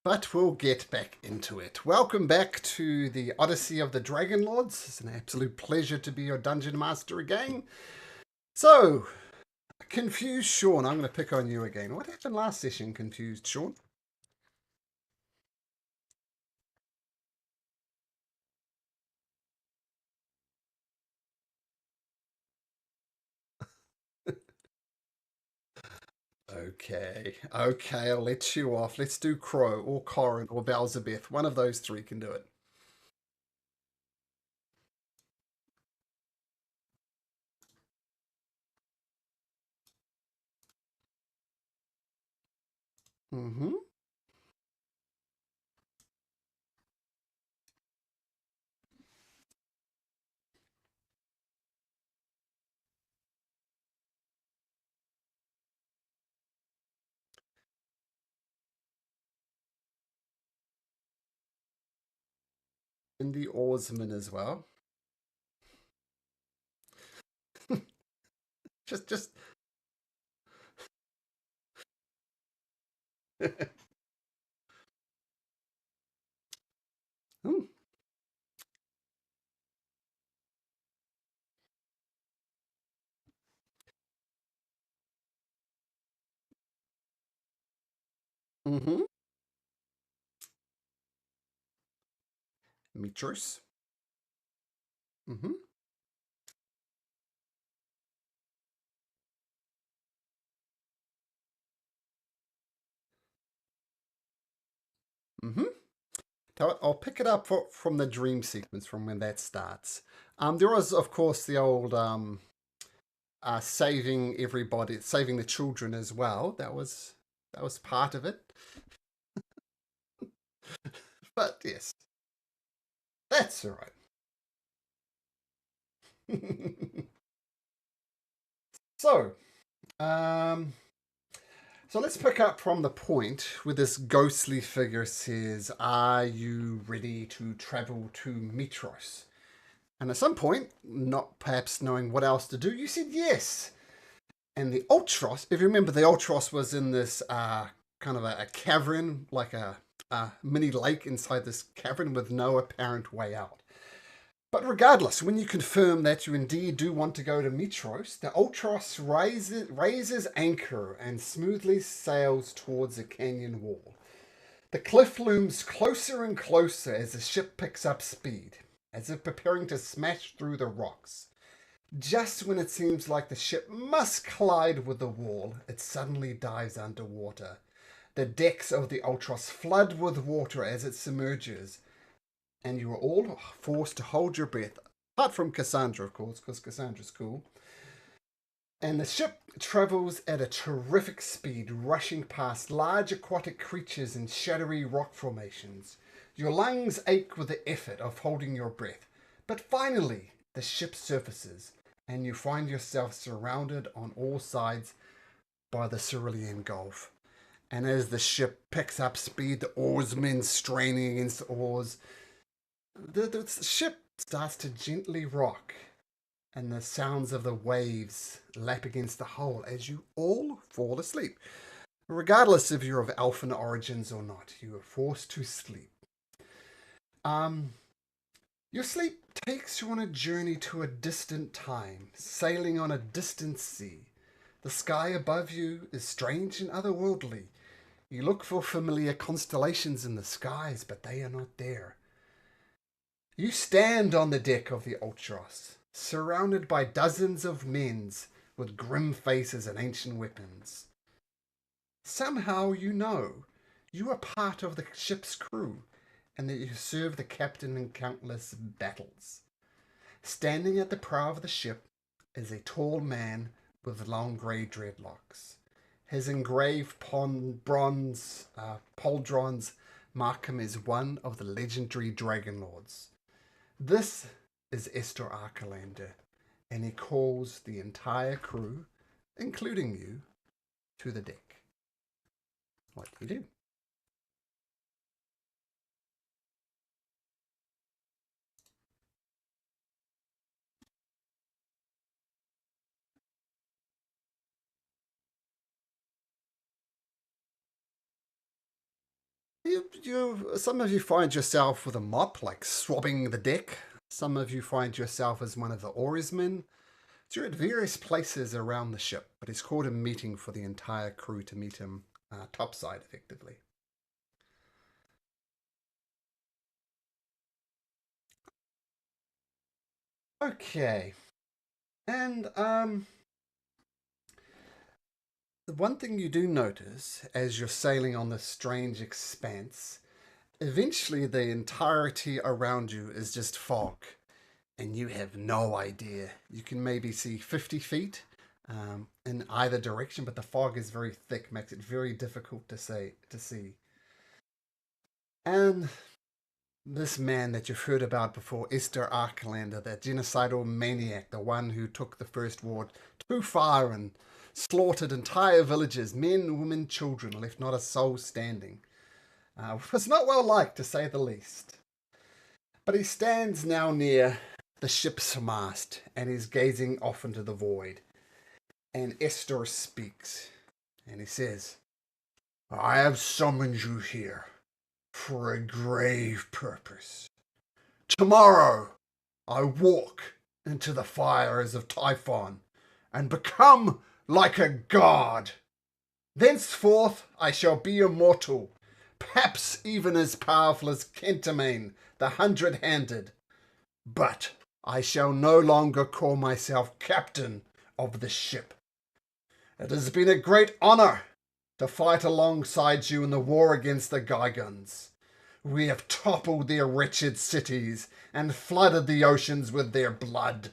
But we'll get back into it. Welcome back to the Odyssey of the Dragon Lords. It's an absolute pleasure to be your dungeon master again. So, confused Sean, I'm going to pick on you again. What happened last session, confused Sean? Okay, I'll let you off. Let's do Crow or Corin or Belzebeth. One of those three can do it. Mm-hmm. And the oarsman as well. just. Hmm. Mm-hmm. Mitros. Mm-hmm. Mm-hmm. I'll pick it up from the dream sequence from when that starts. There was, of course, the old saving everybody, saving the children as well. That was part of it. But yes, that's all right. so, um, so let's pick up from the point where this ghostly figure says, "Are you ready to travel to Mitros?" And at some point, not perhaps knowing what else to do, you said yes. And the Ultros, if you remember, the Ultros was in this kind of a cavern, like a mini lake inside this cavern with no apparent way out. But regardless, when you confirm that you indeed do want to go to Mitros, the Ultros raises anchor and smoothly sails towards the canyon wall. The cliff looms closer and closer as the ship picks up speed, as if preparing to smash through the rocks. Just when it seems like the ship must collide with the wall, it suddenly dives underwater. The decks of the Ultros flood with water as it submerges, and you are all forced to hold your breath. Apart from Cassandra, of course, because Cassandra's cool. And the ship travels at a terrific speed, rushing past large aquatic creatures and shadowy rock formations. Your lungs ache with the effort of holding your breath. But finally, the ship surfaces, and you find yourself surrounded on all sides by the Cerulean Gulf. And as the ship picks up speed, the oarsmen straining against the oars, the ship starts to gently rock, and the sounds of the waves lap against the hull as you all fall asleep. Regardless if you're of elfin origins or not, you are forced to sleep. Um, your sleep takes you on a journey to a distant time, sailing on a distant sea. The sky above you is strange and otherworldly. You look for familiar constellations in the skies, but they are not there. You stand on the deck of the Ultros, surrounded by dozens of men with grim faces and ancient weapons. Somehow you know you are part of the ship's crew and that you serve the captain in countless battles. Standing at the prow of the ship is a tall man with long grey dreadlocks. His engraved bronze pauldrons mark him as one of the legendary Dragon Lords. This is Estor Archelander, and he calls the entire crew, including you, to the deck. What do you do? Some of you find yourself with a mop, like swabbing the deck. Some of you find yourself as one of the oarsmen. So you're at various places around the ship, but he's called a meeting for the entire crew to meet him topside, effectively. Okay, and the one thing you do notice as you're sailing on this strange expanse, eventually the entirety around you is just fog, and you have no idea. You can maybe see 50 feet in either direction, but the fog is very thick, makes it very difficult to see. And this man that you've heard about before, Esther Arklander, that genocidal maniac, the one who took the First War too far and slaughtered entire villages, men, women, children, left not a soul standing, was not well liked, to say the least. But he stands now near the ship's mast and is gazing off into the void. And Esther speaks, and he says, "I have summoned you here for a grave purpose. Tomorrow I walk into the fires of Typhon and become like a god. Thenceforth I shall be immortal, perhaps even as powerful as Kentamane, the 100-handed. But I shall no longer call myself captain of the ship. It has been a great honor to fight alongside you in the war against the Gygons. We have toppled their wretched cities and flooded the oceans with their blood.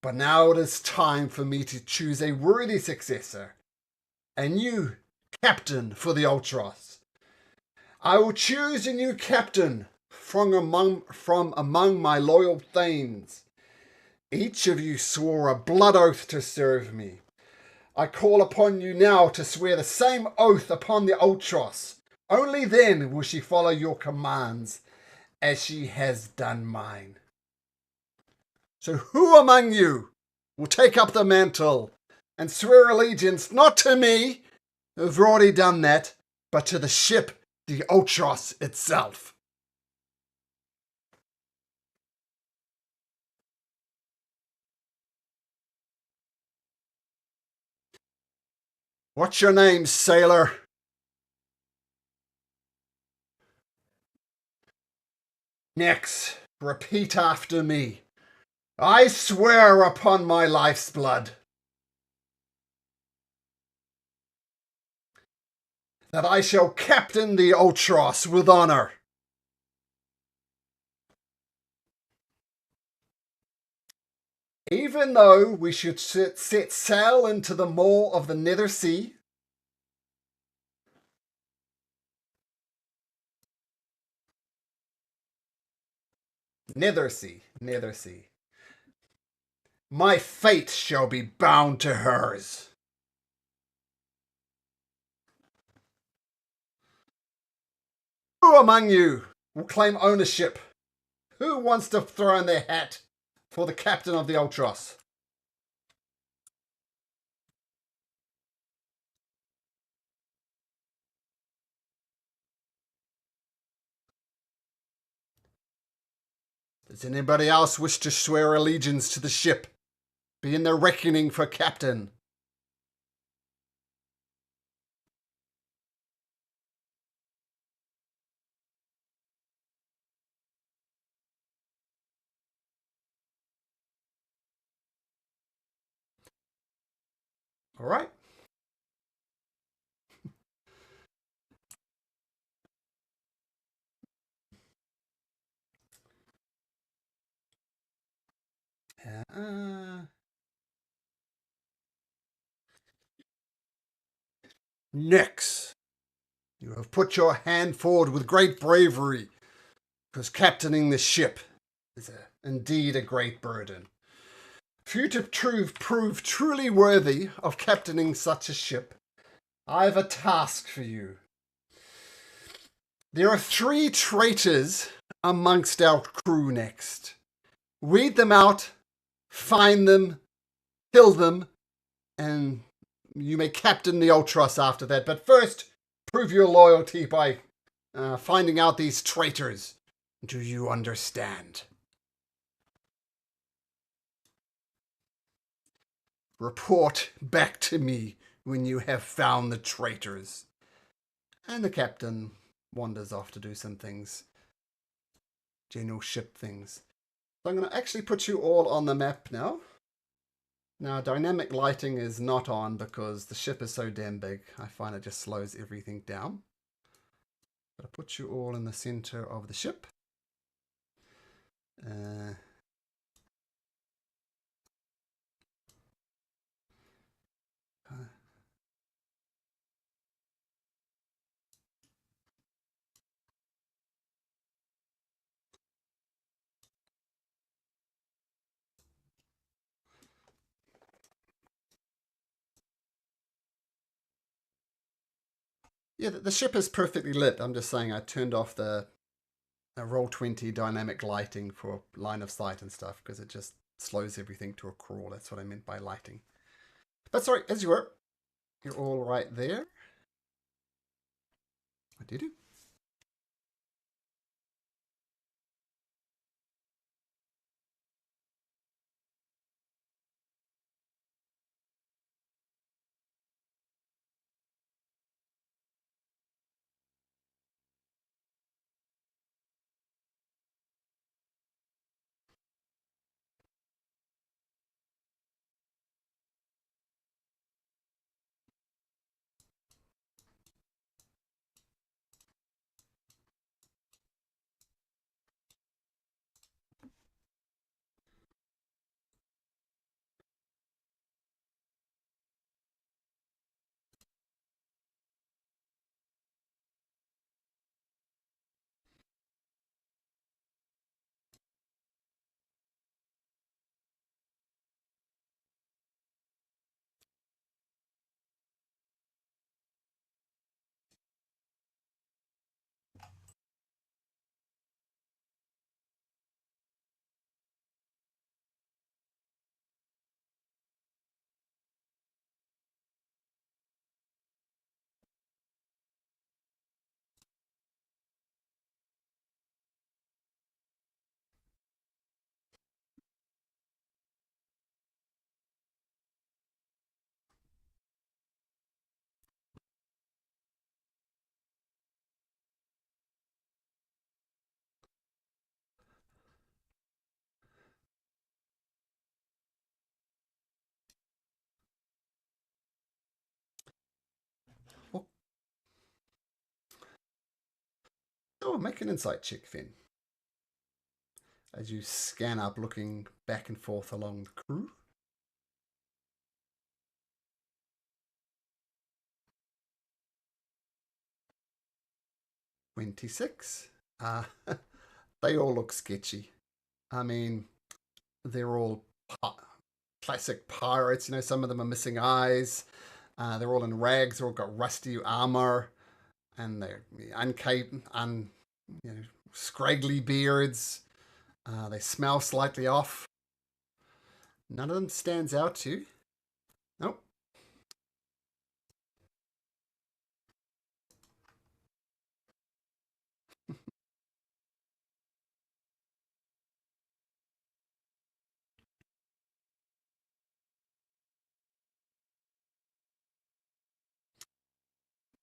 But now it is time for me to choose a worthy successor, a new captain for the Ultros. I will choose a new captain from among my loyal thanes. Each of you swore a blood oath to serve me. I call upon you now to swear the same oath upon the Ultros. Only then will she follow your commands, as she has done mine. So who among you will take up the mantle and swear allegiance not to me, who've already done that, but to the ship, the Ultros itself?" "What's your name, sailor?" "Next, repeat after me. I swear upon my life's blood that I shall captain the Ultros with honor. Even though we should set sail into the maw of the Nether Sea, Nether Sea, my fate shall be bound to hers. Who among you will claim ownership? Who wants to throw in their hat for the captain of the Ultros?" "Does anybody else wish to swear allegiance to the ship? Be in the reckoning for captain." All right. Next, you have put your hand forward with great bravery, because captaining the ship is indeed a great burden. For you to prove truly worthy of captaining such a ship, I have a task for you. There are 3 traitors amongst our crew next. Weed them out, find them, kill them, and you may captain the Ultros after that. But first, prove your loyalty by finding out these traitors. Do you understand? Report back to me when you have found the traitors. And the captain wanders off to do some things. General ship things. So I'm going to actually put you all on the map now. Now, dynamic lighting is not on because the ship is so damn big. I find it just slows everything down. But I'll put you all in the center of the ship. Yeah, the ship is perfectly lit. I'm just saying I turned off the Roll20 dynamic lighting for line of sight and stuff because it just slows everything to a crawl. That's what I meant by lighting. But sorry, as you were, you're all right there. What do you do? Oh, make an insight check, Finn. As you scan up, looking back and forth along the crew. 26. They all look sketchy. I mean, they're all classic pirates. You know, some of them are missing eyes. They're all in rags. They're all got rusty armor, and they're you know, scraggly beards. They smell slightly off. None of them stands out to you. Nope.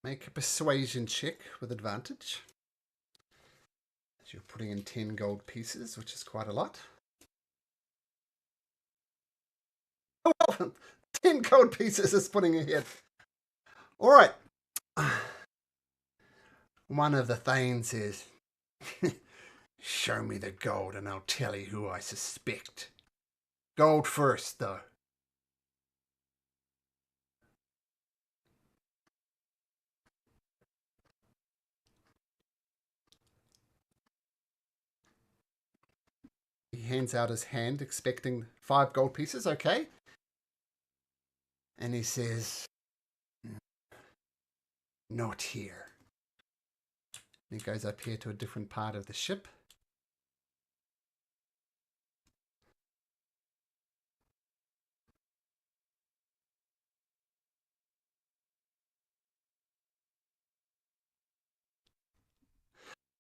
Make a persuasion check with advantage. As you're putting in 10 gold pieces, which is quite a lot. Oh, 10 gold pieces is putting ahead. All right. One of the Thanes says, show me the gold and I'll tell you who I suspect. Gold first, though. He hands out his hand, expecting 5 gold pieces. Okay. And he says, not here. And he goes up here to a different part of the ship.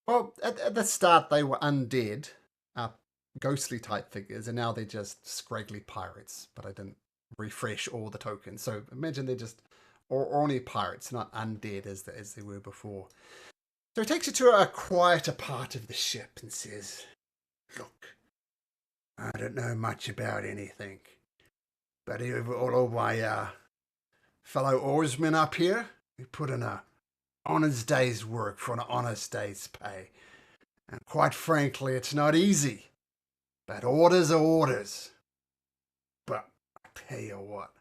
Well, at the start they were undead, uh, ghostly type figures, and now they're just scraggly pirates. But I didn't refresh all the tokens, so imagine they're just only pirates, not undead as they were before. So he takes you to a quieter part of the ship and says, "Look, I don't know much about anything, but all of my fellow oarsmen up here, we put in a honest day's work for an honest day's pay. And quite frankly, it's not easy. But orders are orders. But I tell you what,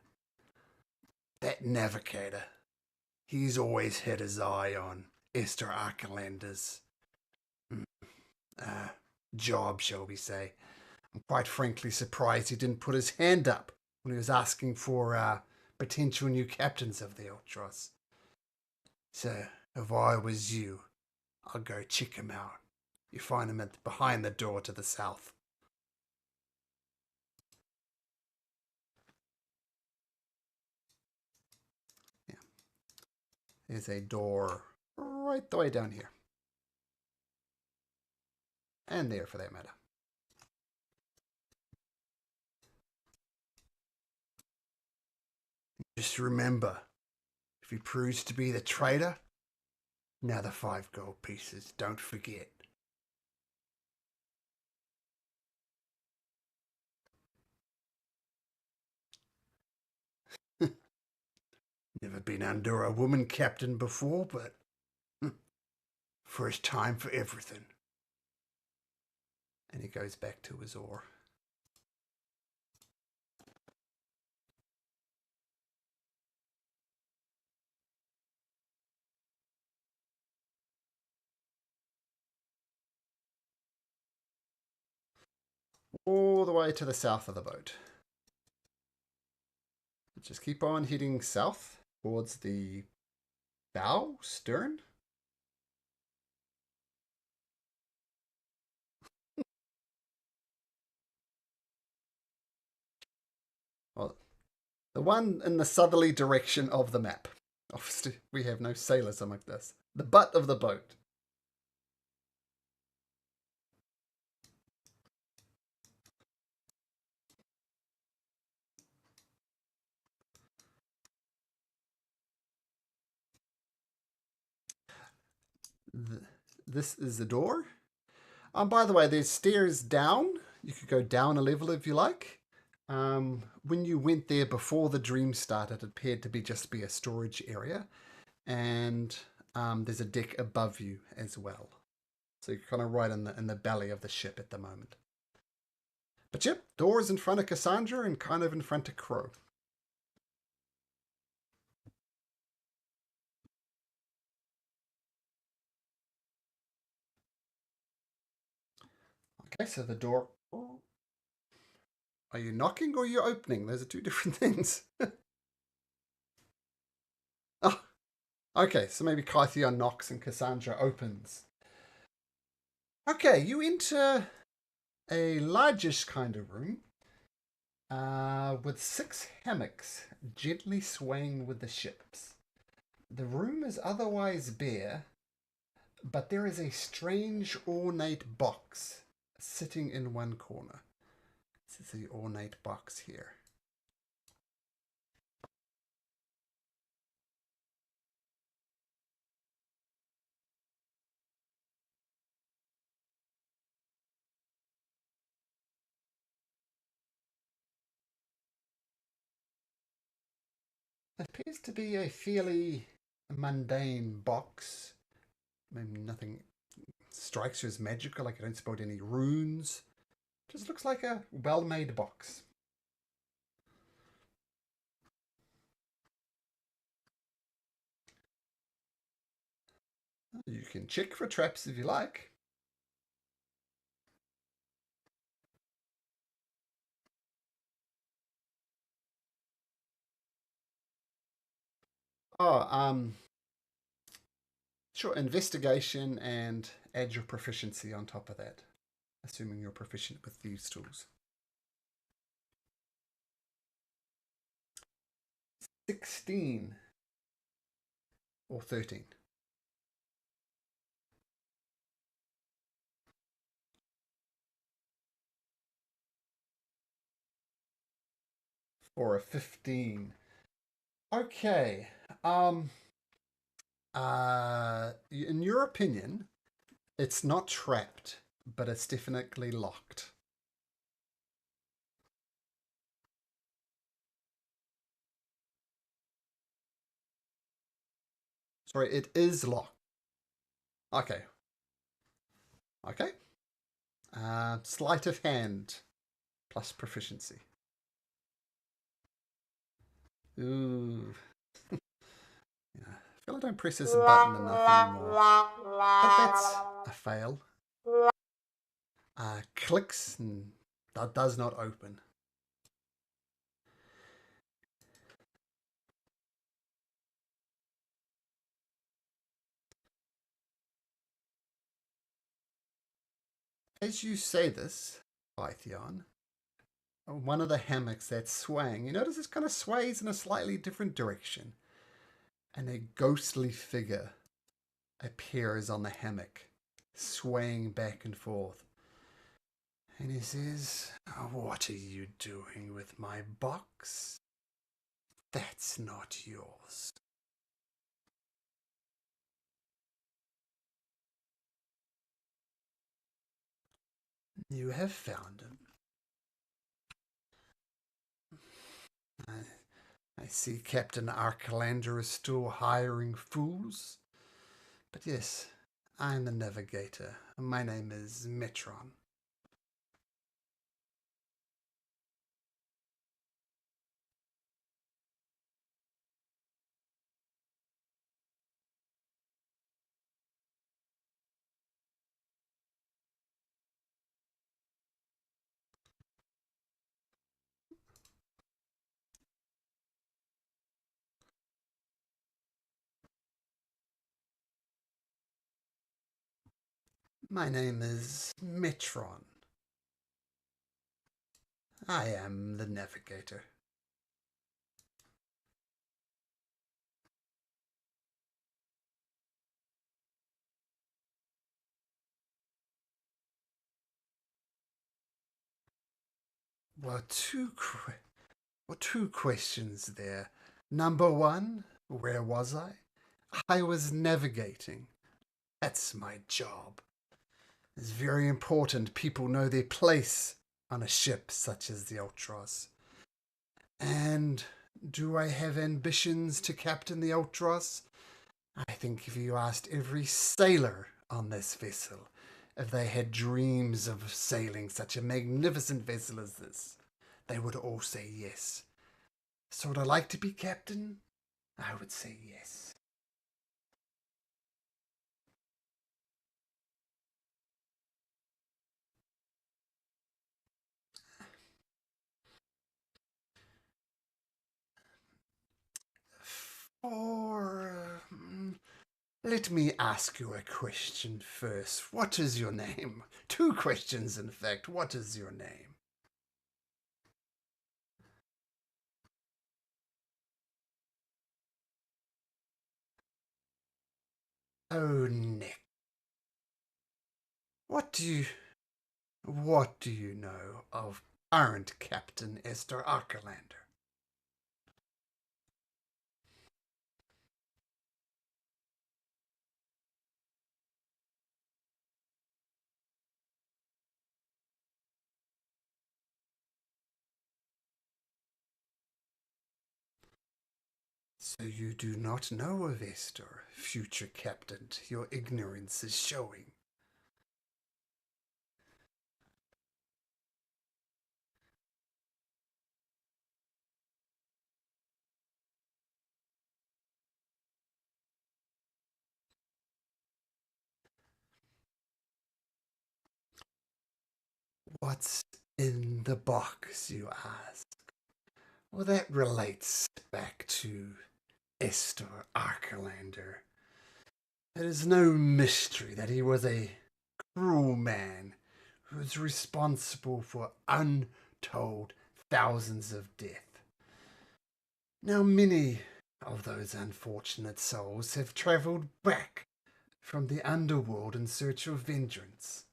that navigator, he's always had his eye on Esther Arkalander's uh, job, shall we say. I'm quite frankly surprised he didn't put his hand up when he was asking for potential new captains of the Ultros. So, if I was you, I'd go check him out. You find him behind the door to the south. Yeah, there's a door right the way down here. And there, for that matter. Just remember, if he proves to be the traitor, another 5 gold pieces. Don't forget. Never been under a woman captain before, but first time for everything. And he goes back to his oar. All the way to the south of the boat. Just keep on heading south towards the bow, stern. Well, the one in the southerly direction of the map. Obviously, we have no sailors among this. The butt of the boat. This is the door. By the way, there's stairs down. You could go down a level if you like. When you went there before the dream started, it appeared to be just be a storage area. And there's a deck above you as well. So you're kind of right in the belly of the ship at the moment. But yep, doors in front of Cassandra and kind of in front of Crow. Okay, so the door. Are you knocking or are you opening? Those are two different things. Oh, okay, so maybe Kythia knocks and Cassandra opens. Okay, you enter a largish kind of room with 6 hammocks gently swaying with the ships. The room is otherwise bare, but there is a strange ornate box sitting in one corner. This is the ornate box here. It appears to be a fairly mundane box. Maybe nothing strikes you as magical, like I don't spot any runes. Just looks like a well-made box. You can check for traps if you like. Oh, sure, investigation and add your proficiency on top of that, assuming you're proficient with these tools. 16 or 13. for a 15. Okay. In your opinion, it's not trapped, but it's definitely locked. Sorry, it is locked. Okay. Okay. Sleight of hand plus proficiency. Ooh. Yeah. I feel I don't press this button enough anymore. But that's a fail. Clicks and that does not open. As you say this, Python, one of the hammocks that's swaying, you notice it kind of sways in a slightly different direction. And a ghostly figure appears on the hammock, swaying back and forth. And he says, "What are you doing with my box? That's not yours." You have found him. I see Captain Arcalander is still hiring fools. But yes, I'm the navigator. My name is Metron. My name is Metron. I am the navigator. Well, two questions there. Number one, where was I? I was navigating. That's my job. It's very important people know their place on a ship such as the Ultros. And do I have ambitions to captain the Ultros? I think if you asked every sailor on this vessel if they had dreams of sailing such a magnificent vessel as this, they would all say yes. So would I like to be captain? I would say yes. Or let me ask you a question first. What is your name? Two questions, in fact. What is your name? Oh, Nick. What do you what do you know of current Captain Esther Arcalander? So you do not know of Esther, future Captain. Your ignorance is showing. What's in the box, you ask? Well, that relates back to Esther Arcalander. It is no mystery that he was a cruel man who was responsible for untold thousands of deaths. Now, many of those unfortunate souls have travelled back from the underworld in search of vengeance.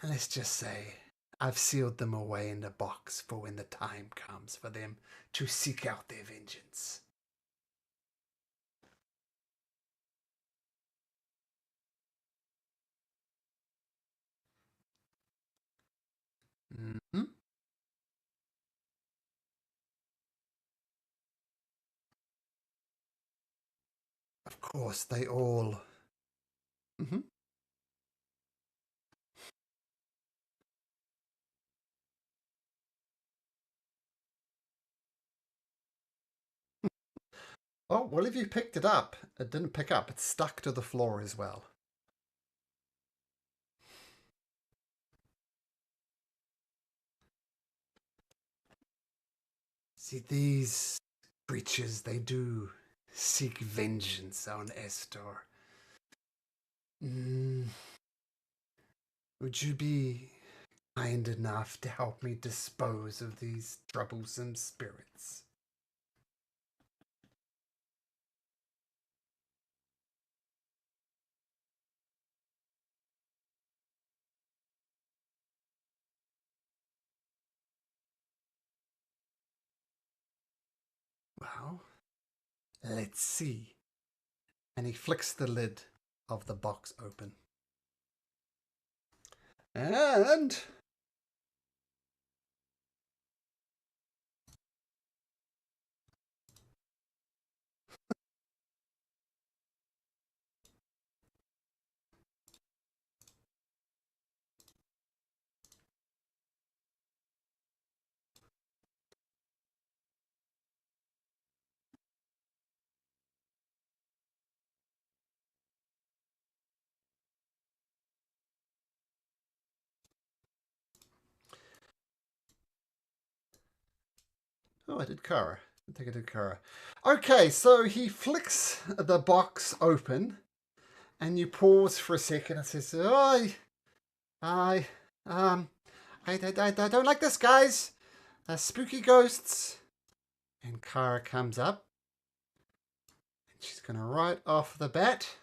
And let's just say, I've sealed them away in a box for when the time comes for them to seek out their vengeance. Mm-hmm. Of course, they all. Mm-hmm. Oh, well, if you picked it up, it didn't pick up. It's stuck to the floor as well. See, these creatures, they do seek vengeance on Estor. Mm, would you be kind enough to help me dispose of these troublesome spirits? Well, let's see. And he flicks the lid of the box open. And oh, I did Kara. I think I did Kara. Okay, so he flicks the box open, and you pause for a second and says, "Oh, I, um, I don't like this, guys. Spooky ghosts." And Kara comes up, and she's gonna right off the bat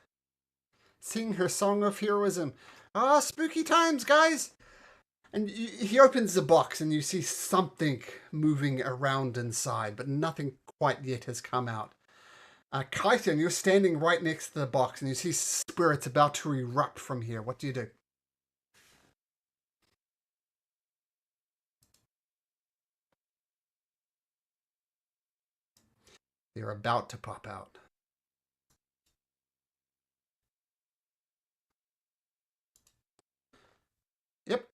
sing her song of heroism. Ah, spooky times, guys. And he opens the box, and you see something moving around inside, but nothing quite yet has come out. Kaiten, you're standing right next to the box, and you see spirits about to erupt from here. What do you do? They're about to pop out. Yep.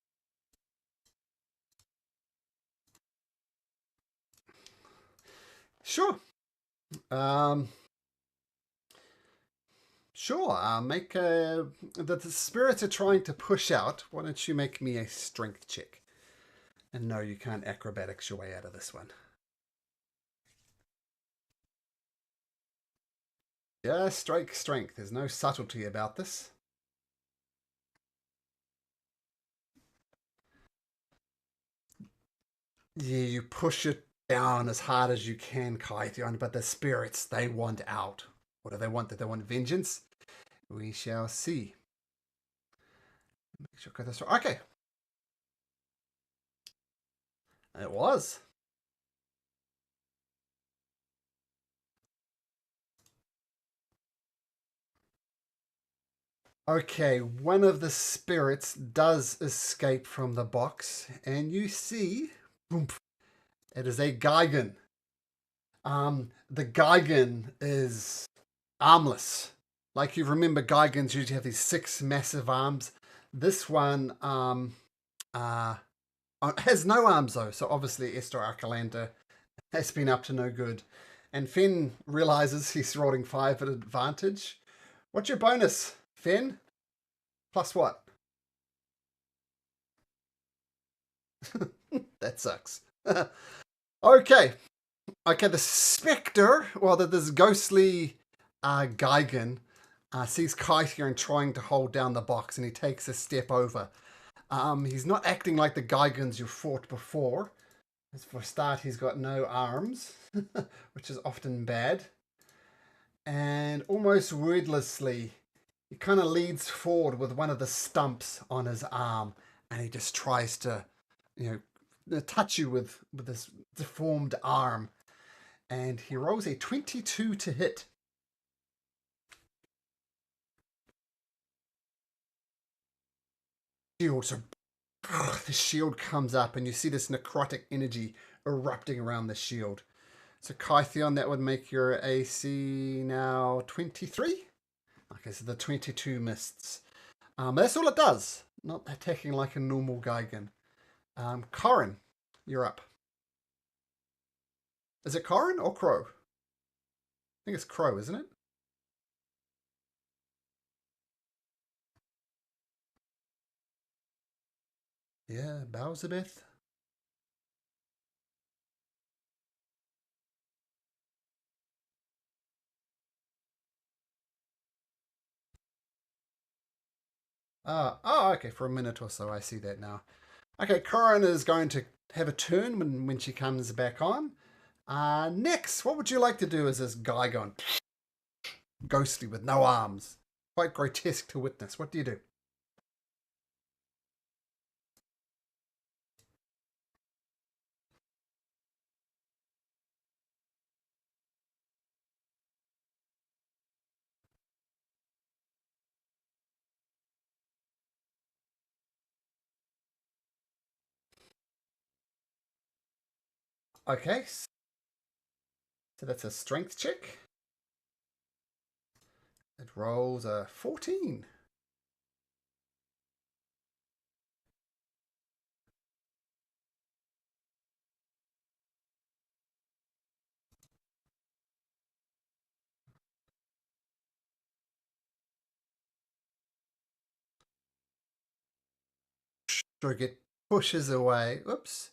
Sure. Um, sure. Make the spirits are trying to push out. Why don't you make me a strength check? And no, you can't acrobatics your way out of this one. Yeah, strength. There's no subtlety about this. Yeah, you push it down as hard as you can, Kaithion, but the spirits, they want out. What do they want? Do they want vengeance? We shall see. Make sure I got this right. Okay. It was. Okay, one of the spirits does escape from the box, and you see, boom, it is a Gigan. The Gigan is armless. Like you remember, Gigans usually have these 6 massive arms. This one uh, has no arms though, so obviously Estor Arcalander has been up to no good. And Finn realizes he's rolling 5 at advantage. What's your bonus, Finn? Plus what? That sucks. Okay. Okay, the spectre, well, this ghostly Gigan sees Kite here and trying to hold down the box, and he takes a step over. He's not acting like the Gigans you fought before. As for a start, he's got no arms, which is often bad. And almost wordlessly, he kind of leads forward with one of the stumps on his arm, and he just tries to touch you with this deformed arm. And he rolls a 22 to hit. Shield, so the shield comes up, and you see this necrotic energy erupting around the shield. So Kytheon, that would make your AC now 23. Okay, so the 22 mists. That's all it does. Not attacking like a normal Gigan. Corin, you're up. Is it Corin or Crow? I think it's Crow, isn't it? Yeah, Bowserbeth. Oh, okay, for a minute or so, I see that now. Okay, Corin is going to have a turn when she comes back on. Next, what would you like to do as this guy going ghostly with no arms? Quite grotesque to witness. What do you do? Okay, so that's a strength check. It rolls a 14. It pushes away. Oops.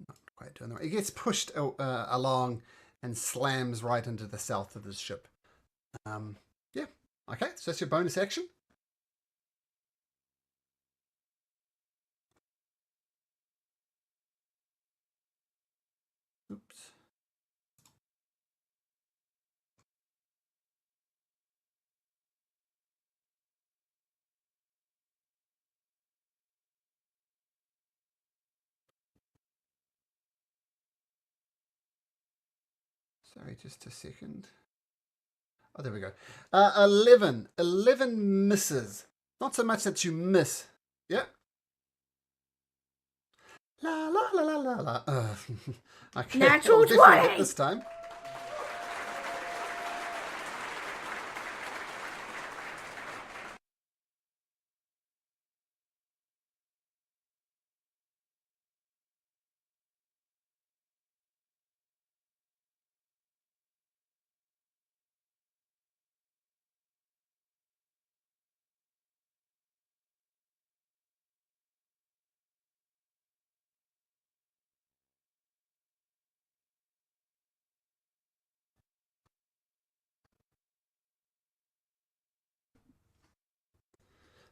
Not quite doing that. It gets pushed along and slams right into the south of the ship. Yeah. Okay, so that's your bonus action. Oops. Sorry, just a second. Oh, there we go. 11. 11 misses. Not so much that you miss. Yeah. La la la la la la. Okay, Natural it'll definitely hit 20. this time.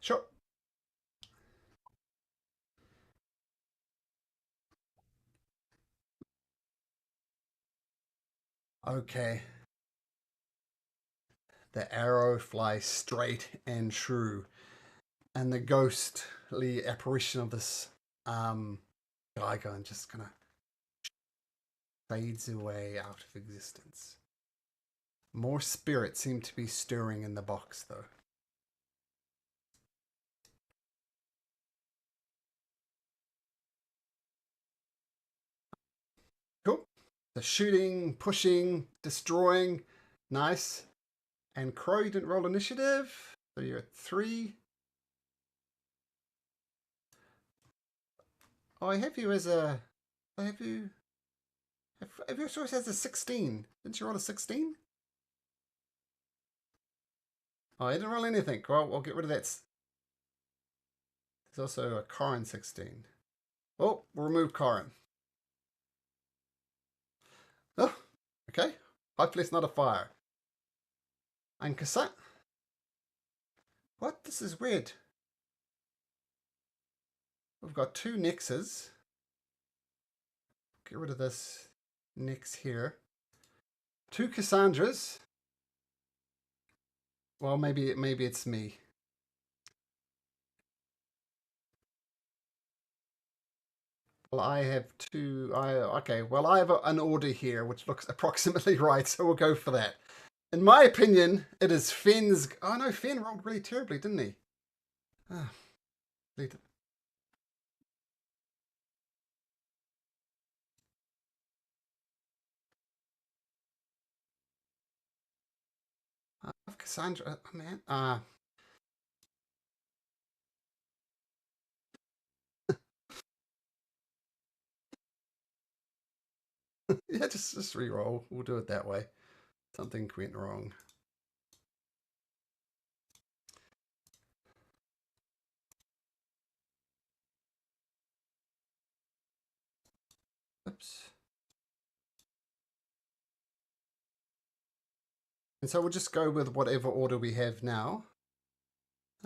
Sure. Okay. The arrow flies straight and true, and the ghostly apparition of this Gigon just kind of fades away out of existence. More spirits seem to be stirring in the box, though. Cool. The shooting, pushing, destroying. Nice. And Crow, you didn't roll initiative. So you're at 3. Oh, I have you as a. I have you. Have your choice as a 16. Didn't you roll a 16? Oh, I didn't roll anything. Well, we'll get rid of that. There's also a Corin 16. Oh, we'll remove Corin. Oh, okay. Hopefully it's not a fire. And cassette. What? This is weird. We've got 2 Nexes. Get rid of this Nex here. 2 Cassandras. Well, maybe it's me. Well, I have two. Okay. Well, I have an order here which looks approximately right, so we'll go for that. In my opinion, it is Finn's. Oh no, Finn rolled really terribly, didn't he? Ah, delete it. Cassandra, oh, man. Yeah, just re-roll. We'll do it that way. Something went wrong. Oops. And so we'll just go with whatever order we have now.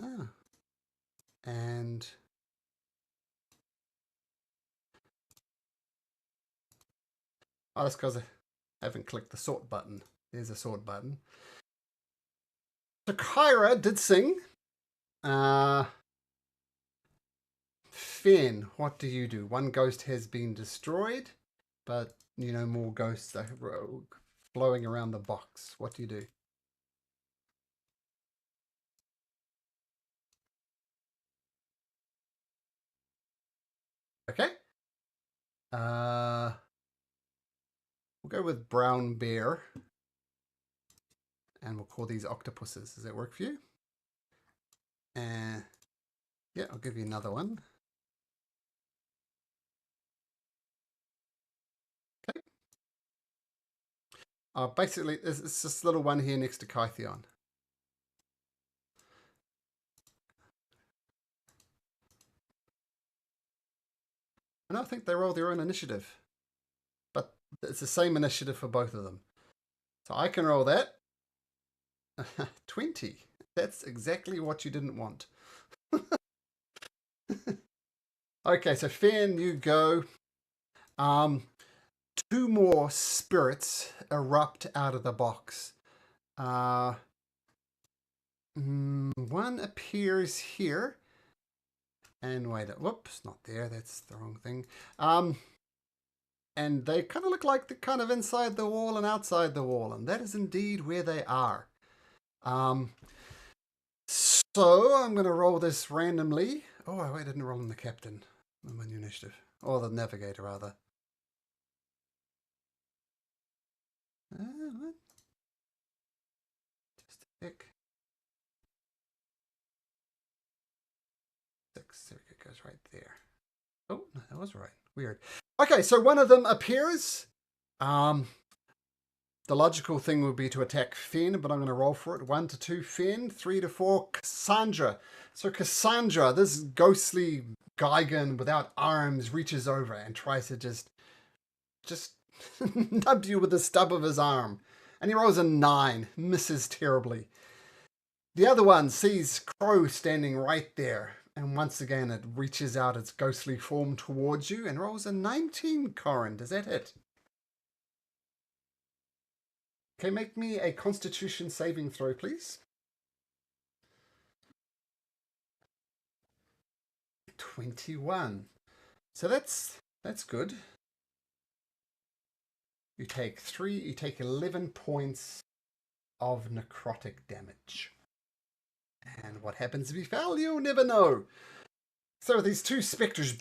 Ah. And oh, that's because I haven't clicked the sort button. There's a sort button. So Kyra did sing. Uh, Finn, what do you do? One ghost has been destroyed, but you know more ghosts are flowing around the box. What do you do? Okay. We'll go with brown bear, and we'll call these octopuses. Does that work for you? And yeah, I'll give you another one. Okay. Basically, it's this little one here next to Kytheon. And I think they roll their own initiative, but it's the same initiative for both of them. So I can roll that. 20. That's exactly what you didn't want. Okay, so Finn, you go. Um, Two more spirits erupt out of the box. One appears here. And wait, whoops, not there. That's the wrong thing. And they kind of look like they're kind of inside the wall and outside the wall. And that is indeed where they are. So I'm going to roll this randomly. Oh, wait, I didn't roll in the captain. On my new initiative. Or the navigator, rather. What? Just a tick. 6. There it goes right there. Oh, no, that was right. Weird. Okay, so one of them appears. The logical thing would be to attack Finn, but I'm going to roll for it. 1 to 2, Finn. 3 to 4, Cassandra. So Cassandra, this ghostly Gigan without arms, reaches over and tries to just nub you with the stub of his arm. And he rolls a 9, misses terribly. The other one sees Crow standing right there. And once again, it reaches out its ghostly form towards you and rolls a 19, Corin. Does that hit? Okay, make me a Constitution saving throw, please. 21. So that's good. You take 11 points of necrotic damage. And what happens if you fail, you'll never know. So these two spectres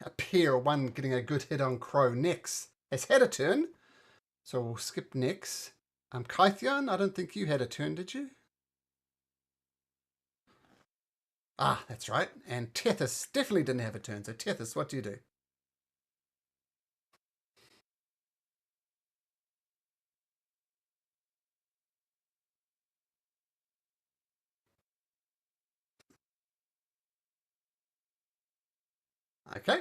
appear, one getting a good hit on Crow. Nyx has had a turn, so we'll skip Nyx. Kytheon, I don't think you had a turn, did you? Ah, that's right. And Tethys definitely didn't have a turn. So Tethys, what do you do? Okay.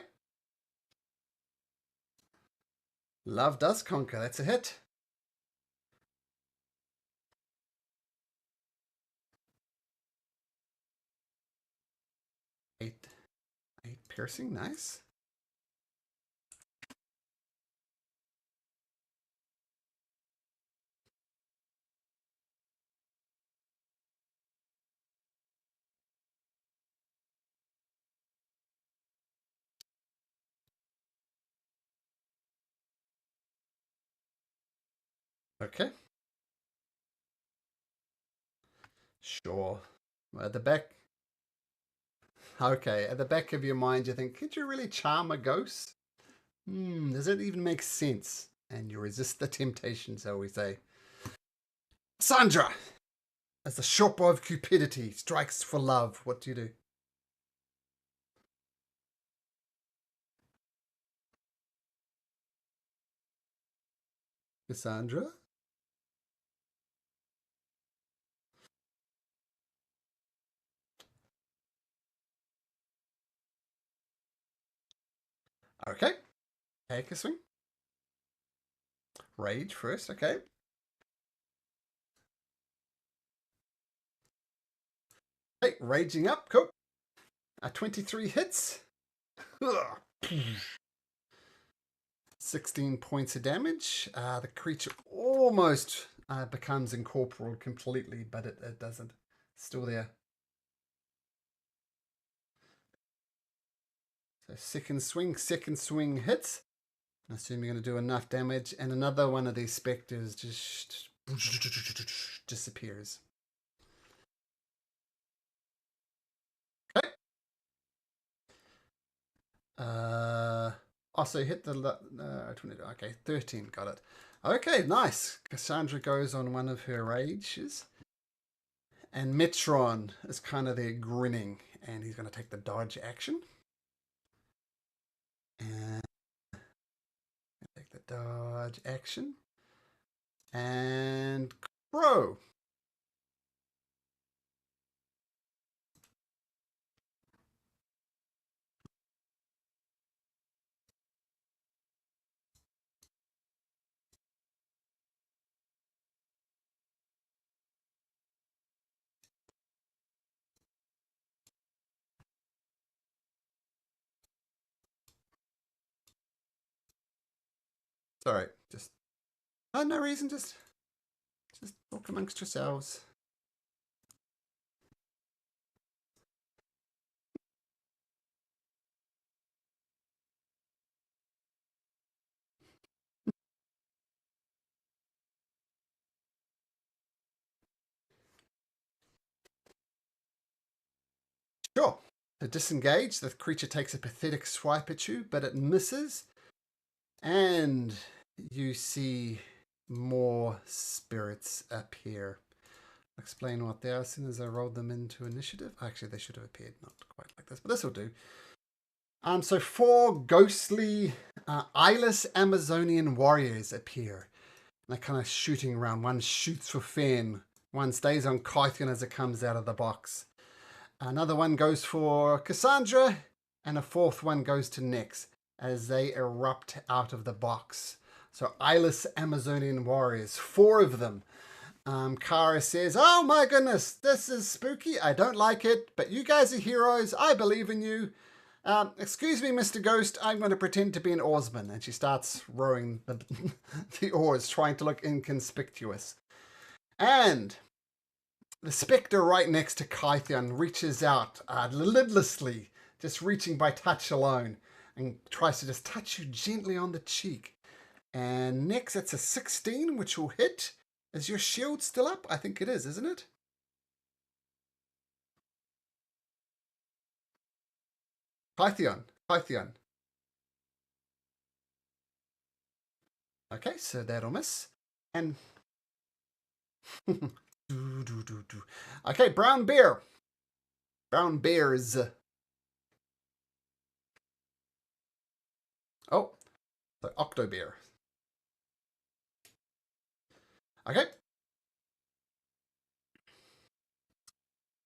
Love does conquer. That's a hit. 8. 8 piercing. Nice. Okay. Sure. At the back. Okay, at the back of your mind, you think, could you really charm a ghost? Does it even make sense? And you resist the temptation, shall we say. Sandra, as the shopper of cupidity strikes for love, what do you do? Cassandra? Okay. Take a swing. Rage first, okay. Hey, raging up, cool. 23 hits. 16 points of damage. The creature almost becomes incorporeal completely, but it doesn't. Still there. So second swing hits. I assume you're going to do enough damage, and another one of these specters just disappears. Okay. Also hit the 20. Okay, 13. Got it. Okay, nice. Cassandra goes on one of her rages, and Metron is kind of there grinning, and he's going to take the dodge action. And take the dodge action. And Crow. Sorry, just no reason, just talk amongst yourselves. Sure. To disengage, the creature takes a pathetic swipe at you, but it misses, and you see more spirits appear. I'll explain what they are as soon as I rolled them into initiative. Actually, they should have appeared not quite like this, but this will do. So 4 ghostly, eyeless Amazonian warriors appear. They're kind of shooting around. One shoots for Fen. One stays on Kythian as it comes out of the box. Another one goes for Cassandra. And a fourth one goes to Nyx as they erupt out of the box. So eyeless Amazonian warriors, 4 of them. Kara says, oh my goodness, this is spooky. I don't like it, but you guys are heroes. I believe in you. Excuse me, Mr. Ghost, I'm going to pretend to be an oarsman. And she starts rowing the oars, trying to look inconspicuous. And the spectre right next to Kythian reaches out lidlessly, just reaching by touch alone, and tries to just touch you gently on the cheek. And next, it's a 16, which will hit. Is your shield still up? I think it is, isn't it? Kythian. Okay, so that'll miss. And okay, brown bear. Brown bears. Oh, so octobear. Okay.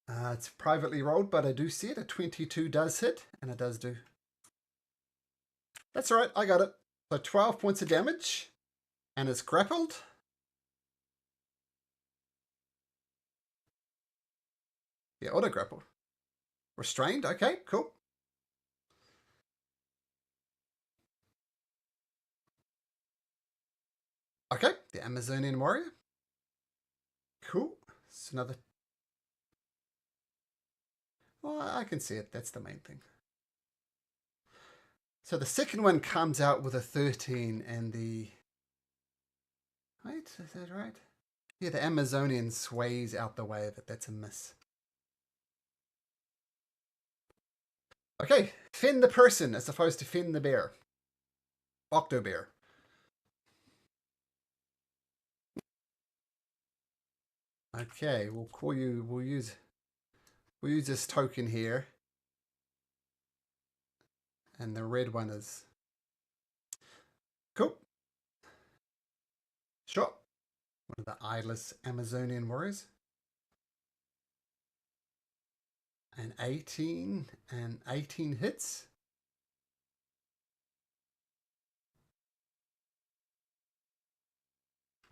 It's privately rolled, but I do see it. A 22 does hit, and it does do. That's all right, I got it. So 12 points of damage, and it's grappled. Yeah, auto grappled. Restrained, okay, cool. Okay, the Amazonian warrior. Cool. It's another. Well, I can see it. That's the main thing. So the second one comes out with a 13, and the Right? Is that right? Yeah, the Amazonian sways out the way of it. That's a miss. Okay, Finn the person as opposed to Finn the bear. Octobear. Okay, we'll call you. We'll use this token here, and the red one is cool. Sure. One of the eyeless Amazonian warriors. And 18 hits.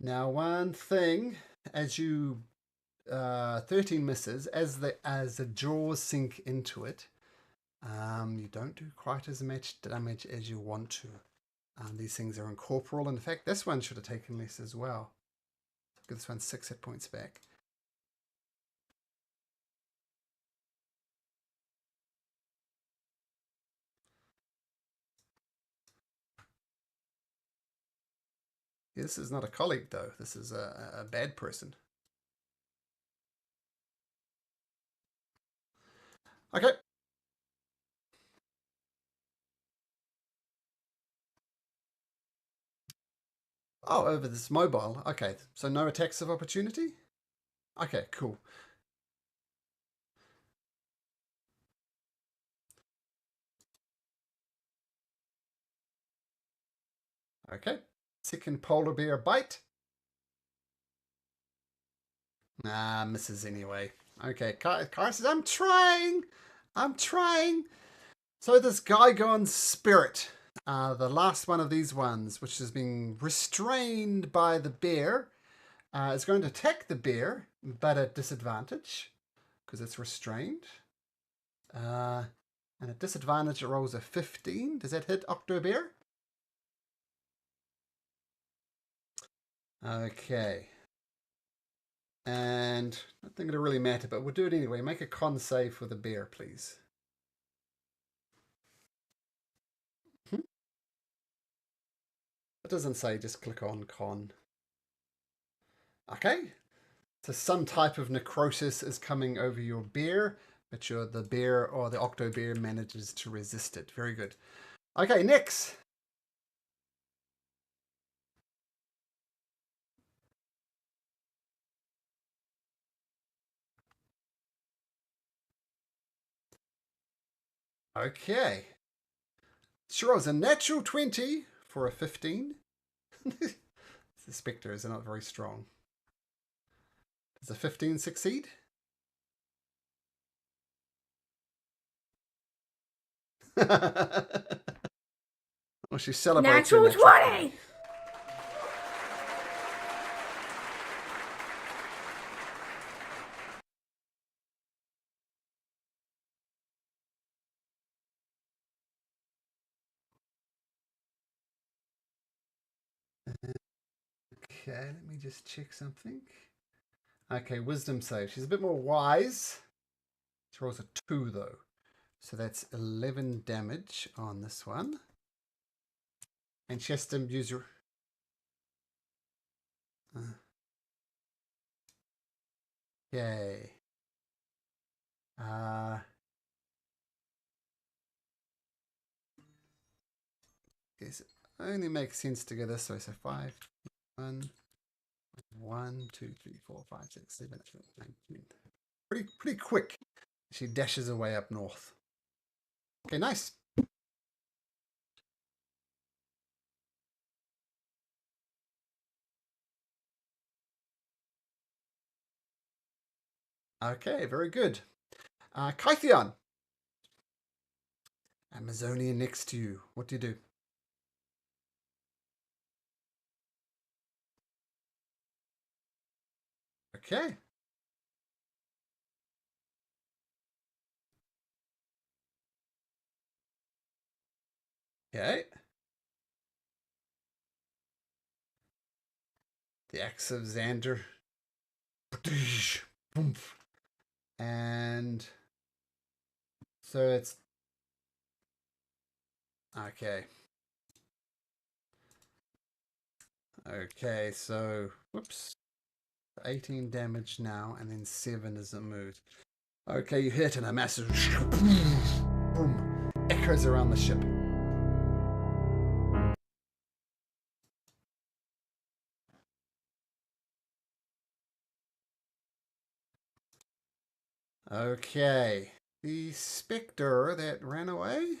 Now, one thing, as you 13 misses, as the jaws sink into it, you don't do quite as much damage as you want to. These things are incorporeal. In fact, this one should have taken less as well. Give this one 6 hit points back. Yeah, this is not a colleague, though. This is a bad person. Okay. Oh, over this mobile. Okay, so no attacks of opportunity? Okay, cool. Okay. Second polar bear bite. Nah, misses anyway. Okay, Car says, I'm trying. I'm trying. So this Gygon spirit, the last one of these ones, which is being restrained by the bear, is going to attack the bear, but at disadvantage, because it's restrained. And at disadvantage, it rolls a 15. Does that hit Octobear? Okay. And I don't think it'll really matter, but we'll do it anyway. Make a con save for the bear, please. It doesn't say, just click on con. Okay. So some type of necrosis is coming over your bear, but the bear or the Octobear manages to resist it. Very good. Okay, next. Okay. Sure, it's a natural 20 for a 15. The spectres are not very strong. Does a 15 succeed? Well, she celebrates her natural 20. Okay, let me just check something. Okay, wisdom save. She's a bit more wise. She rolls a 2 though. So that's 11 damage on this one. And she has to use her... Yay. Guess it only makes sense to go this way. So 5, 1, 1, 2, 3, 4, 5, 6, 7, 8, 9, 10. Pretty quick. She dashes away up north. Okay, nice. Okay, very good. Kytheon. Amazonian next to you. What do you do? Okay. Okay. The axe of Xander. And so it's okay. Okay, so, whoops. 18 damage now, and then 7 as it moves. Okay, you hit, and a massive boom echoes around the ship. Okay, the spectre that ran away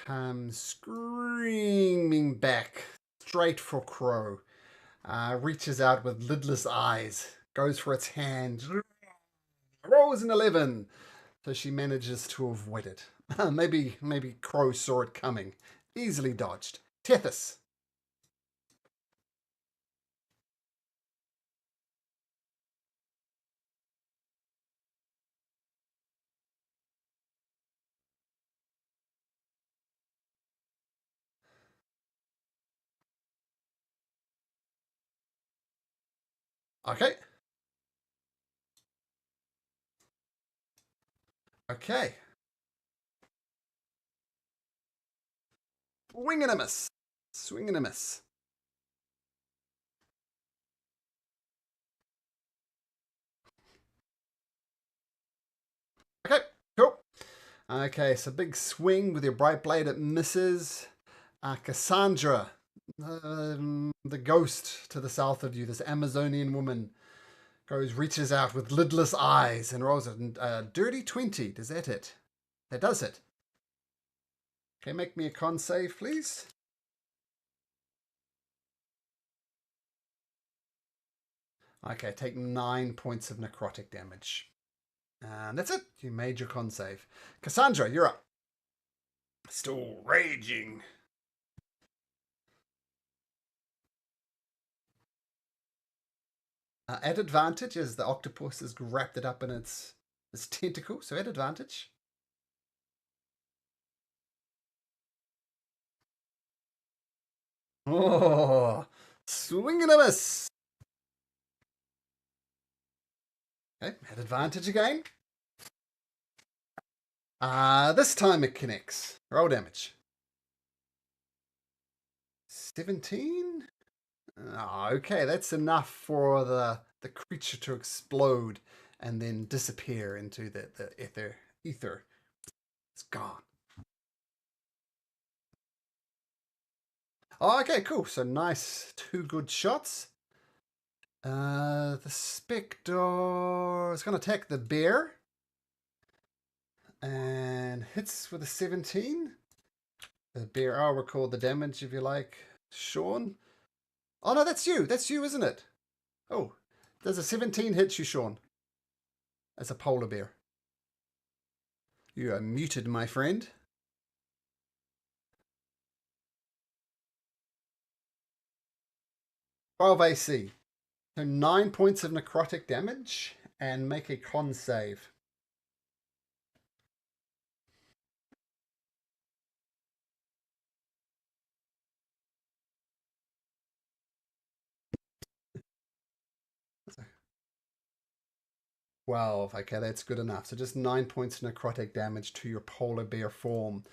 comes screaming back straight for Crow. Reaches out with lidless eyes, goes for its hand, rolls an 11. So she manages to avoid it. maybe Crow saw it coming. Easily dodged. Tethys. Okay. Okay. Wing and a miss. Swing and a miss. Okay, cool. Okay, so big swing with your bright blade. It misses. Cassandra, the ghost to the south of you, this Amazonian woman, reaches out with lidless eyes and rolls a dirty 20. Does that hit? That does hit. Okay, make me a con save, please. Okay, take 9 points of necrotic damage. And that's it. You made your con save. Cassandra, you're up. Still raging. At advantage, as the octopus has wrapped it up in its tentacle, so at advantage. Oh, swing and a miss. Okay, at advantage again. This time it connects. Roll damage. 17? Oh, okay, that's enough for the creature to explode and then disappear into the ether. It's gone. Oh, okay, cool. So nice, 2 good shots. The Spectre is going to attack the bear and hits with a 17. The bear, I'll record the damage if you like, Sean. Oh no, that's you. That's you, isn't it? Oh, does a 17 hit you, Sean? As a polar bear. You are muted, my friend. 12 AC. So 9 points of necrotic damage and make a con save. Well, okay, that's good enough. So just 9 points of necrotic damage to your polar bear form.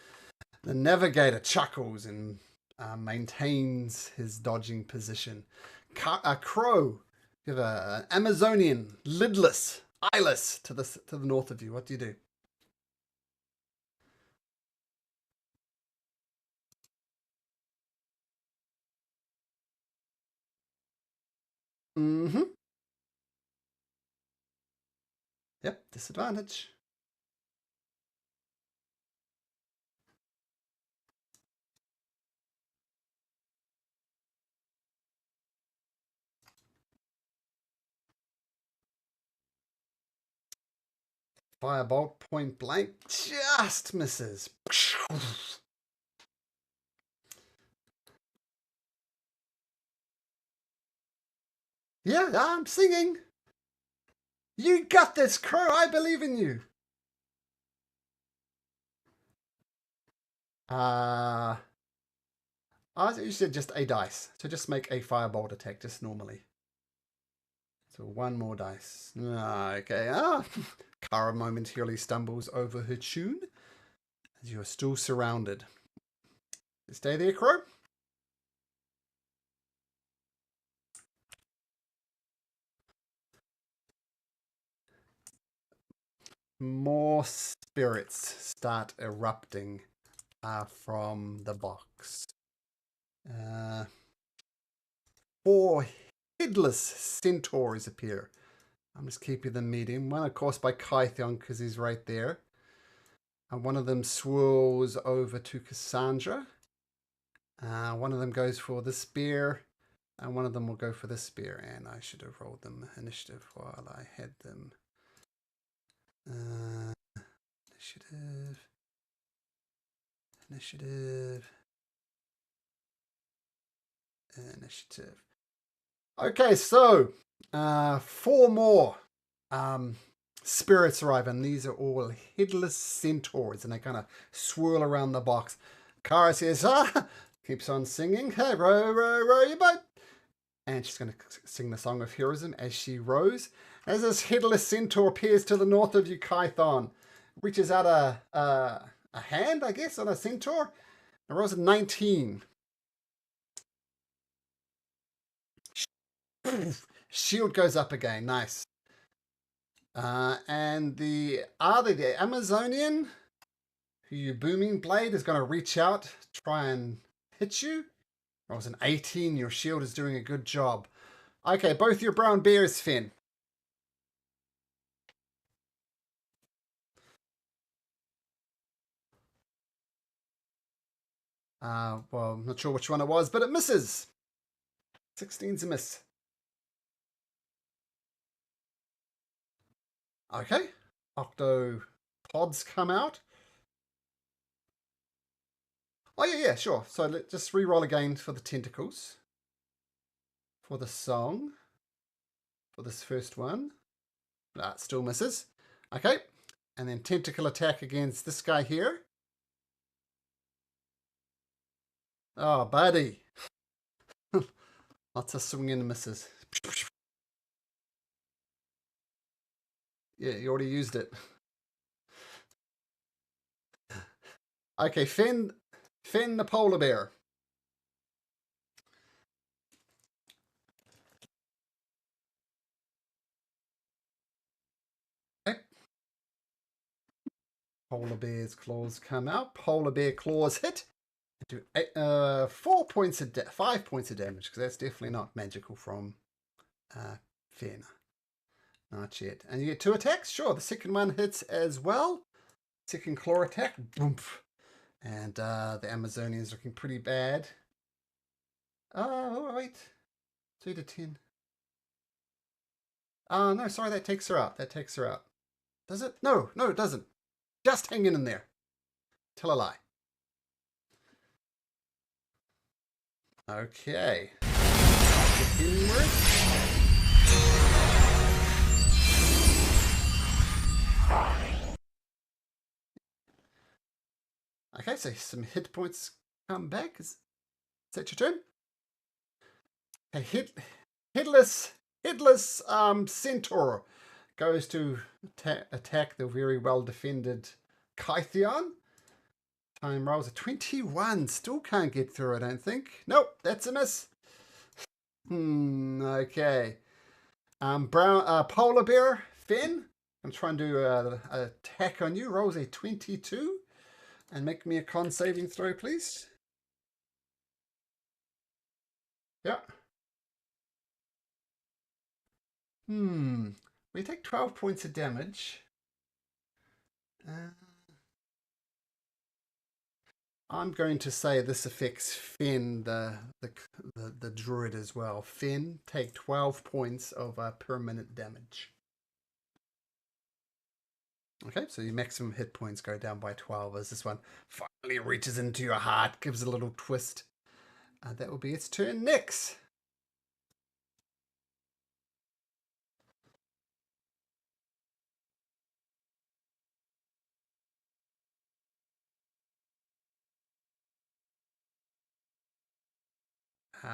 The navigator chuckles and maintains his dodging position. A crow, you have an Amazonian, lidless, eyeless to the north of you. What do you do? Mm-hmm. Yep, disadvantage. Firebolt point blank just misses. Yeah, I'm singing. You got this, Crow. I believe in you. You said just a dice. So just make a firebolt attack just normally. So 1 more dice. Okay. Kara momentarily stumbles over her tune as you are still surrounded. Stay there, Crow. more spirits start erupting from the box. 4 headless centaurs appear. I'm just keeping them medium. One, of course, by Kytheon because he's right there. And one of them swirls over to Cassandra. One of them goes for the spear. And one of them will go for the spear. And I should have rolled them initiative while I had them. Initiative. Okay, so 4 more spirits arrive, and these are all headless centaurs, and they kind of swirl around the box. Kara says, keeps on singing, hey, row, row, row your boat. And she's going to sing the Song of Heroism as she rows. As this headless centaur appears to the north of you, Kython, reaches out a hand, I guess, on a centaur, and rolls a 19. Shield goes up again. Nice. And the Amazonian, who you booming blade, is going to reach out, try and hit you. That was an 18. Your shield is doing a good job. Okay, both your brown bears, Finn. Well, I'm not sure which one it was, but it misses. 16's a miss. Okay. Octo pods come out. Oh, yeah, sure. So let's just re-roll again for the tentacles. For the song. For this first one. That still misses. Okay. And then tentacle attack against this guy here. Oh, buddy. Lots of swinging and misses. Yeah, you already used it. Okay, Finn the polar bear. Okay. Polar bear's claws come out. Polar bear claws hit. Do 5 points of damage, because that's definitely not magical from Finn. Not yet. And you get 2 attacks? Sure. The second one hits as well. Second claw attack. Boom. And the Amazonian's looking pretty bad. Oh, wait. 3 to 10. Oh, no, sorry, that takes her out. Does it? No, it doesn't. Just hanging in there. Tell a lie. Okay. Okay, so some hit points come back. Is that your turn? Okay, headless centaur goes to attack the very well defended Kytheon. Time rolls a 21. Still can't get through, I don't think. Nope, that's a miss. Okay. Polar bear, Finn. I'm trying to do an attack on you. Rolls a 22. And make me a con saving throw, please. Yeah. We take 12 points of damage. I'm going to say this affects Finn, the druid as well. Finn, take 12 points of permanent damage. Okay, so your maximum hit points go down by 12 as this one finally reaches into your heart, gives a little twist. That will be its turn. Nyx.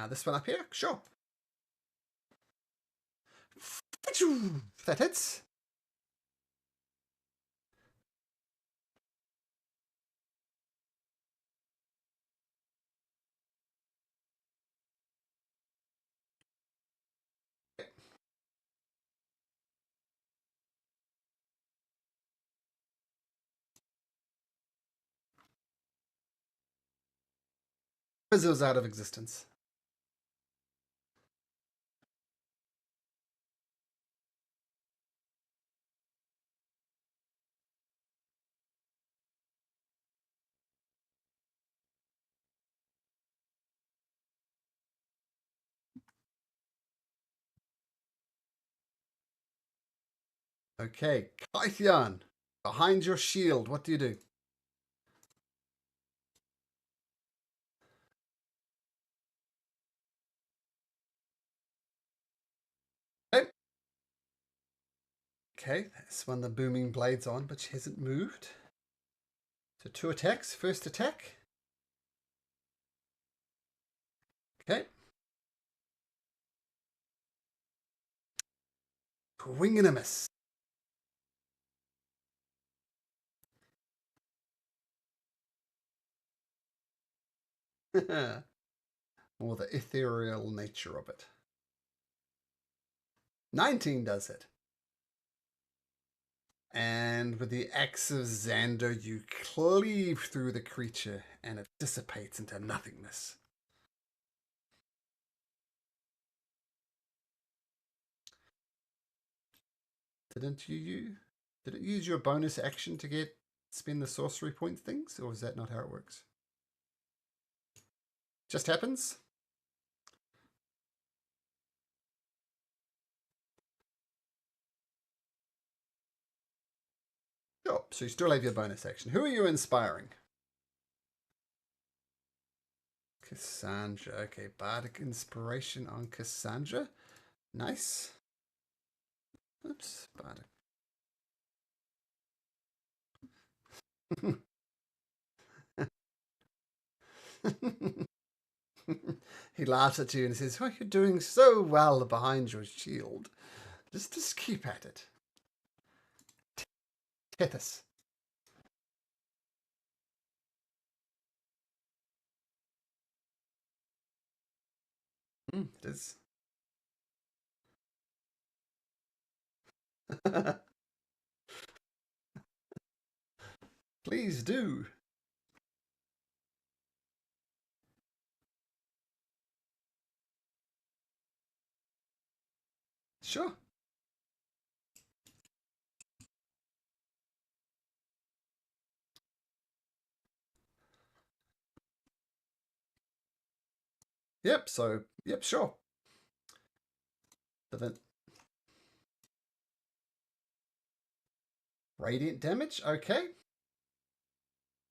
This one up here? Sure. That hits. fizzles out of existence. Okay, Kythian, behind your shield, what do you do? Okay. Okay, that's when the booming blade's on, but she hasn't moved. So 2 attacks. First attack. Okay. Wing and a miss. Or the ethereal nature of it. 19 does it. And with the axe of Xander, you cleave through the creature and it dissipates into nothingness. Didn't you use your bonus action to spend the sorcery point things, or is that not how it works? Just happens? Sure. So you still have your bonus action. Who are you inspiring? Cassandra. Okay, bardic inspiration on Cassandra. Nice. Oops, bardic. He laughs at you and says, "Oh, you're doing so well behind your shield. Just keep at it." Tethys. It is. Please do. Sure. Yep, so, yep, sure. Radiant damage, okay.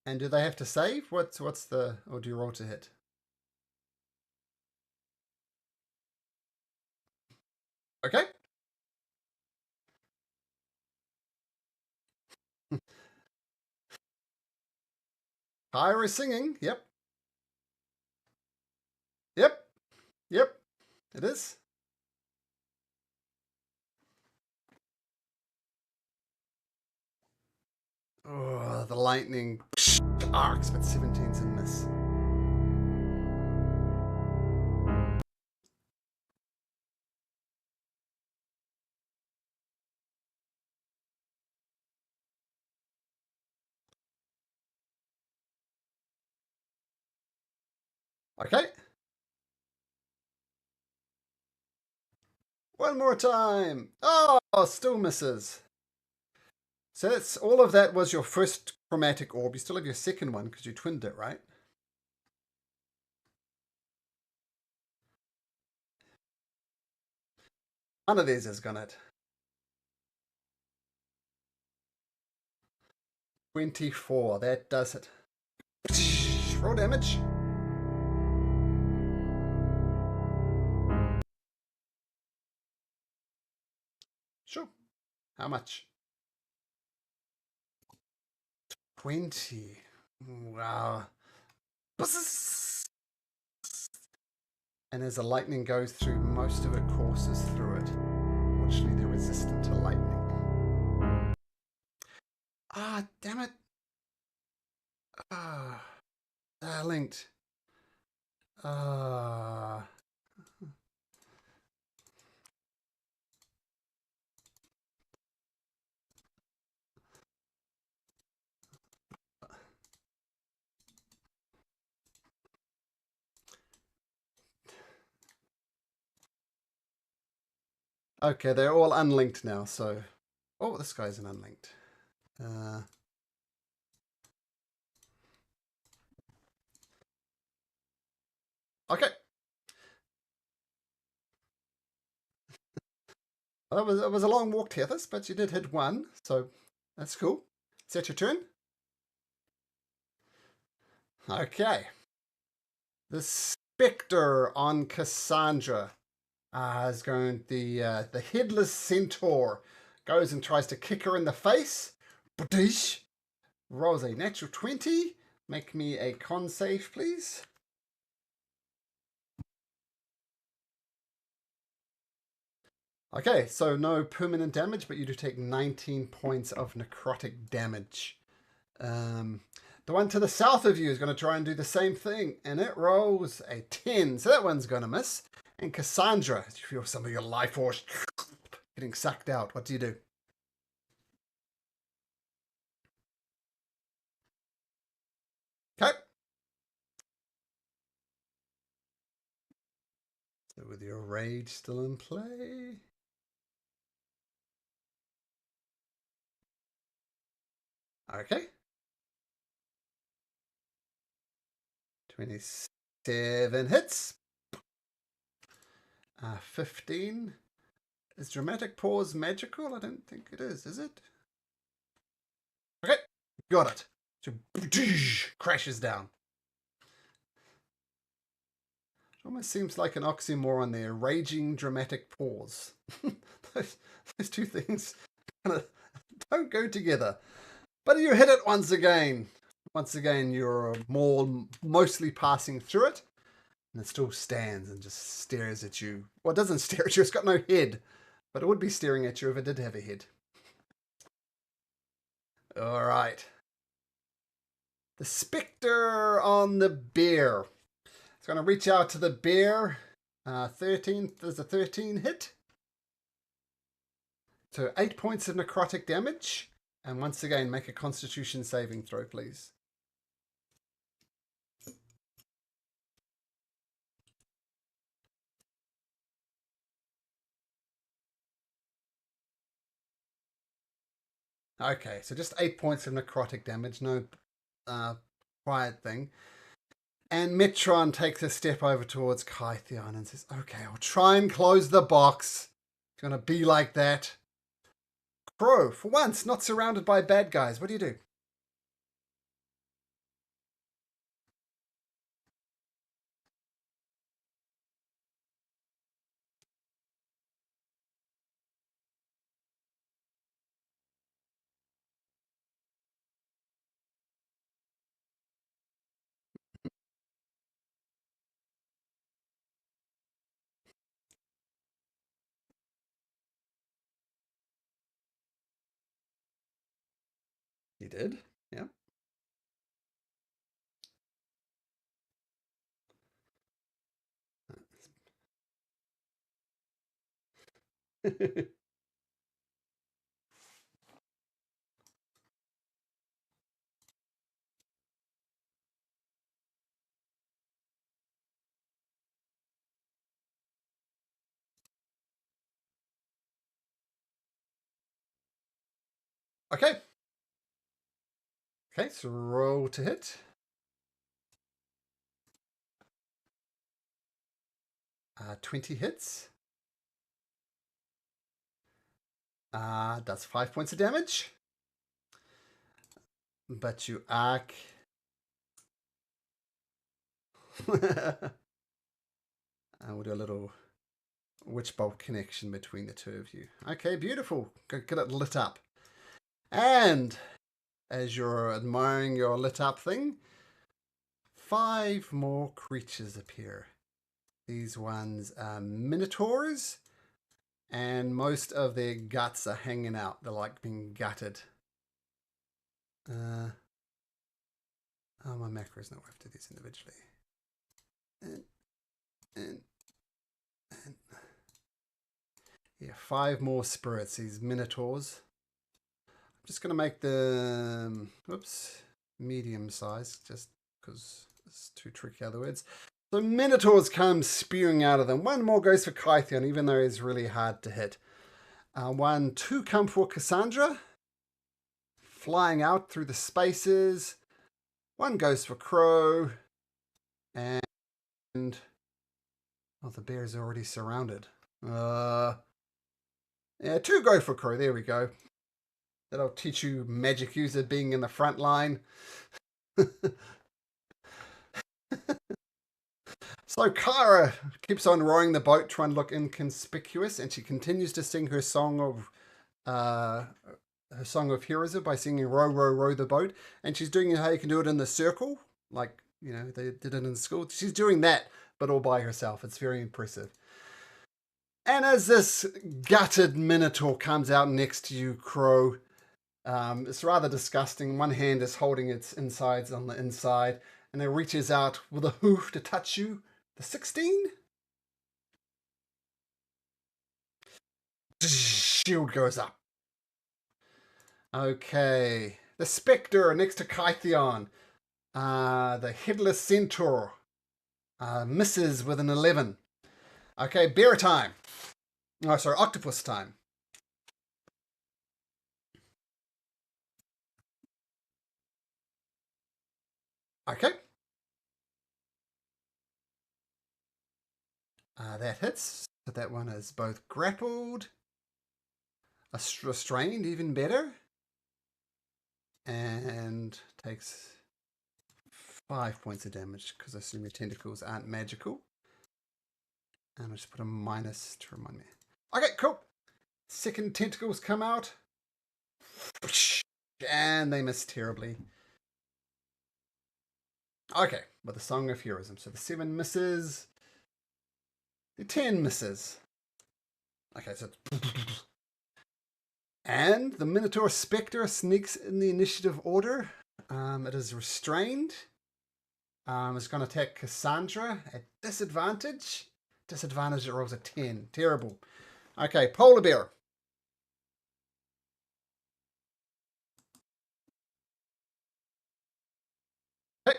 And do they have to save? What's the, or do you roll to hit? Okay. Kyra is singing, yep. Yep, yep, it is. Oh, the lightning arcs, but 17's a miss. Okay. One more time. Oh, still misses. So that's all of that was your first chromatic orb. You still have your second one because you twinned it, right? None of these is gonna hit. 24. That does it. Roll damage. Sure. How much? 20. Wow. And as the lightning goes through, most of it courses through it. Fortunately, they're resistant to lightning. Ah, damn it. Ah, linked. Ah. Okay, they're all unlinked now, so... Oh, this guy's an unlinked. Okay. It was a long walk, Tethys, but you did hit one, so that's cool. Is that your turn? Okay. The Spectre on Cassandra is going... The Headless Centaur goes and tries to kick her in the face. Badish! Rolls a natural 20. Make me a con save, please. Okay, so no permanent damage, but you do take 19 points of necrotic damage. The one to the south of you is going to try and do the same thing, and it rolls a 10, so that one's going to miss. And Cassandra, as you feel some of your life force getting sucked out, what do you do? Okay. So with your rage still in play... Okay. 27 hits. 15. Is Dramatic Pause magical? I don't think it is it? Okay, got it. So, crashes down. It almost seems like an oxymoron there. Raging Dramatic Pause. those two things kind of don't go together. But you hit it once again. Once again, you're mostly passing through it. And it still stands and just stares at you. Well, it doesn't stare at you. It's got no head. But it would be staring at you if it did have a head. All right. The Spectre on the bear. It's going to reach out to the bear. 13. There's a 13 hit. So 8 points of necrotic damage. And once again, make a constitution saving throw, please. Okay, so just 8 points of necrotic damage. No quiet thing. And Metron takes a step over towards Kytheon and says, okay, I'll try and close the box. It's going to be like that. Crow, for once, not surrounded by bad guys. What do you do? He did, yeah. Okay. Okay, so roll to hit. 20 hits. That's 5 points of damage. But you arc. And we'll do a little witch bolt connection between the two of you. Okay, beautiful. Get it lit up. And as you're admiring your lit up thing, 5 more creatures appear. These ones are minotaurs, and most of their guts are hanging out. They're like being gutted. Oh, my macros not worth to these individually. And yeah, 5 more spirits, these minotaurs. I'm just going to make them, medium size, just because it's too tricky otherwise. So minotaurs come spewing out of them. One more goes for Kytheon, even though he's really hard to hit. 1, 2 come for Cassandra. Flying out through the spaces. 1 goes for Crow. And oh, the bear is already surrounded. Yeah, 2 go for Crow. There we go. That'll teach you magic user being in the front line. So Kara keeps on rowing the boat, trying to look inconspicuous, and she continues to sing her song of heroism by singing "Row, row, row the boat," and she's doing how you can do it in the circle, like they did it in school. She's doing that, but all by herself. It's very impressive. And as this gutted minotaur comes out next to you, Crow, it's rather disgusting. One hand is holding its insides on the inside, and it reaches out with a hoof to touch you. The 16? Shield goes up. Okay. The Spectre next to Kytheon. The Headless Centaur. Misses with an 11. Okay, bear time. Oh, sorry, octopus time. Okay. That hits. So that one is both grappled, restrained, even better, and takes 5 points of damage because I assume your tentacles aren't magical. And I'll just put a minus to remind me. Okay, cool. Second tentacles come out. And they miss terribly. Okay, with the Song of Heroism. So the 7 misses. The 10 misses. Okay, so and the Minotaur Spectre sneaks in the initiative order. It is restrained. It's going to attack Cassandra at disadvantage. Disadvantage, it rolls a 10. Terrible. Okay, Polar Bear. Hey.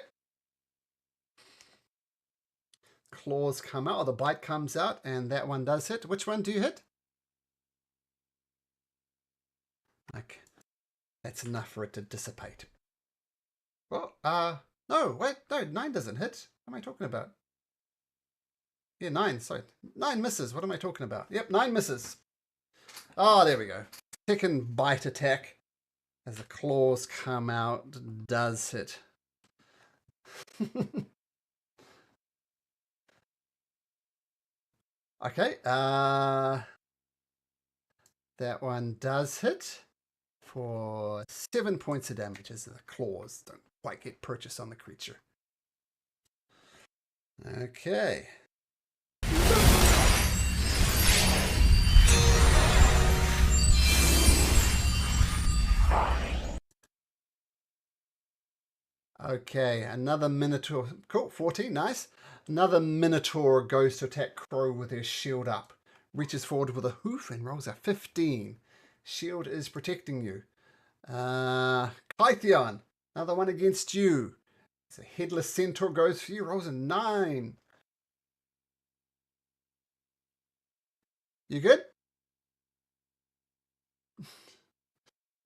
Claws come out, or the bite comes out, and that one does hit. Which one do you hit? Okay. That's enough for it to dissipate. Well, no, wait, no, 9 doesn't hit. What am I talking about? Yeah, 9, sorry. 9 misses. What am I talking about? Yep, 9 misses. Oh, there we go. Second bite attack as the claws come out does hit. Okay, that one does hit for 7 points of damage as the claws don't quite get purchased on the creature. Okay. Okay, another Minotaur. Cool, 14, nice. Another Minotaur goes to attack Crow with his shield up. Reaches forward with a hoof and rolls a 15. Shield is protecting you. Pythion, another one against you. So Headless Centaur goes for you, rolls a 9. You good?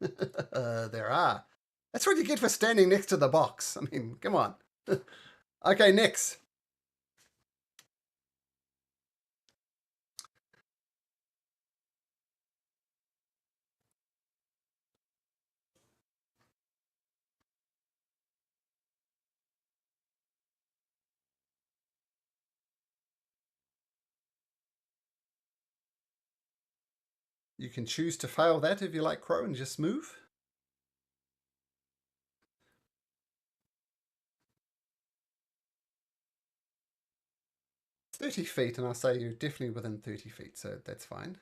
There are. That's what you get for standing next to the box. I mean, come on. Okay, next. You can choose to fail that if you like Crow and just move. 30 feet, and I'll say you're definitely within 30 feet, so that's fine.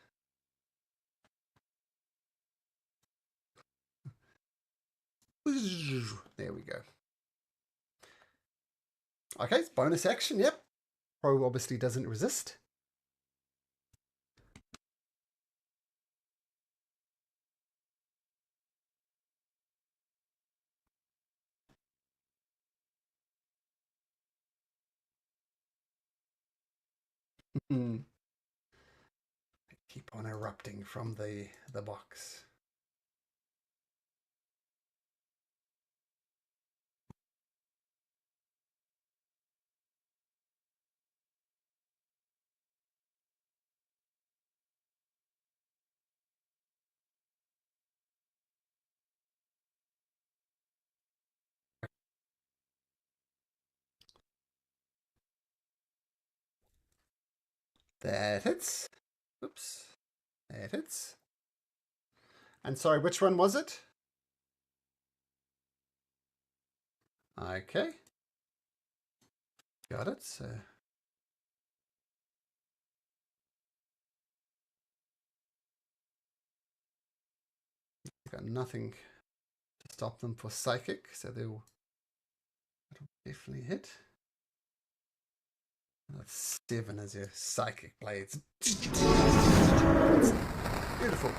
There we go. Okay, it's bonus action, yep. Crow obviously doesn't resist. keep on erupting from the box. That hits. Oops. That hits. And sorry, which one was it? Okay. Got it. So got nothing to stop them for psychic, so that'll definitely hit. That's 7 as your psychic blades. Beautiful.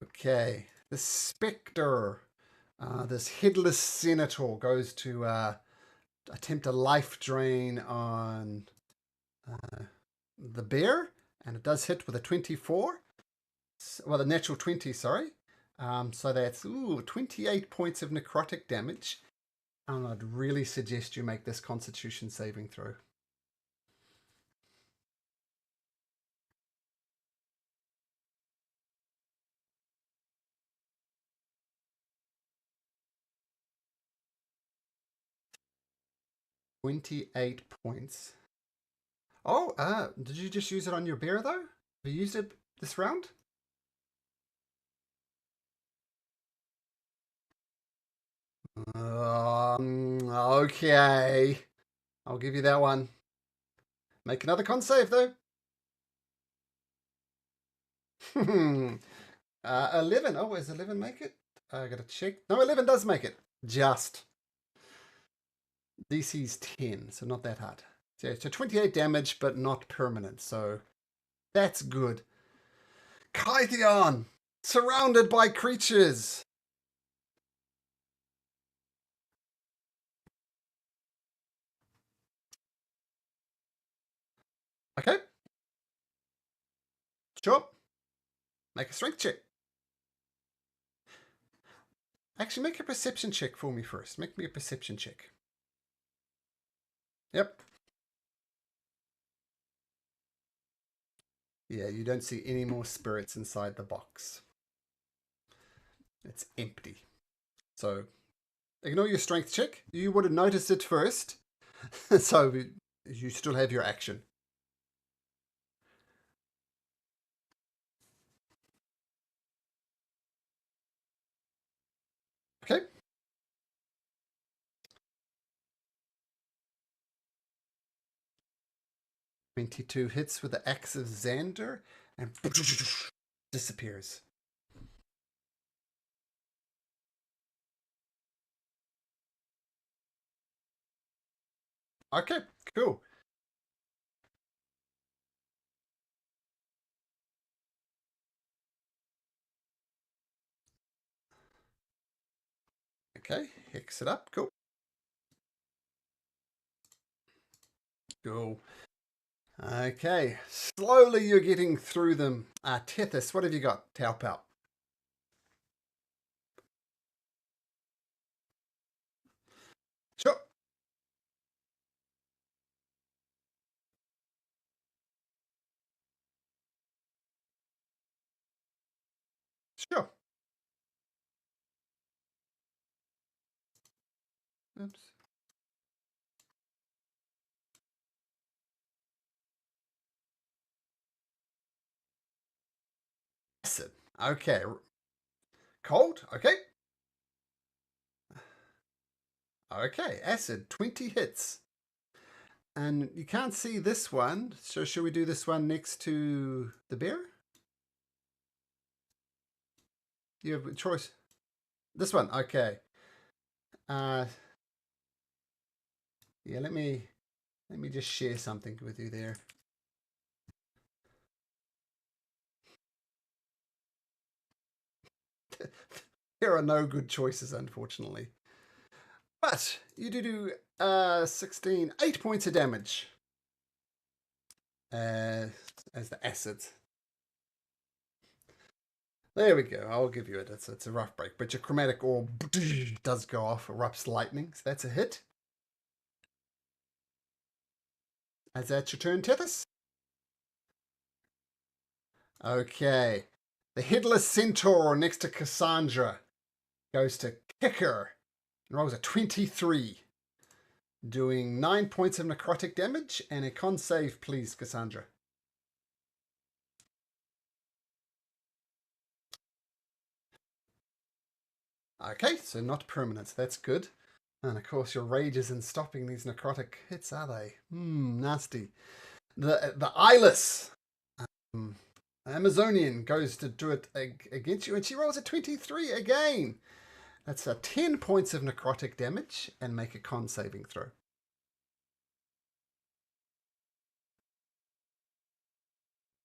Okay, the Spectre. This headless senator goes to attempt a life drain on the bear, and it does hit with a 24. Well, the natural 20, sorry. So that's 28 points of necrotic damage. And I'd really suggest you make this Constitution saving throw. $28 points. Oh, did you just use it on your bear though? Have you used it this round? Okay. I'll give you that one. Make another con save though. 11. Oh, is 11 make it? I gotta check. No, 11 does make it. Just. DC's 10, so not that hard. So 28 damage, but not permanent, so that's good. Kytheon! Surrounded by creatures! Okay. Sure. Make a strength check. Actually, make a perception check for me first. Make me a perception check. Yep. Yeah, you don't see any more spirits inside the box. It's empty. So, ignore your strength check. You would have noticed it first. So, you still have your action. Okay. 22 hits with the axe of Xander and disappears. Okay, cool. Okay, hex it up. Cool. Cool. Okay, slowly you're getting through them. Tethys, what have you got to help out? Sure. Sure. Oops. Acid. Okay. Cold. Okay. Okay. Acid. 20 hits. And you can't see this one. So should we do this one next to the bear? You have a choice. This one. Okay. Yeah, let me just share something with you there. There are no good choices, unfortunately. But you do 16, 8 points of damage as the acid. There we go. I'll give you it. It's a rough break. But your chromatic orb does go off, erupts lightning. So that's a hit. Is that your turn, Tethys? Okay. The headless centaur next to Cassandra goes to kick her. And rolls a 23. Doing 9 points of necrotic damage and a con save, please, Cassandra. Okay, so not permanent. That's good. And of course, your rage isn't stopping these necrotic hits, are they? Nasty. The eyeless Amazonian goes to do it against you, and she rolls a 23 again. That's 10 points of necrotic damage, and make a con saving throw.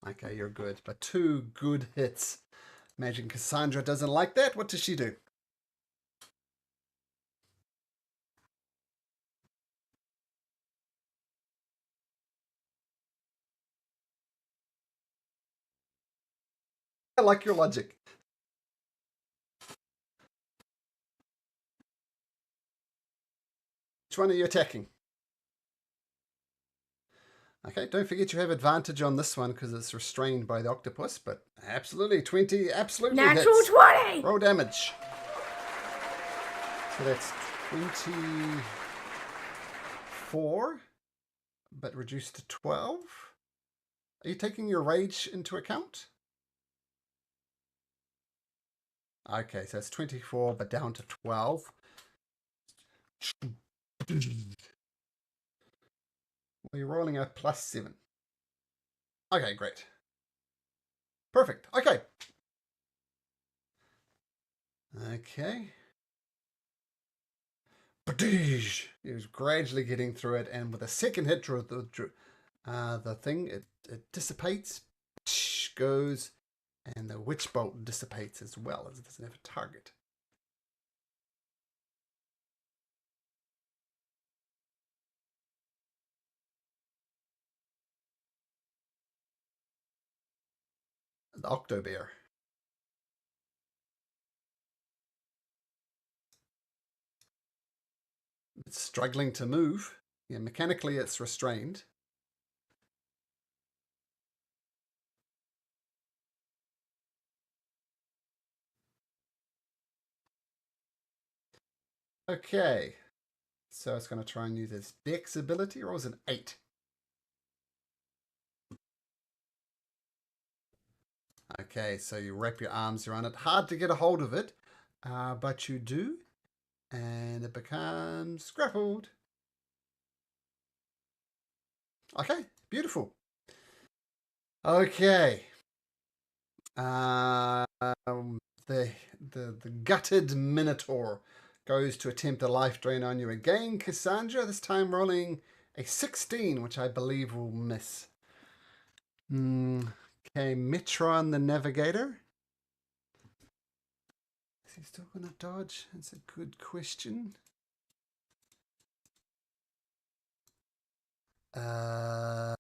Okay, you're good, but 2 good hits. Imagine Cassandra doesn't like that. What does she do? I like your logic. Which one are you attacking? Okay, don't forget you have advantage on this one because it's restrained by the octopus, but absolutely, 20 absolutely Natural hits. 20! Roll damage. So that's 24, but reduced to 12. Are you taking your rage into account? Okay, so it's 24, but down to 12. Well, you're rolling a +7. Okay, great. Perfect. Okay. Okay. He was gradually getting through it, and with a second hit, the thing it dissipates, goes, and the witch bolt dissipates as well, as it doesn't have a target. The Octobear. It's struggling to move. Yeah, mechanically it's restrained. Okay. So it's going to try and use its Dex ability. Rolls an 8. Okay, so you wrap your arms around it. Hard to get a hold of it, but you do. And it becomes grappled. Okay, beautiful. Okay. The gutted Minotaur goes to attempt a life drain on you again, Cassandra. This time rolling a 16, which I believe will miss. Okay, Metron the Navigator. Is he still going to dodge? That's a good question. Hmm.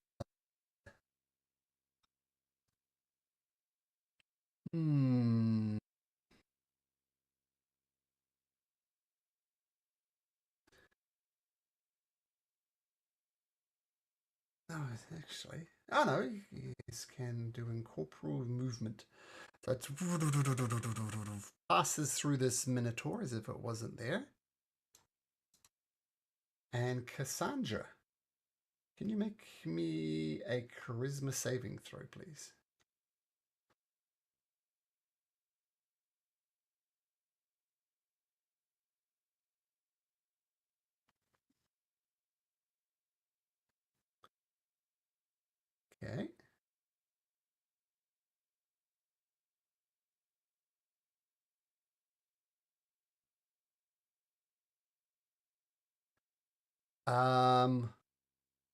No, actually. Oh no, he can do incorporeal movement. So it passes through this Minotaur as if it wasn't there. And Cassandra, can you make me a charisma saving throw, please? Okay.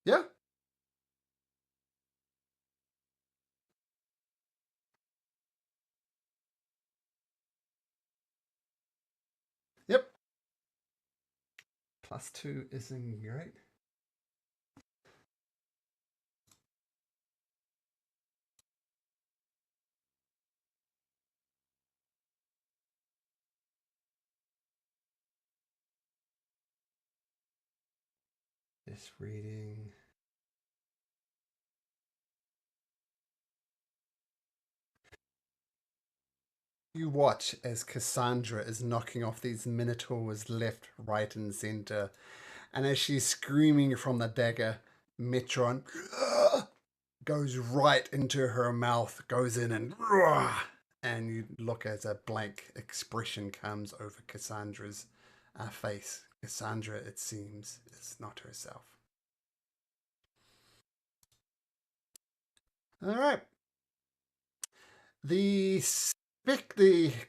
Yeah. +2 isn't great. This reading. You watch as Cassandra is knocking off these minotaurs left, right, and center. And as she's screaming from the dagger, Metron goes right into her mouth, goes in and you look as a blank expression comes over Cassandra's face. Cassandra, it seems, is not herself. All right. The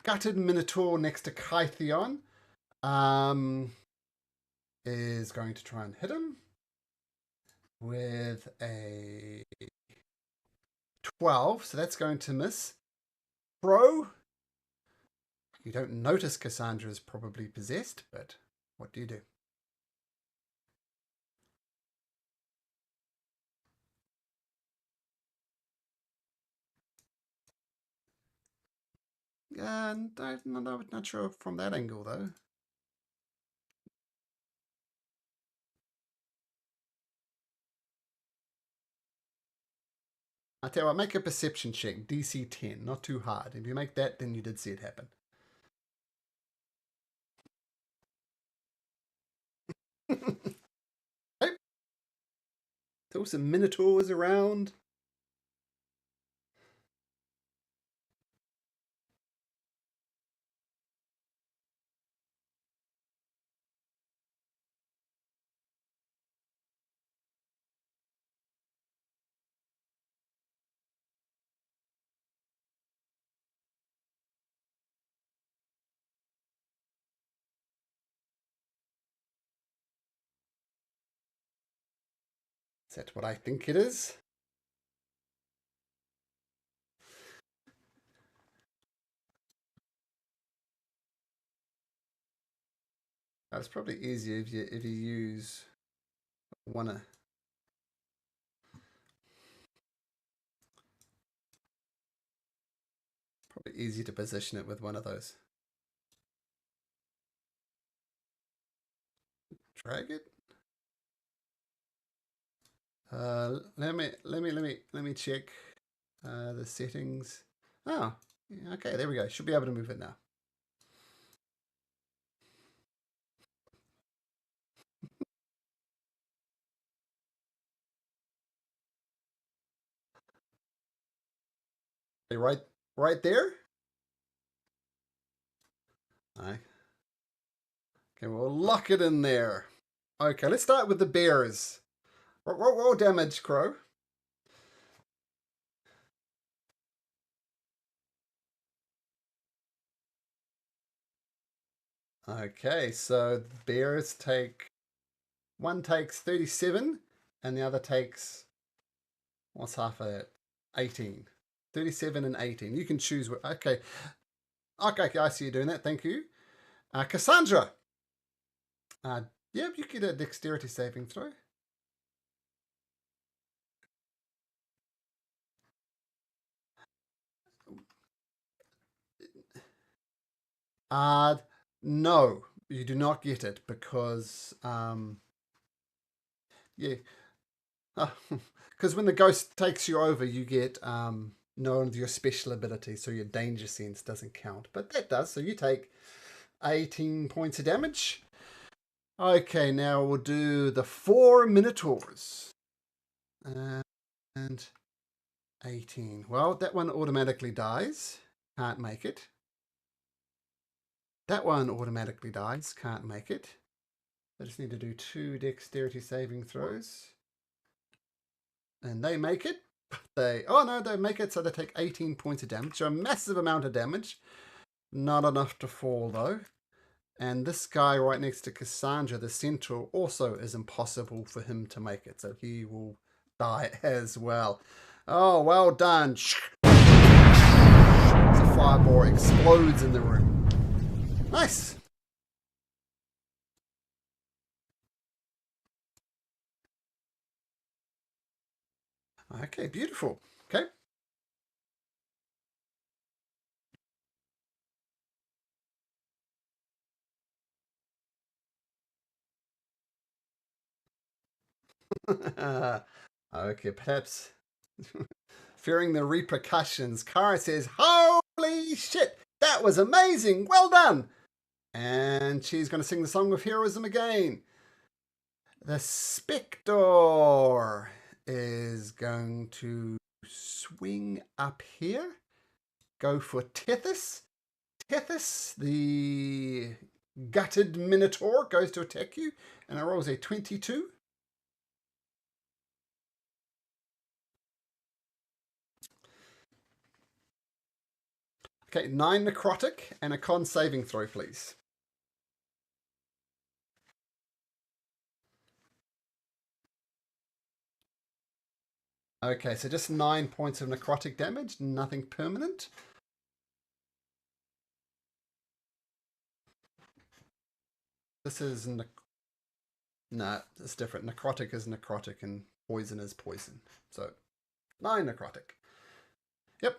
gutted minotaur next to Kytheon is going to try and hit him with a 12, so that's going to miss. Bro, you don't notice Cassandra is probably possessed, but what do you do? I'm not sure from that angle, though. I tell you what, make a perception check, DC 10, not too hard. If you make that, then you did see it happen. Okay. There were some minotaurs around. Is that what I think it is? It's probably easier if you use one. Probably easy to position it with one of those. Drag it. Let me check the settings. Oh, okay, there we go. Should be able to move it now. Right there. All right. Okay, we'll lock it in there. Okay, let's start with the bears. Roll damage, Crow. Okay, so the bears take... One takes 37, and the other takes... What's half of it? 18. 37 and 18. You can choose... Okay. Okay, I see you doing that. Thank you. Cassandra. Yeah, you get a dexterity saving throw. No, you do not get it because yeah, because when the ghost takes you over, you get none of your special abilities, so your danger sense doesn't count, but that does. So you take 18 points of damage. Okay, now we'll do the 4 minotaurs and 18. Well, that one automatically dies. Can't make it. That one automatically dies. Can't make it. I just need to do 2 dexterity saving throws. And they make it. They make it, so they take 18 points of damage. So a massive amount of damage. Not enough to fall, though. And this guy right next to Cassandra, the centaur, also is impossible for him to make it. So he will die as well. Oh, well done. The fireball explodes in the room. Nice. Okay, beautiful. Okay. Okay, perhaps fearing the repercussions, Kara says, "Holy shit, that was amazing! Well done!" And she's going to sing the song of heroism again. The Spectre is going to swing up here, go for Tethys. Tethys, the gutted Minotaur, goes to attack you, and it rolls a 22. Okay, 9 necrotic and a con saving throw, please. Okay, so just 9 points of necrotic damage, nothing permanent. This is no, it's different. Necrotic is necrotic and poison is poison. So 9 necrotic. Yep.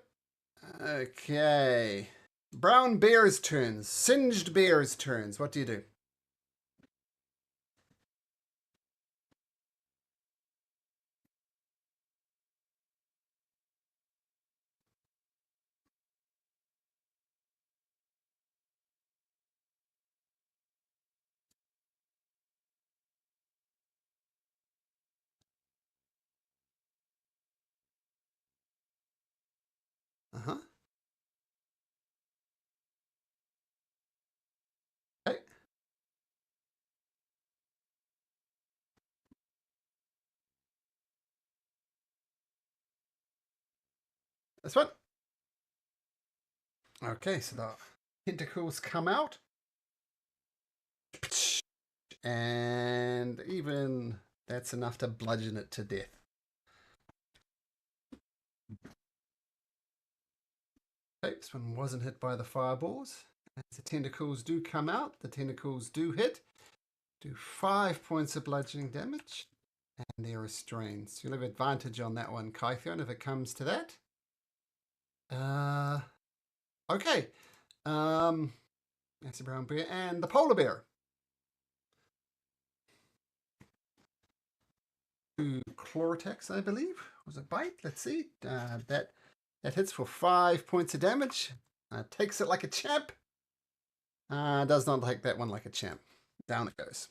Okay. Brown bear's turns. Singed bear's turns. What do you do? Uh-huh. Okay. This one. Okay, so the tentacles come out. And even that's enough to bludgeon it to death. Okay, this one wasn't hit by the fireballs. As the tentacles do come out, the tentacles do hit. Do 5 points of bludgeoning damage. And they're restrained. So you'll have advantage on that one, Kythion, if it comes to that. Okay. That's a brown bear. And the polar bear. 2 claw attacks, I believe. Was it bite? Let's see. That hits for 5 points of damage. Takes it like a champ. Does not take that one like a champ. Down it goes.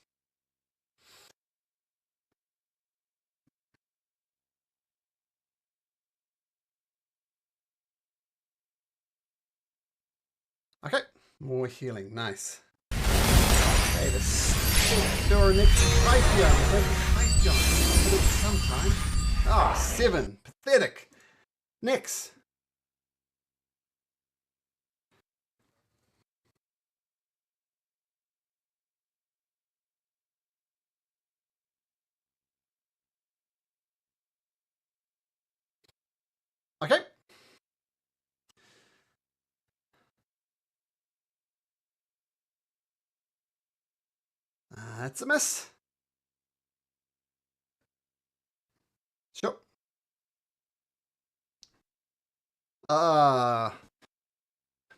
Okay, more healing. Nice. Okay, the door next to Pythion. Sometime. Ah, oh, 7. Pathetic. Next. Okay. That's a miss. Sure.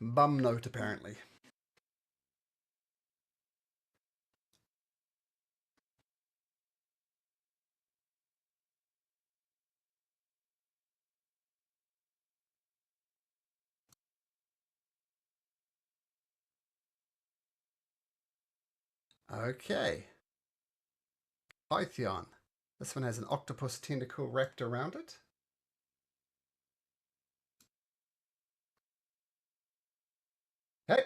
Bum note, apparently. Okay. Pythion. This one has an octopus tentacle wrapped around it. Okay.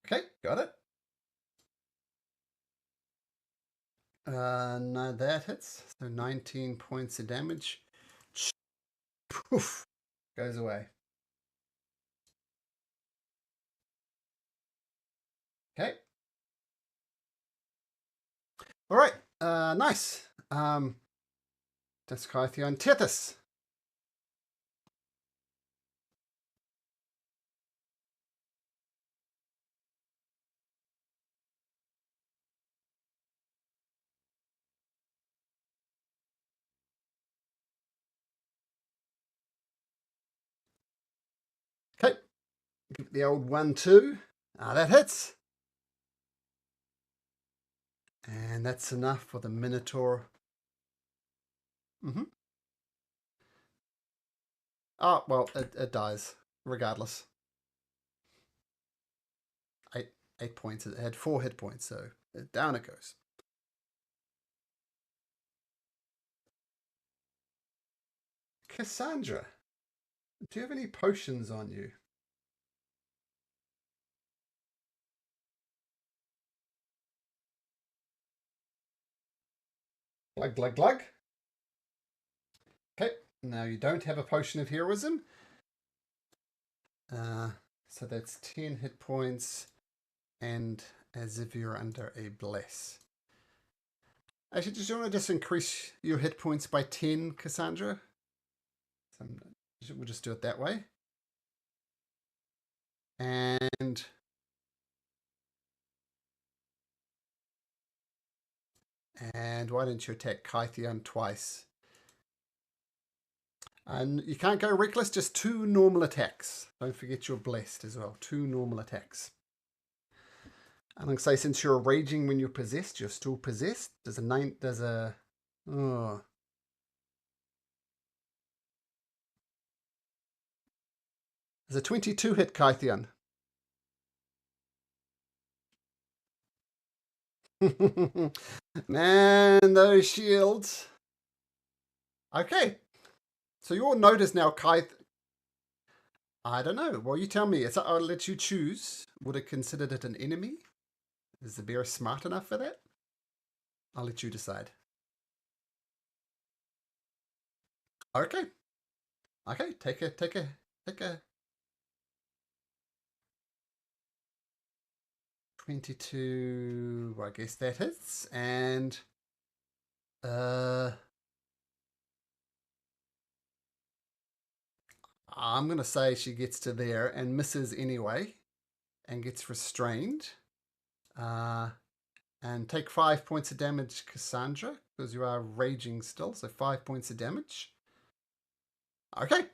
Okay, got it. No, that hits. So 19 points of damage. Poof. Goes away. Okay. All right. Nice. That's Kythion. Tethys. Give it the old 1-2. Ah, that hits. And that's enough for the Minotaur. Oh, well, it dies, regardless. 8 points. It had 4 hit points, so down it goes. Cassandra, do you have any potions on you? Glug, glug, glug. Okay, now you don't have a potion of heroism. So that's 10 hit points, and as if you're under a bless. Actually, do you want to just increase your hit points by 10, Cassandra? We'll just do it that way. And why don't you attack Kythion twice? And you can't go reckless, just 2 normal attacks. Don't forget you're blessed as well. 2 normal attacks. I'm going to say, since you're raging when you're possessed, you're still possessed. There's a There's a 22 hit Kythion. Man, those shields. Okay. So your notice now, Kyth. I don't know. Well, you tell me. I'll let you choose. Would it consider it an enemy? Is the bear smart enough for that? I'll let you decide. Okay. Okay, take a 22. I guess that hits. And I'm gonna say she gets to there and misses anyway, and gets restrained. And take 5 points of damage, Cassandra, because you are raging still. So 5 points of damage. Okay.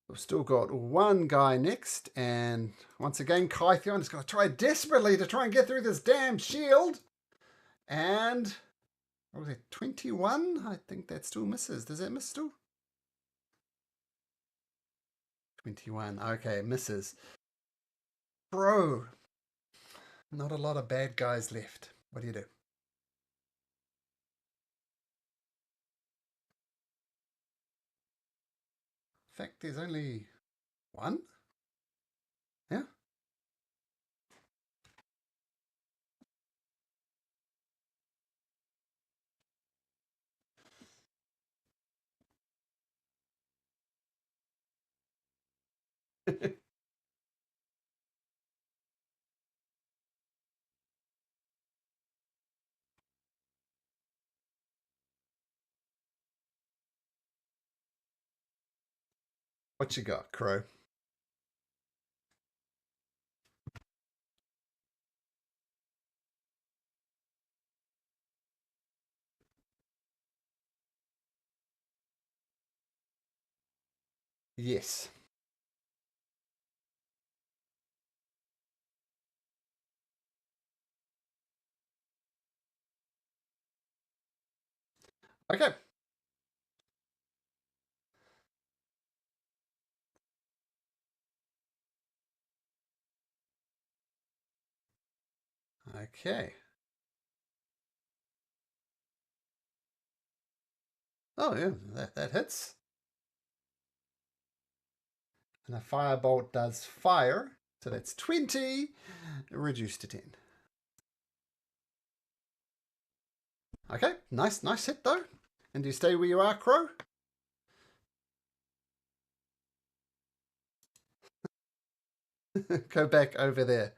We've still got one guy next, and once again, Kythion is going to try desperately to try and get through this damn shield. And what was it, 21? I think that still misses. Does that miss still? 21. Okay, misses. Bro, not a lot of bad guys left. What do you do? In fact, there's only one. Yeah. What you got, Crow? Yes. Okay. Okay. Oh, yeah, that hits. And a firebolt does fire. So that's 20, reduced to 10. Okay, nice hit though. And do you stay where you are, Crow? Go back over there.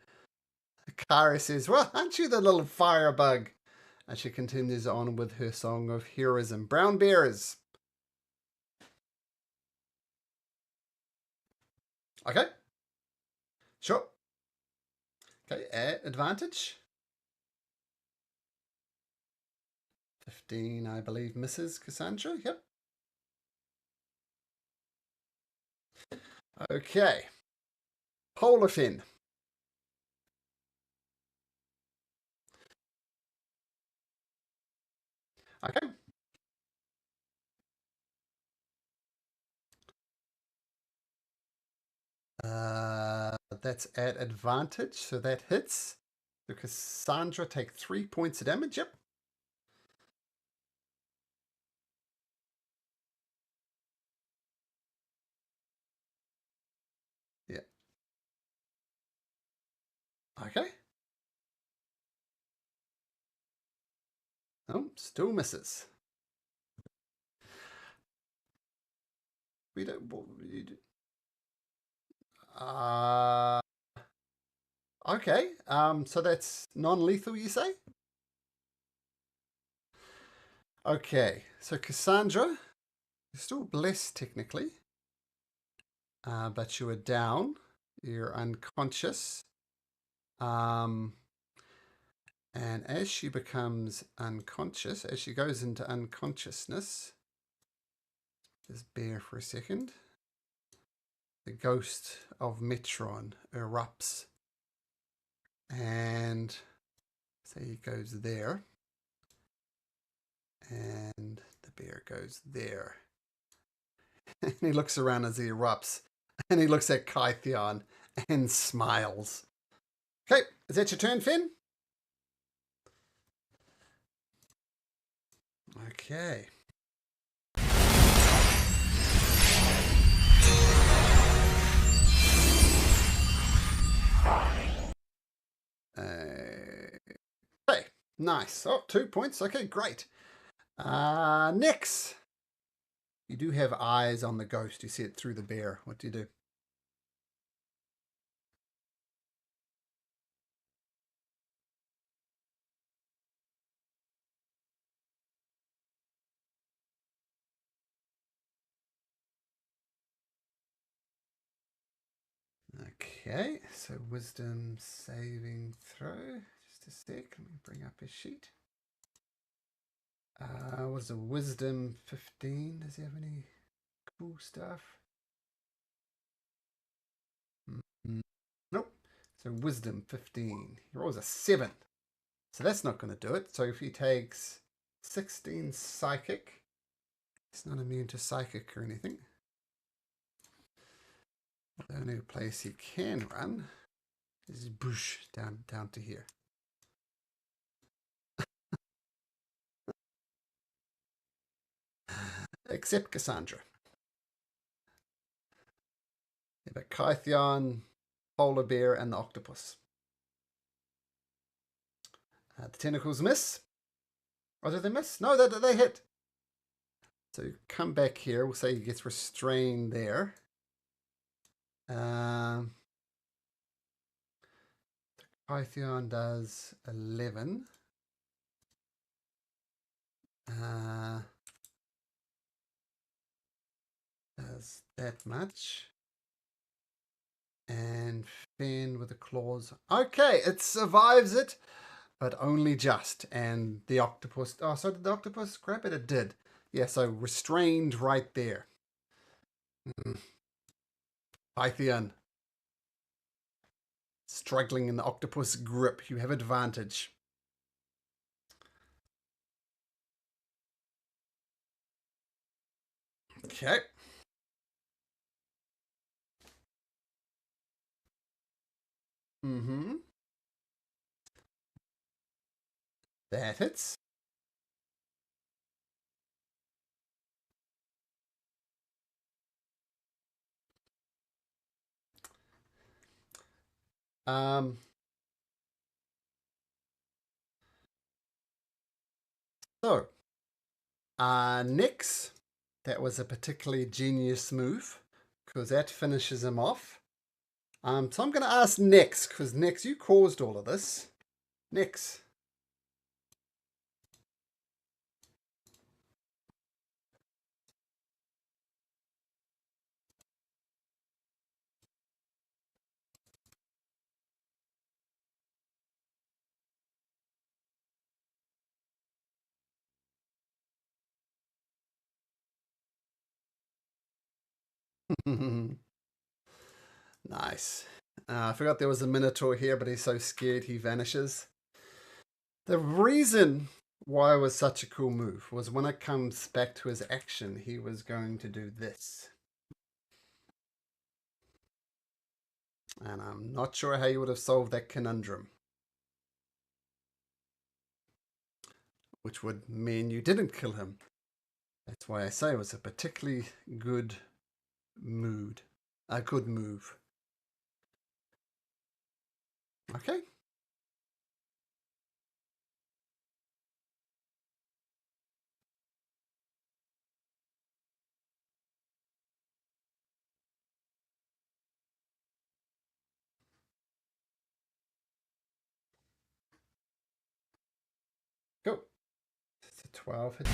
Kara says, well, aren't you the little firebug? And she continues on with her song of heroism. Brown bears. Okay. Sure. Okay, advantage. 15, I believe, misses Cassandra. Yep. Okay. Polar fin. Okay. That's at advantage, so that hits. So Cassandra take 3 points of damage. Yep. Yeah. Okay. Oh, still misses. We don't. Uh, okay. So that's non-lethal, you say? Okay. So Cassandra, you're still blessed technically, but you are down. You're unconscious. Um, and as she becomes unconscious, as she goes into unconsciousness, just bear for a second. The ghost of Metron erupts, and so he goes there, and the bear goes there. And he looks around as he erupts, and he looks at Kytheon and smiles. Okay, is that your turn, Finn? Okay. Okay, nice. Oh, 2 points. Okay, great. Next. You do have eyes on the ghost. You see it through the bear. What do you do? Okay, so wisdom saving throw. Just a sec. Let me bring up his sheet. Was a wisdom 15? Does he have any cool stuff? Mm, nope. So wisdom 15. He rolls a 7. So that's not going to do it. So if he takes 16 psychic, he's not immune to psychic or anything. The only place he can run is bush down to here. Except Cassandra. Yeah, but Kytheon, polar bear, and the octopus. The tentacles miss. Oh, did they miss? No, they hit. So come back here. We'll say he gets restrained there. Python does 11. Does that much. And Finn with the claws. Okay, it survives it, but only just. And the octopus. Oh, so did the octopus grab it? It did. Yeah, so restrained right there. Python. Struggling in the octopus grip. You have advantage. Okay. Mm-hmm. That hits. Um, so, Nyx, that was a particularly genius move because that finishes him off. So I'm going to ask Nyx because Nyx, you caused all of this. Nyx. Nice. I forgot there was a Minotaur here, but he's so scared he vanishes. The reason why it was such a cool move was when it comes back to his action, he was going to do this. And I'm not sure how you would have solved that conundrum. Which would mean you didn't kill him. That's why I say it was a particularly good mood. A good move. Okay. Go. It's a 12 hit.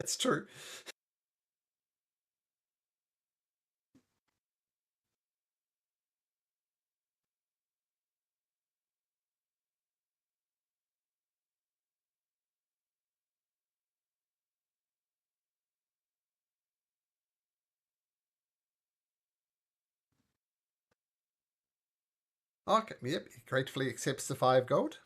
It's true. Okay, yep, he gratefully accepts the 5 gold.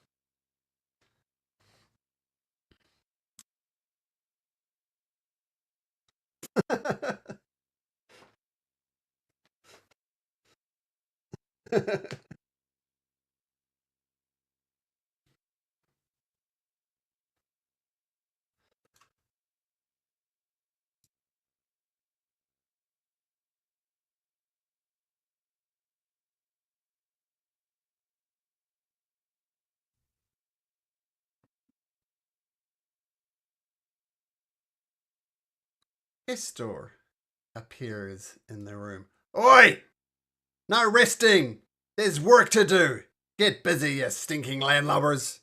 Estor appears in the room. Oi! No resting! There's work to do! Get busy, you stinking landlubbers!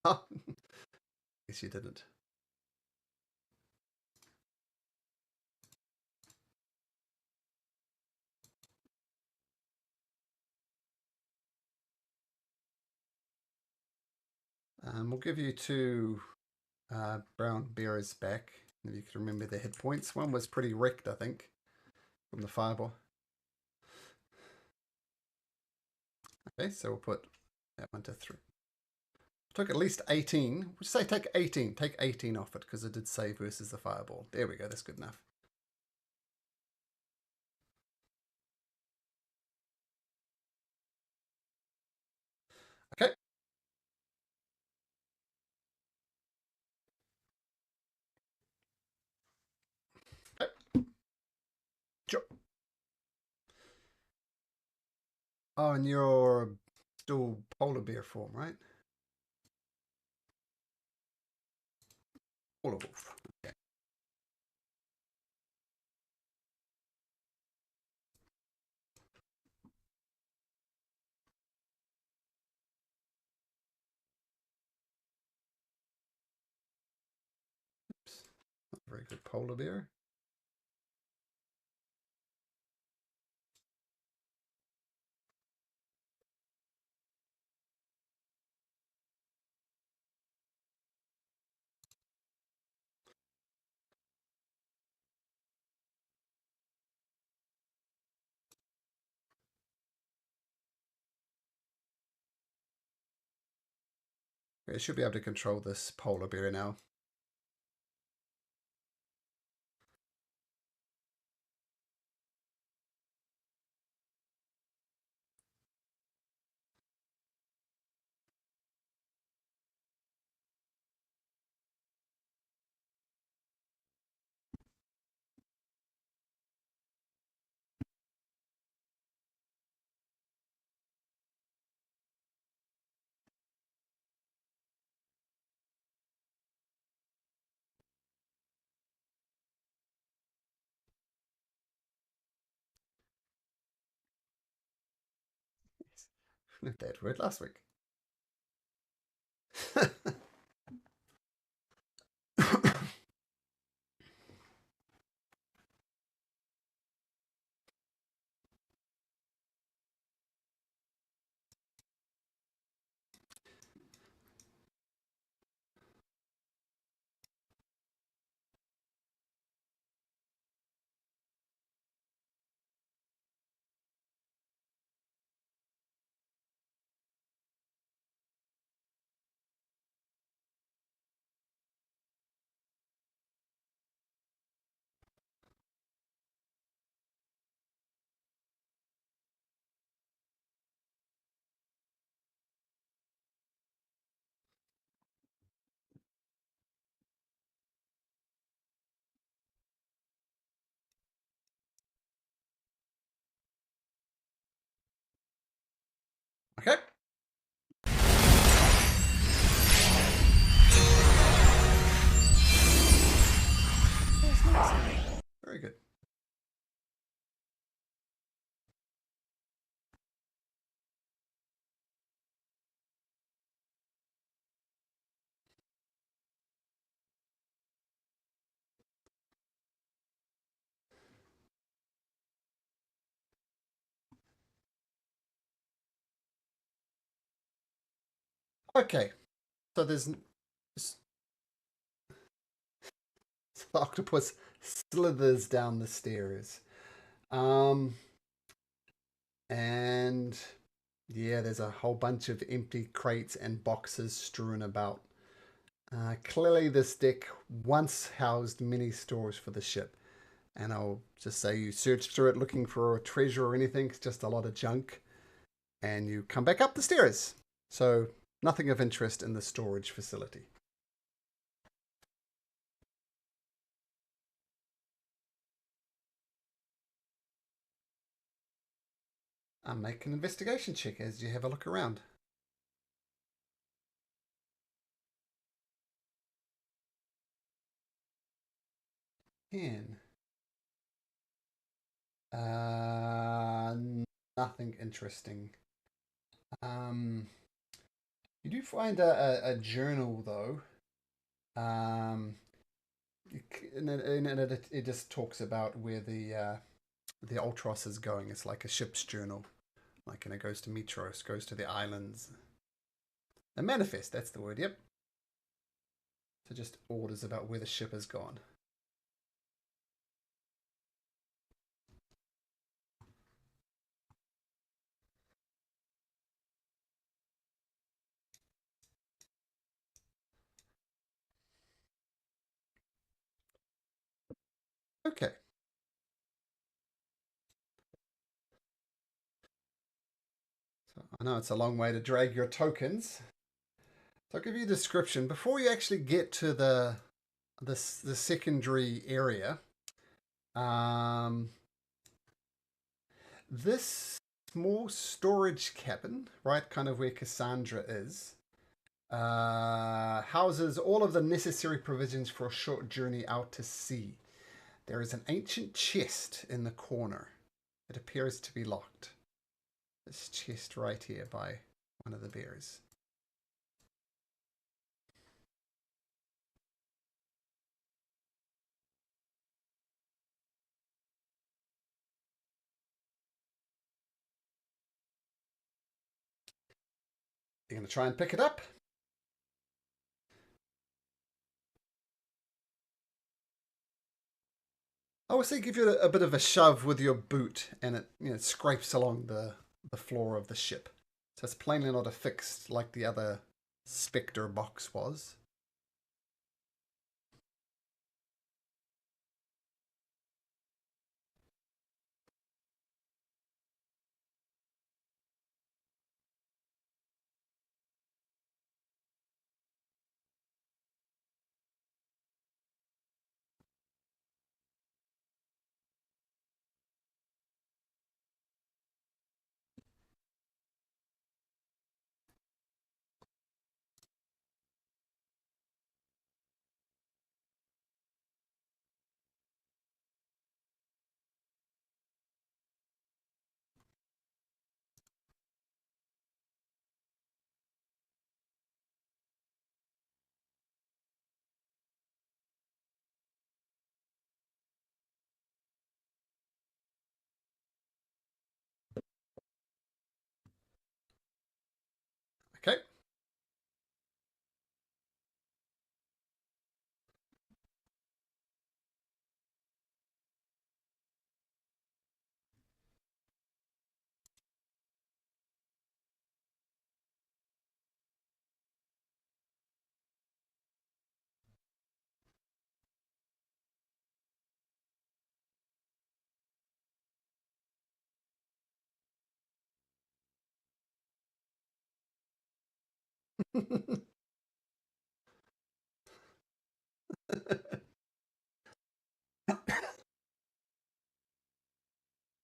Oh, guess you didn't. We'll give you 2 brown bearers back. If you can remember the hit points. One was pretty wrecked, I think, from the fireball. Okay, so we'll put that one to 3. Took at least 18. Would you say take 18? Take 18 off it because it did say versus the fireball. There we go. That's good enough. Okay. Okay. Sure. Oh, and you're still polar bear form, right? Polar wolf. Okay. Oops. Not very good polar bear. Okay, should be able to control this polar bear now. That word last week. Okay. That's nice. Very good. Okay. So there's the octopus slithers down the stairs. Um, and yeah, there's a whole bunch of empty crates and boxes strewn about. Clearly, this deck once housed many stores for the ship. And I'll just say you search through it looking for a treasure or anything. It's just a lot of junk. And you come back up the stairs. So nothing of interest in the storage facility. Make an investigation check as you have a look around. Ten. Uh, Nothing interesting. Um, you do find a journal though. Um, it just talks about where the Ultros is going. It's like a ship's journal. Like, and it goes to Mitros, goes to the islands. A manifest, that's the word, yep. So just orders about where the ship has gone. Okay. So I know it's a long way to drag your tokens. So I'll give you a description. Before you actually get to the secondary area, um, this small storage cabin, right, kind of where Cassandra is, houses all of the necessary provisions for a short journey out to sea. There is an ancient chest in the corner. It appears to be locked. This chest right here by one of the bears. You're going to try and pick it up? I would say give you a bit of a shove with your boot, and it scrapes along the floor of the ship. So it's plainly not affixed like the other Spectre box was.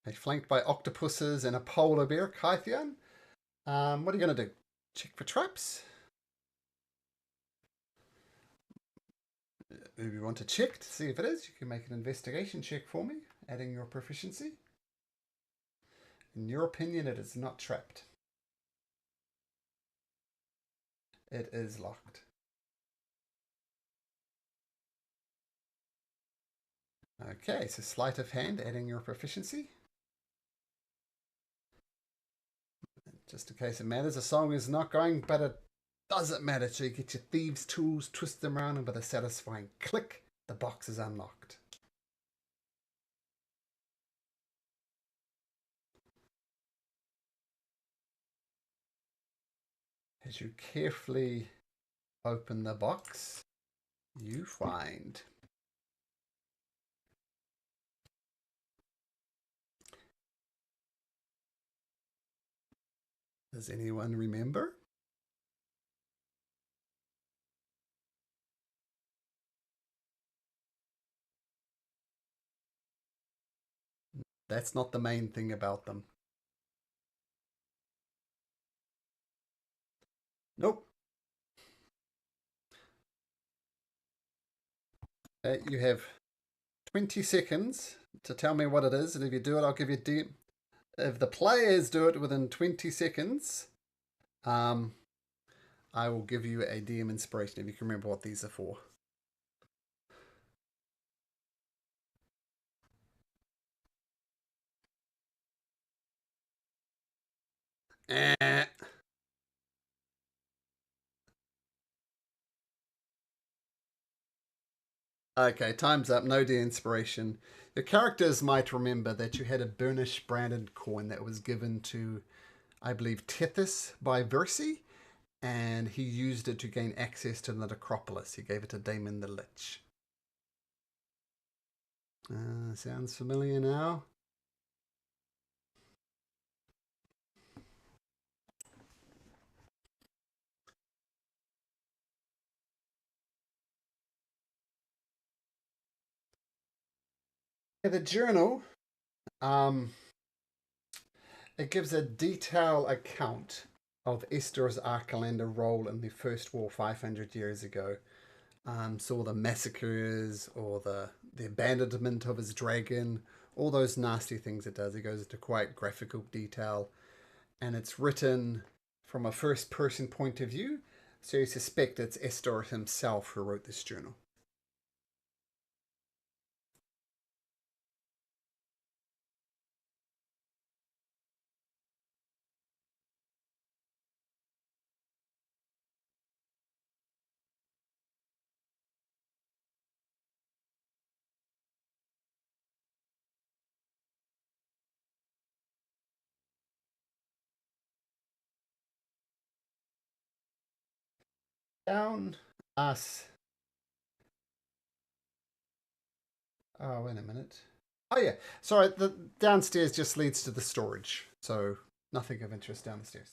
They're flanked by octopuses and a polar bear, Kythian. What are you going to do? Check for traps? If you want to check to see if it is, you can make an investigation check for me, adding your proficiency. In your opinion, it is not trapped. It is locked. Okay, so sleight of hand, adding your proficiency. Just in case it matters, the song is not going, but it doesn't matter. So you get your thieves' tools, twist them around, and with a satisfying click, the box is unlocked. As you carefully open the box, you find does anyone remember? That's not the main thing about them. Nope. You have 20 seconds to tell me what it is, and if you do it, I'll give you if the players do it within 20 seconds, I will give you a DM inspiration if you can remember what these are for. Eh. Okay, time's up. No de-inspiration. The characters might remember that you had a burnished branded coin that was given to, I believe, Tethys by Versi, and he used it to gain access to the necropolis. He gave it to Damon the Lich. Sounds familiar now. The journal, it gives a detailed account of Esther's Archelander role in the First War 500 years ago. So all the massacres or the abandonment of his dragon, all those nasty things it does. It goes into quite graphical detail, and it's written from a first person point of view. So you suspect it's Estor himself who wrote this journal. Down us. Oh, wait a minute. Oh yeah, sorry. The downstairs just leads to the storage, so nothing of interest down the stairs.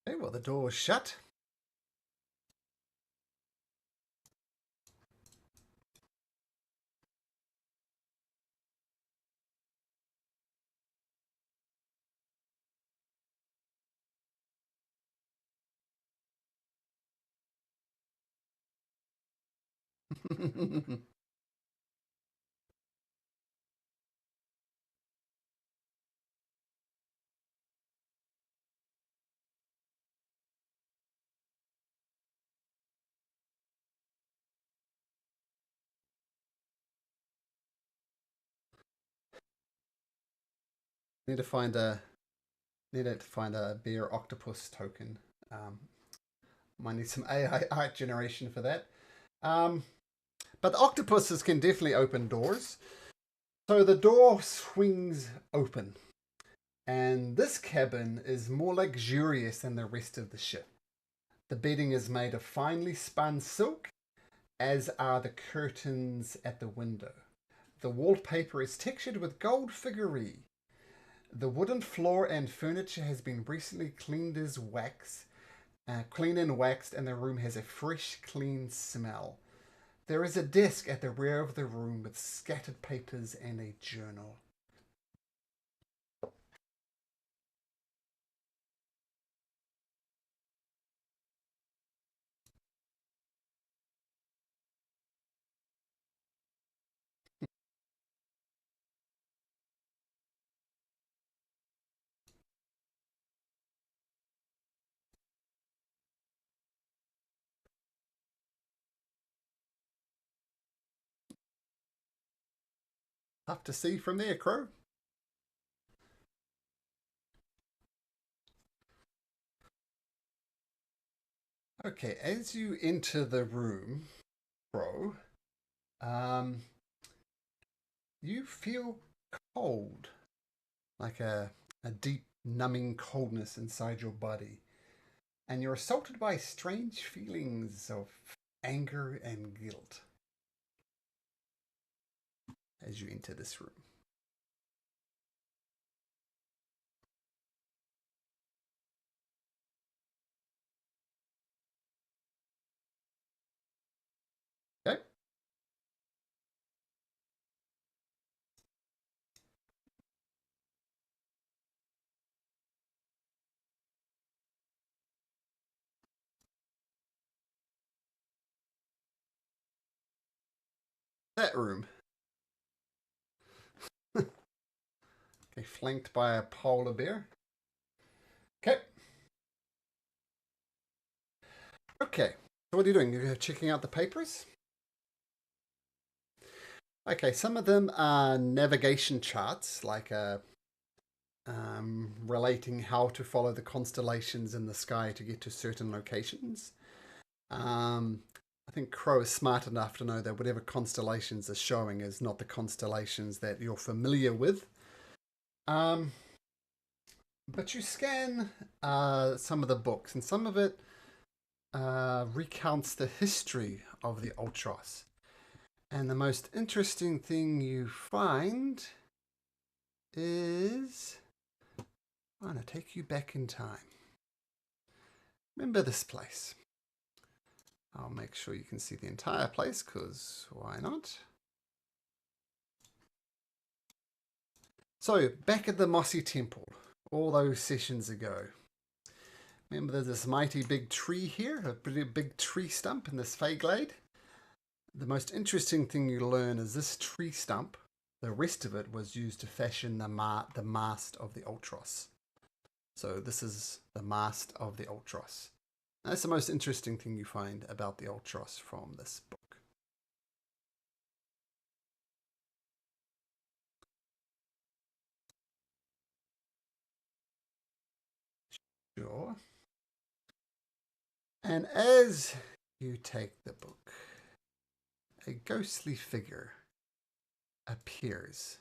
Okay, well the door was shut. Need to find a bear octopus token. Might need some AI art generation for that. But the octopuses can definitely open doors. So the door swings open, and this cabin is more luxurious than the rest of the ship. The bedding is made of finely spun silk, as are the curtains at the window. The wallpaper is textured with gold figurine. The wooden floor and furniture has been recently cleaned as wax, cleaned and waxed, and the room has a fresh, clean smell. There is a desk at the rear of the room with scattered papers and a journal. Tough to see from there, Crow. Okay, as you enter the room, Crow, you feel cold, like a deep, numbing coldness inside your body. And you're assaulted by strange feelings of anger and guilt as you enter this room. Okay. That room. Okay, flanked by a polar bear. Okay. Okay. So what are you doing? You're checking out the papers? Okay, some of them are navigation charts, like relating how to follow the constellations in the sky to get to certain locations. I think Crow is smart enough to know that whatever constellations are showing is not the constellations that you're familiar with. Um, but you scan some of the books, and some of it recounts the history of the Ultros. And the most interesting thing you find is I'm going to take you back in time. Remember this place. I'll make sure you can see the entire place, because why not? So, back at the Mossy Temple, all those sessions ago. Remember there's this mighty big tree here, a pretty big tree stump in this Feyglade? The most interesting thing you learn is this tree stump, the rest of it was used to fashion the mast of the Ultros. So this is the mast of the Ultros. That's the most interesting thing you find about the Ultros from this book. Sure. And as you take the book, a ghostly figure appears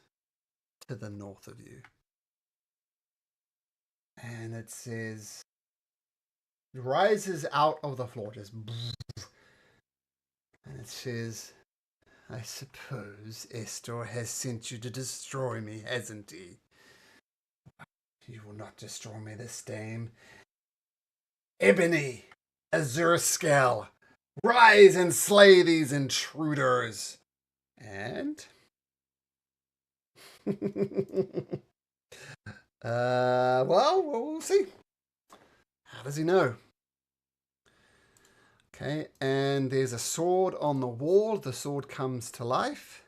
to the north of you. And it says, rises out of the floor, just, and it says, I suppose Estor has sent you to destroy me, hasn't he? You will not destroy me this time. Ebony, Azurskell, rise and slay these intruders. And well, we'll see. How does he know? Okay, and there's a sword on the wall. The sword comes to life,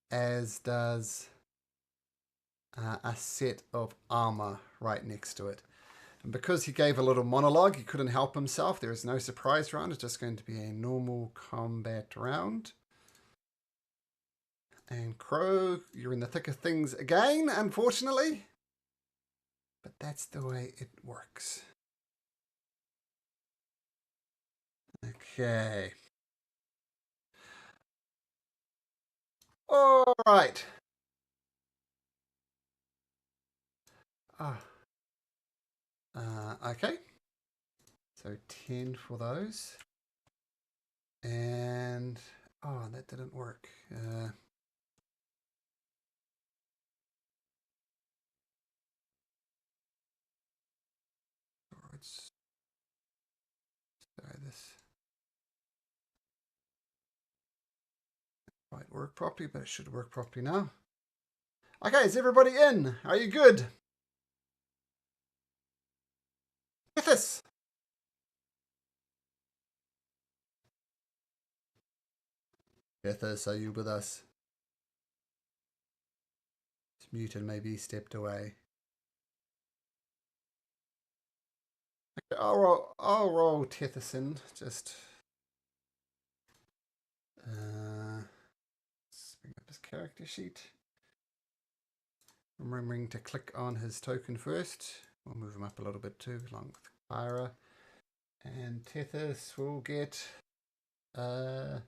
as does a set of armor right next to it. And because he gave a little monologue, he couldn't help himself. There is no surprise round. It's just going to be a normal combat round. And Crow, you're in the thick of things again, unfortunately. But that's the way it works. Okay. All right. Okay. So 10 for those. And oh, that didn't work. Let's try this. Might work properly, but it should work properly now. Okay, is everybody in? Are you good? Mythos! Mythos, are you with us? It's muted, maybe stepped away. Okay, I'll roll Tethys in. Just let's bring up his character sheet. Remembering to click on his token first. We'll move him up a little bit too, along with Kyra. And Tethys will get 12.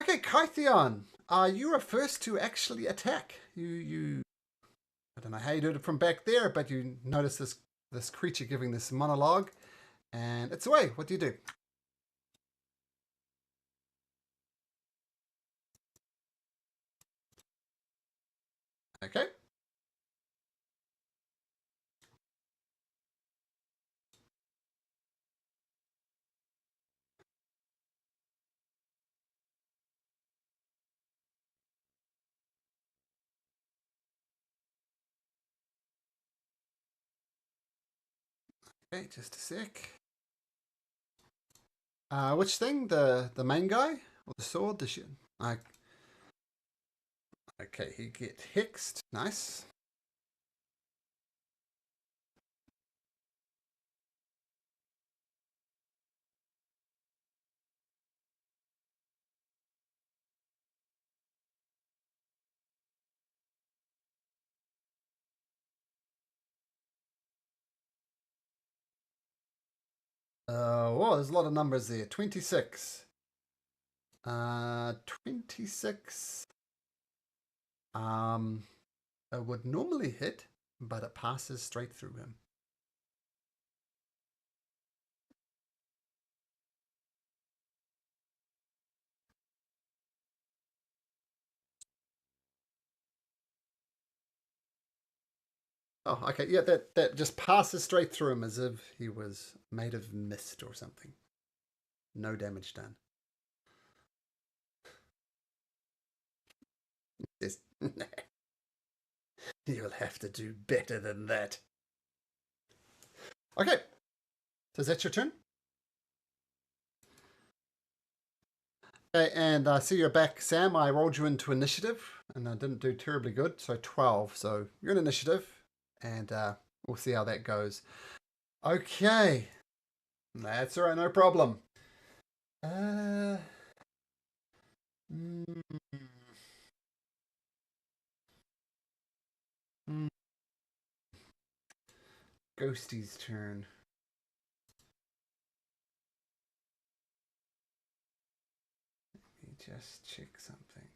Okay, Kytheon, you are first to actually attack. You I don't know how you did it from back there, but you notice this creature giving this monologue, and it's away. What do you do? Okay. Okay, just a sec. Which thing? The main guy or the sword? The shit. Okay, he get hexed. Nice. Whoa, there's a lot of numbers there. 26. 26. It would normally hit, but it passes straight through him. Oh, okay. Yeah, that just passes straight through him as if he was made of mist or something. No damage done. Yes. You'll have to do better than that. Okay. So is that your turn? Okay, and I see you're back, Sam. I rolled you into initiative, and I didn't do terribly good, so 12. So you're in initiative, and we'll see how that goes. Okay. That's all right, no problem. Uh, mm, mm. Ghosty's turn. Let me just check something.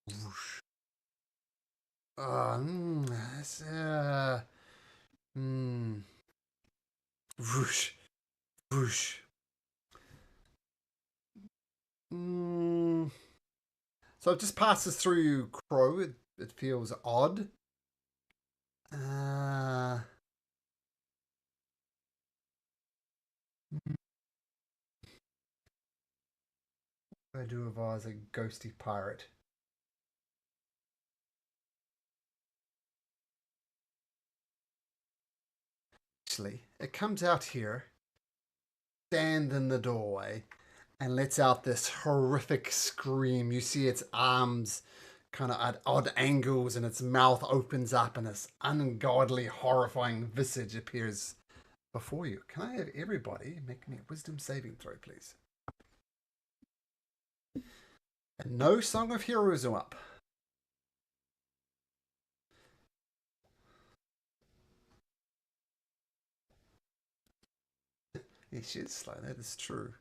Whoosh. That's, whoosh, whoosh. So it just passes through Crow. It feels odd. What do I do if I was a ghosty pirate? Actually, it comes out here, stands in the doorway, and lets out this horrific scream. You see its arms kind of at odd angles, and its mouth opens up, and this ungodly, horrifying visage appears before you. Can I have everybody make me a wisdom saving throw, please? And no Song of Heroism up. Yeah, she is slow, that is true.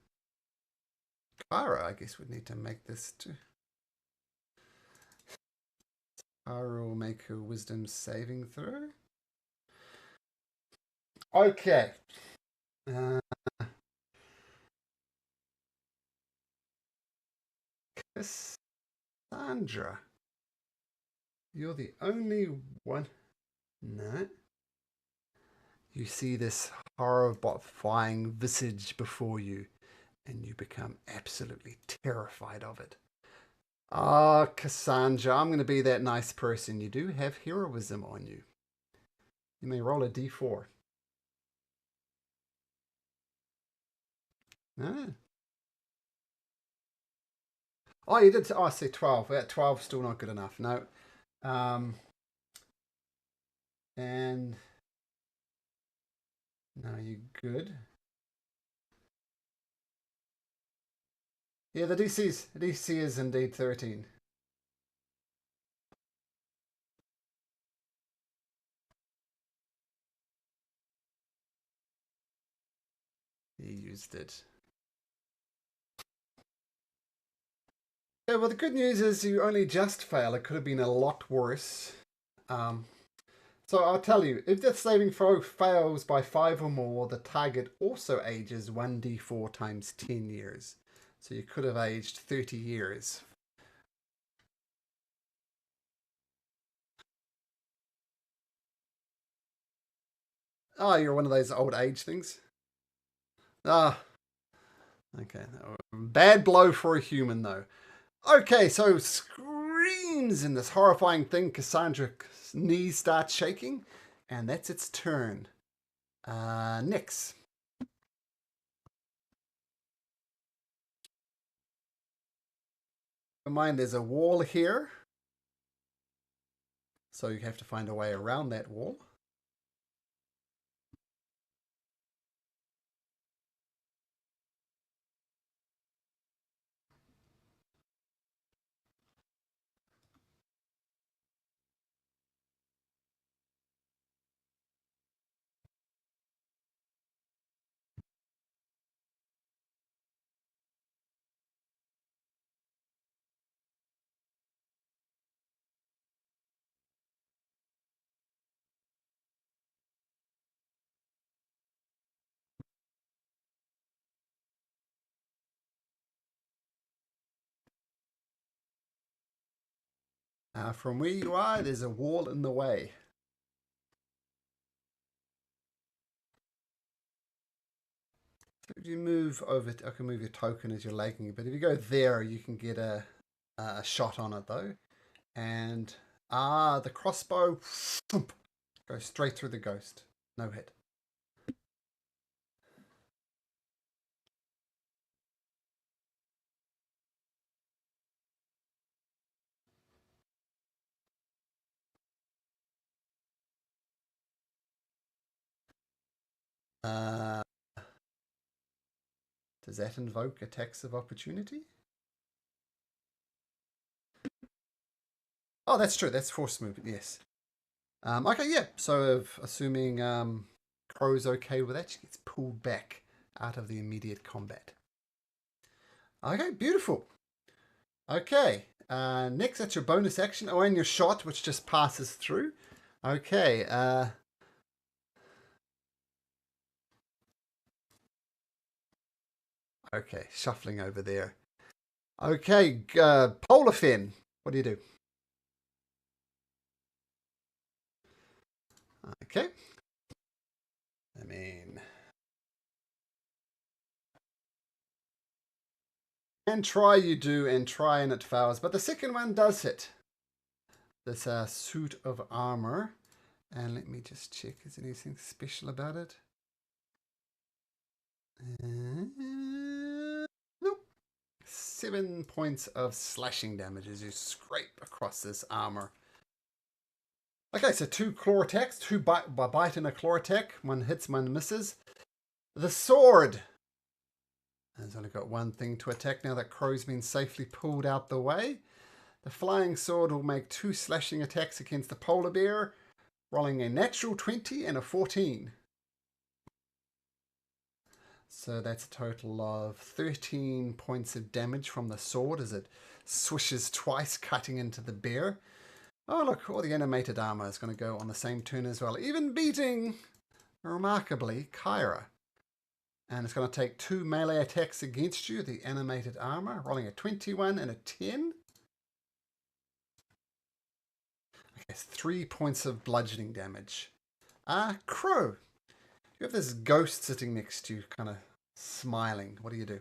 Kyra, I guess, would need to make this too. Tara will make her wisdom saving throw. Okay. Cassandra. You're the only one. No. You see this horrifying visage before you, and you become absolutely terrified of it. Ah, Cassandra, I'm going to be that nice person. You do have heroism on you. You may roll a d4. No. Oh, you did. Oh, I see 12. That 12 still not good enough. No. And no, you're good. Yeah, the DC is indeed 13. He used it. Yeah, well, the good news is you only just fail. It could have been a lot worse. So I'll tell you, if the saving throw fails by 5 or more, the target also ages 1d4 times 10 years. So you could have aged 30 years. Oh, you're one of those old age things? Ah, okay. Bad blow for a human, though. Okay, so screams in this horrifying thing. Cassandra's knees start shaking, and that's its turn. Next. Keep in mind, there's a wall here, so you have to find a way around that wall. From where you are, there's a wall in the way. So if you move over, I can move your token as you're lagging, but if you go there, you can get a shot on it though. And the crossbow goes straight through the ghost. No hit. Uh, does that invoke attacks of opportunity? Oh, that's true. That's force movement. Yes. Okay, yeah. So, assuming Crow's okay with that, she gets pulled back out of the immediate combat. Okay, beautiful. Okay, next that's your bonus action. Oh, and your shot, which just passes through. Okay, okay, shuffling over there. Okay, Polar Fin, what do you do? Okay, I mean, and try you do, and try and it fails, but the second one does hit. This suit of armor, and let me just check. Is there anything special about it? Nope. 7 points of slashing damage as you scrape across this armor. Okay, so 2 claw attacks, 2 bite and a claw attack. One hits, one misses. The sword. It's only got one thing to attack now that Crow's been safely pulled out the way. The flying sword will make 2 slashing attacks against the polar bear, rolling a natural 20 and a 14. So that's a total of 13 points of damage from the sword as it swishes twice, cutting into the bear. Oh, look, all the animated armor is going to go on the same turn as well, even beating, remarkably, Kyra. And it's going to take 2 melee attacks against you, the animated armor, rolling a 21 and a 10. Okay, it's 3 points of bludgeoning damage. Crow, you have this ghost sitting next to you, kind of smiling. What do you do?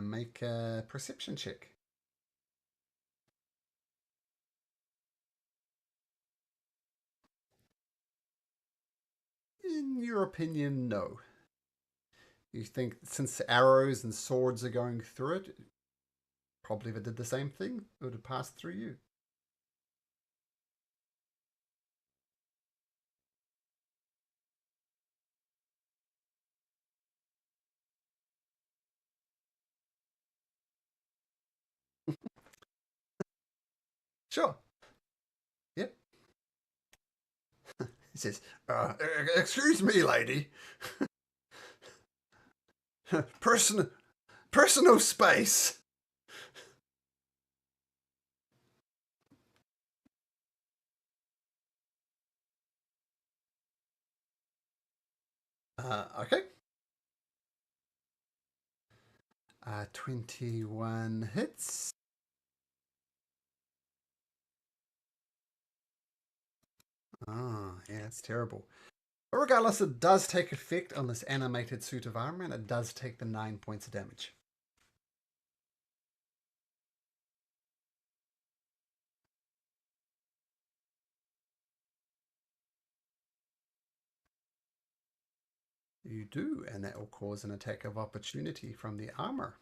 Make a perception check. In your opinion, no. You think since arrows and swords are going through it, probably if it did the same thing, it would have passed through you. Sure. Yep. He says, excuse me, lady. Personal space. Okay. 21 hits. Yeah, it's terrible. But regardless, it does take effect on this animated suit of armor, and it does take the 9 points of damage. You do, and that will cause an attack of opportunity from the armor.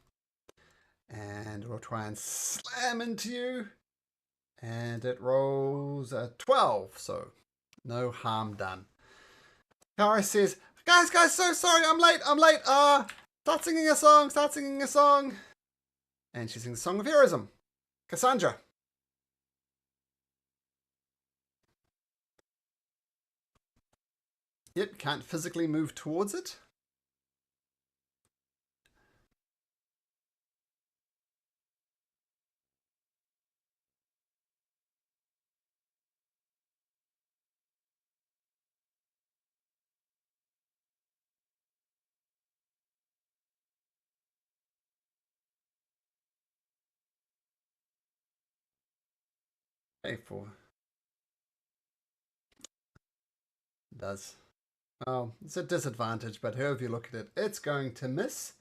And we'll try and slam into you. And it rolls a 12, so no harm done. Kara says, guys, so sorry, I'm late. Start singing a song. And she sings the Song of Heroism. Cassandra. Yep, can't physically move towards it. Okay, does. Oh, it's a disadvantage, but however you look at it, it's going to miss.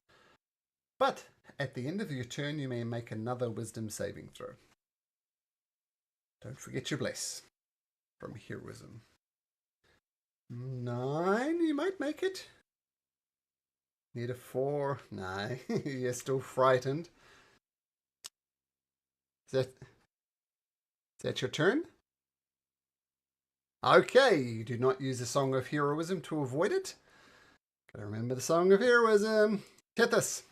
But at the end of your turn, you may make another wisdom saving throw. Don't forget your bless from heroism. 9, you might make it. Need a 4. No, you're still frightened. Is that your turn? Okay, you do not use the Song of Heroism to avoid it. Gotta remember the Song of Heroism. Hit this.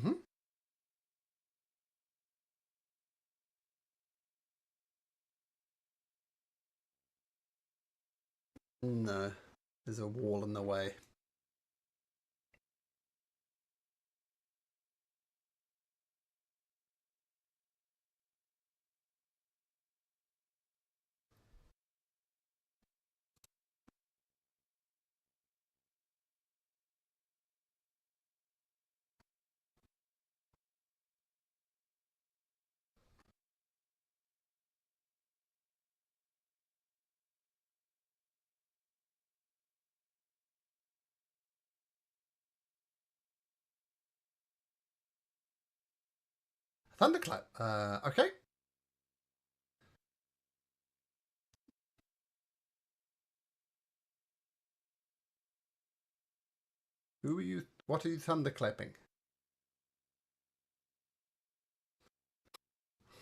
Mm-hmm. No, there's a wall in the way. Thunderclap. Okay. Who are you? What are you thunderclapping?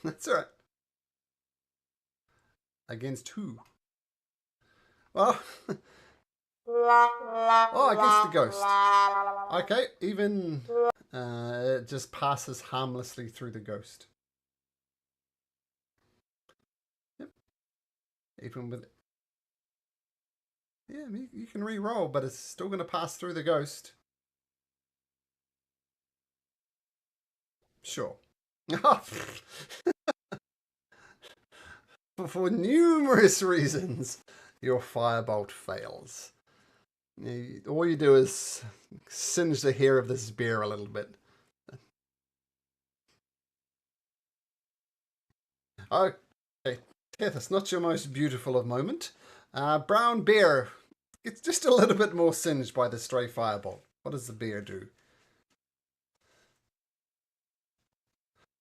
That's all right. Against who? Oh, oh, against the ghost. Okay, even it just passes harmlessly through the ghost. Yep. Even with yeah, you can re-roll, but it's still going to pass through the ghost. Sure. For numerous reasons, your firebolt fails. All you do is singe the hair of this bear a little bit. Okay, Tethys, not your most beautiful of moment. Brown bear, it's just a little bit more singed by the stray firebolt. What does the bear do?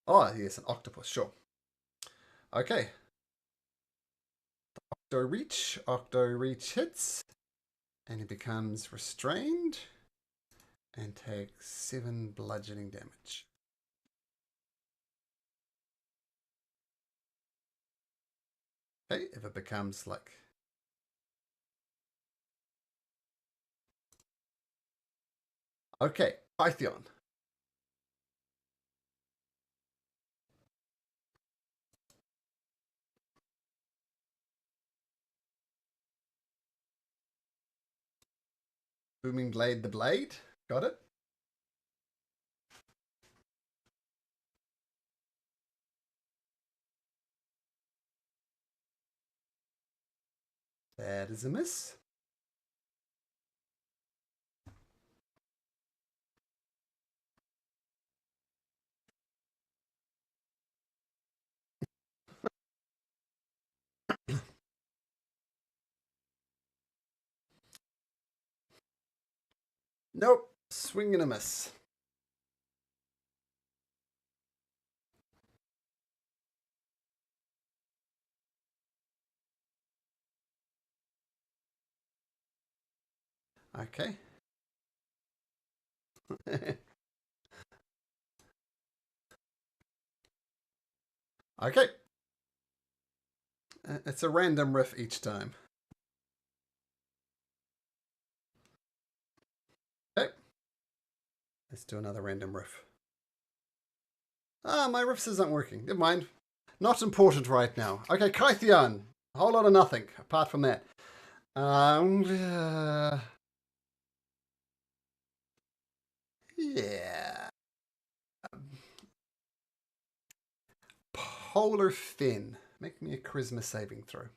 Oh, yes, an octopus, sure. Okay. Octo reach hits, and he becomes restrained and takes 7 bludgeoning damage. Okay, if it becomes like okay, Python. Booming blade the blade. Got it. That is a miss. Nope. Swing and a miss. Okay. Okay. It's a random riff each time. Okay. Let's do another random riff. Ah, my riffs isn't working. Never mind. Not important right now. Okay, Kythian. A whole lot of nothing apart from that. Yeah. Polar Fin. Make me a charisma saving throw.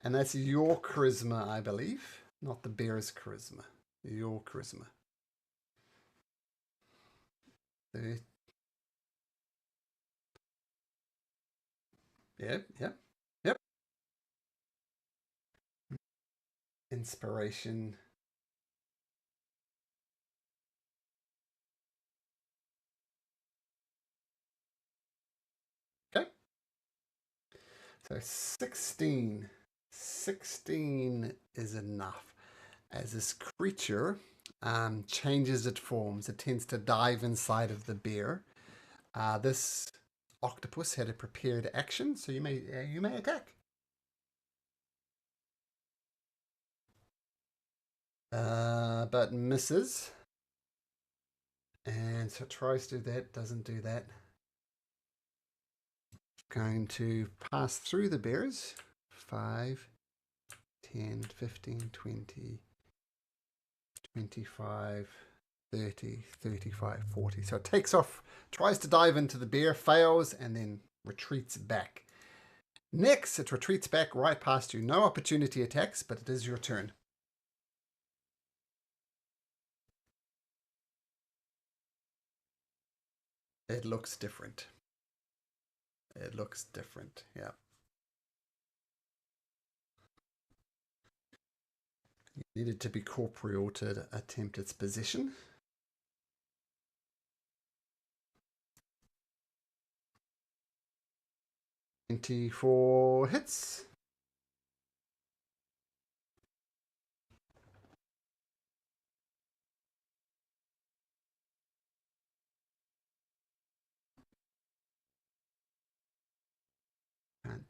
And that's your charisma, I believe. Not the bear's charisma. Your charisma. Yep, yep, yep. Inspiration. Okay. So 16. 16 is enough. As this creature changes its forms, it tends to dive inside of the bear. This octopus had a prepared action, so you may attack. But misses. And so it tries to do that, doesn't do that. Going to pass through the bears. 5, 10, 15, 20, 25, 30, 35, 40. So it takes off, tries to dive into the bear, fails, and then retreats back. Next, it retreats back right past you. No opportunity attacks, but it is your turn. It looks different. It looks different, yeah. It needed to be corporeal to attempt its position. 24 hits.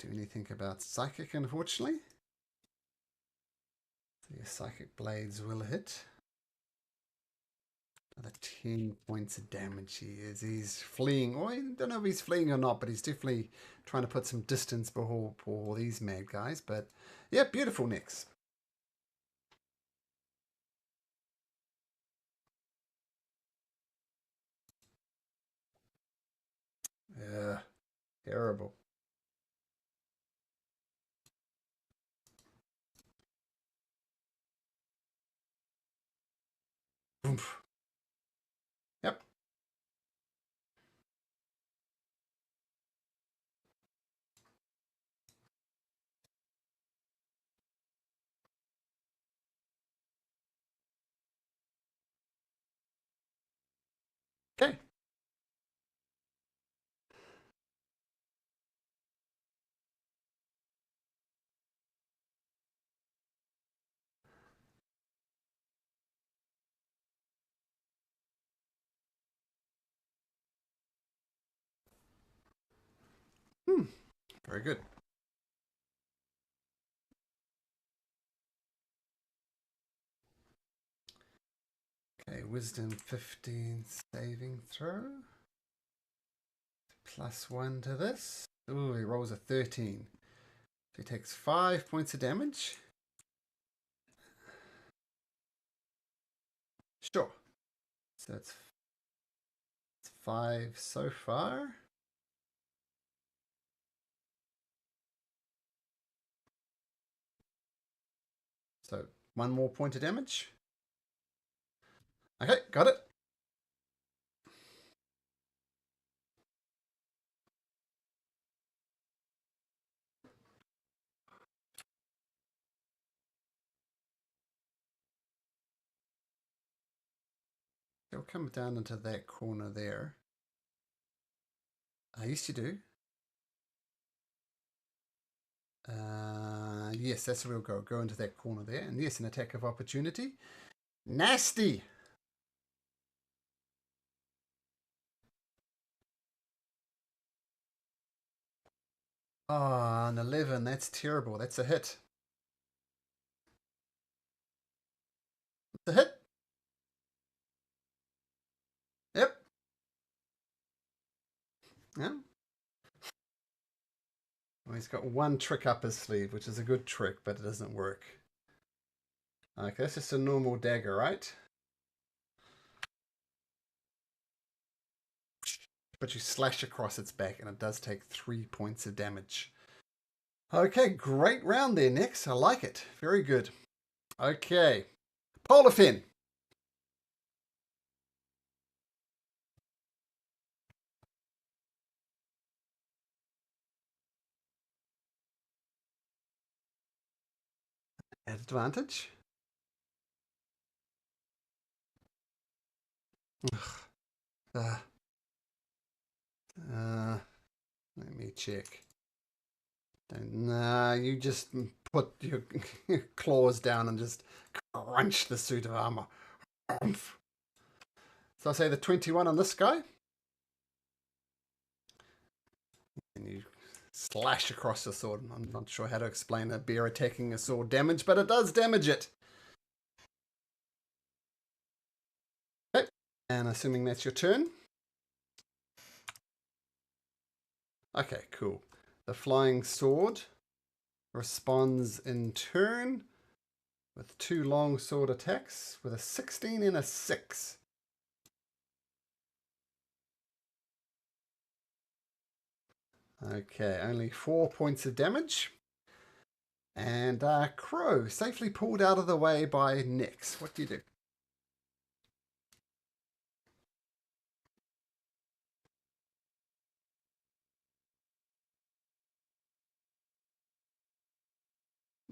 do anything about psychic, unfortunately. So your psychic blades will hit. Another 10 points of damage he is. He's fleeing. Well, I don't know if he's fleeing or not, but he's definitely trying to put some distance before these mad guys. But yeah, beautiful Nyx. Yeah, terrible. Oomph. Yep. Okay. Very good. Okay, wisdom 15 saving throw. +1 to this. Ooh, he rolls a 13. So he takes 5 points of damage. Sure. So it's 5 so far. So 1 more point of damage. Okay, got it. It'll come down into that corner there. Yes, you do. Yes, that's where we'll go. Go into that corner there. And yes, an attack of opportunity. Nasty! Oh, an 11. That's terrible. That's a hit. It's a hit. Yep. Yeah. Well, he's got one trick up his sleeve, which is a good trick, but it doesn't work. Okay, that's just a normal dagger, right? But you slash across its back, and it does take 3 points of damage. Okay, great round there, Nyx. I like it. Very good. Okay. Polar Fin. At advantage. Uh, let me check. Nah, you just put your claws down and just crunch the suit of armor. So I say the 21 on this guy. And you slash across the sword. I'm not sure how to explain a bear attacking a sword damage, but it does damage it. Okay. And assuming that's your turn. Okay, cool. The flying sword responds in turn with 2 long sword attacks with a 16 and a 6. Okay, only 4 points of damage. And Crow, safely pulled out of the way by Nyx. What do you do?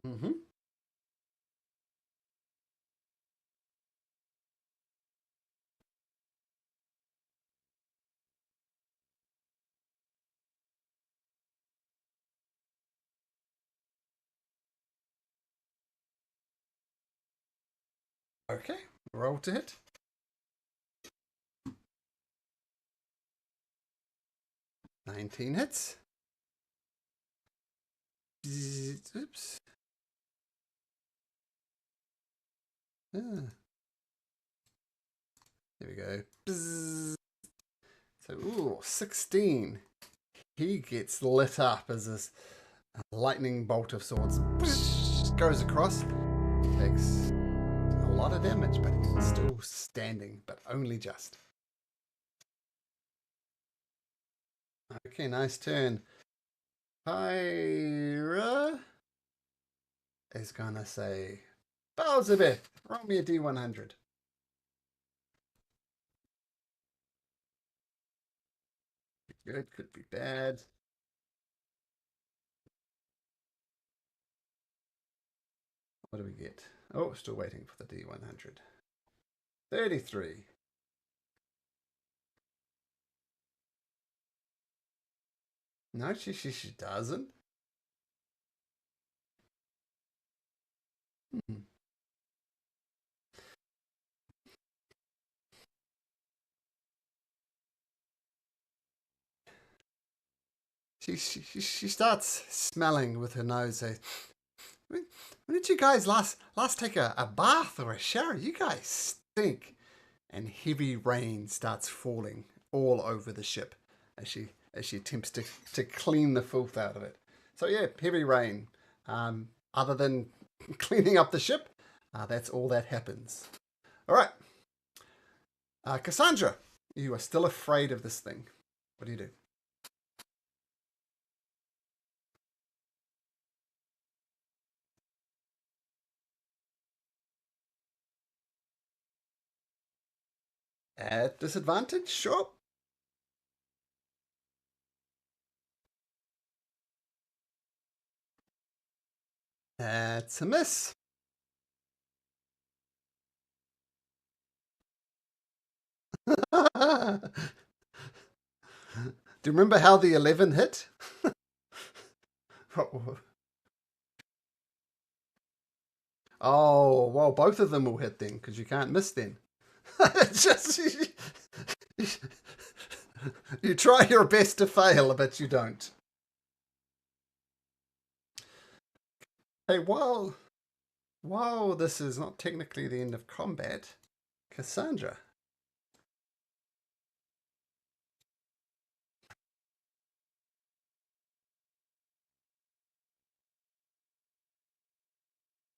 Mm-hmm. Okay, roll to hit. 19 hits. Oops. Ah, there we go. So, ooh, 16. He gets lit up as this lightning bolt of swords goes across. Takes a lot of damage, but still standing, but only just. Okay, nice turn. Pyra is gonna say, Bowser, roll me a D100. Good, could be bad. What do we get? Oh, still waiting for the D100. 33. No, she doesn't. Hmm. She starts smelling with her nose. When did you guys last take a bath or a shower? You guys stink. And heavy rain starts falling all over the ship as she attempts to clean the filth out of it. So yeah, heavy rain. Other than cleaning up the ship, that's all that happens. All right, Cassandra, you are still afraid of this thing. What do you do? At disadvantage, sure. That's a miss. Do you remember how the 11 hit? Oh, well, both of them will hit then, because you can't miss then. Just you try your best to fail, but you don't. Hey, while this is not technically the end of combat, Cassandra.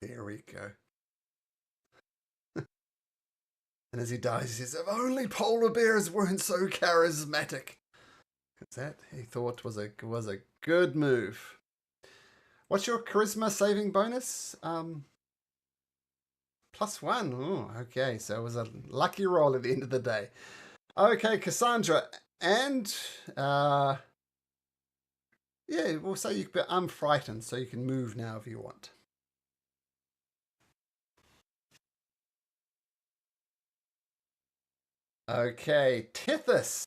There we go. And as he dies, he says, "If only polar bears weren't so charismatic." Because that he thought was a good move. What's your charisma saving bonus? +1. Oh, okay. So it was a lucky roll at the end of the day. Okay, Cassandra, and yeah, we'll say you. I'm frightened, so you can move now if you want. Okay, Tethys.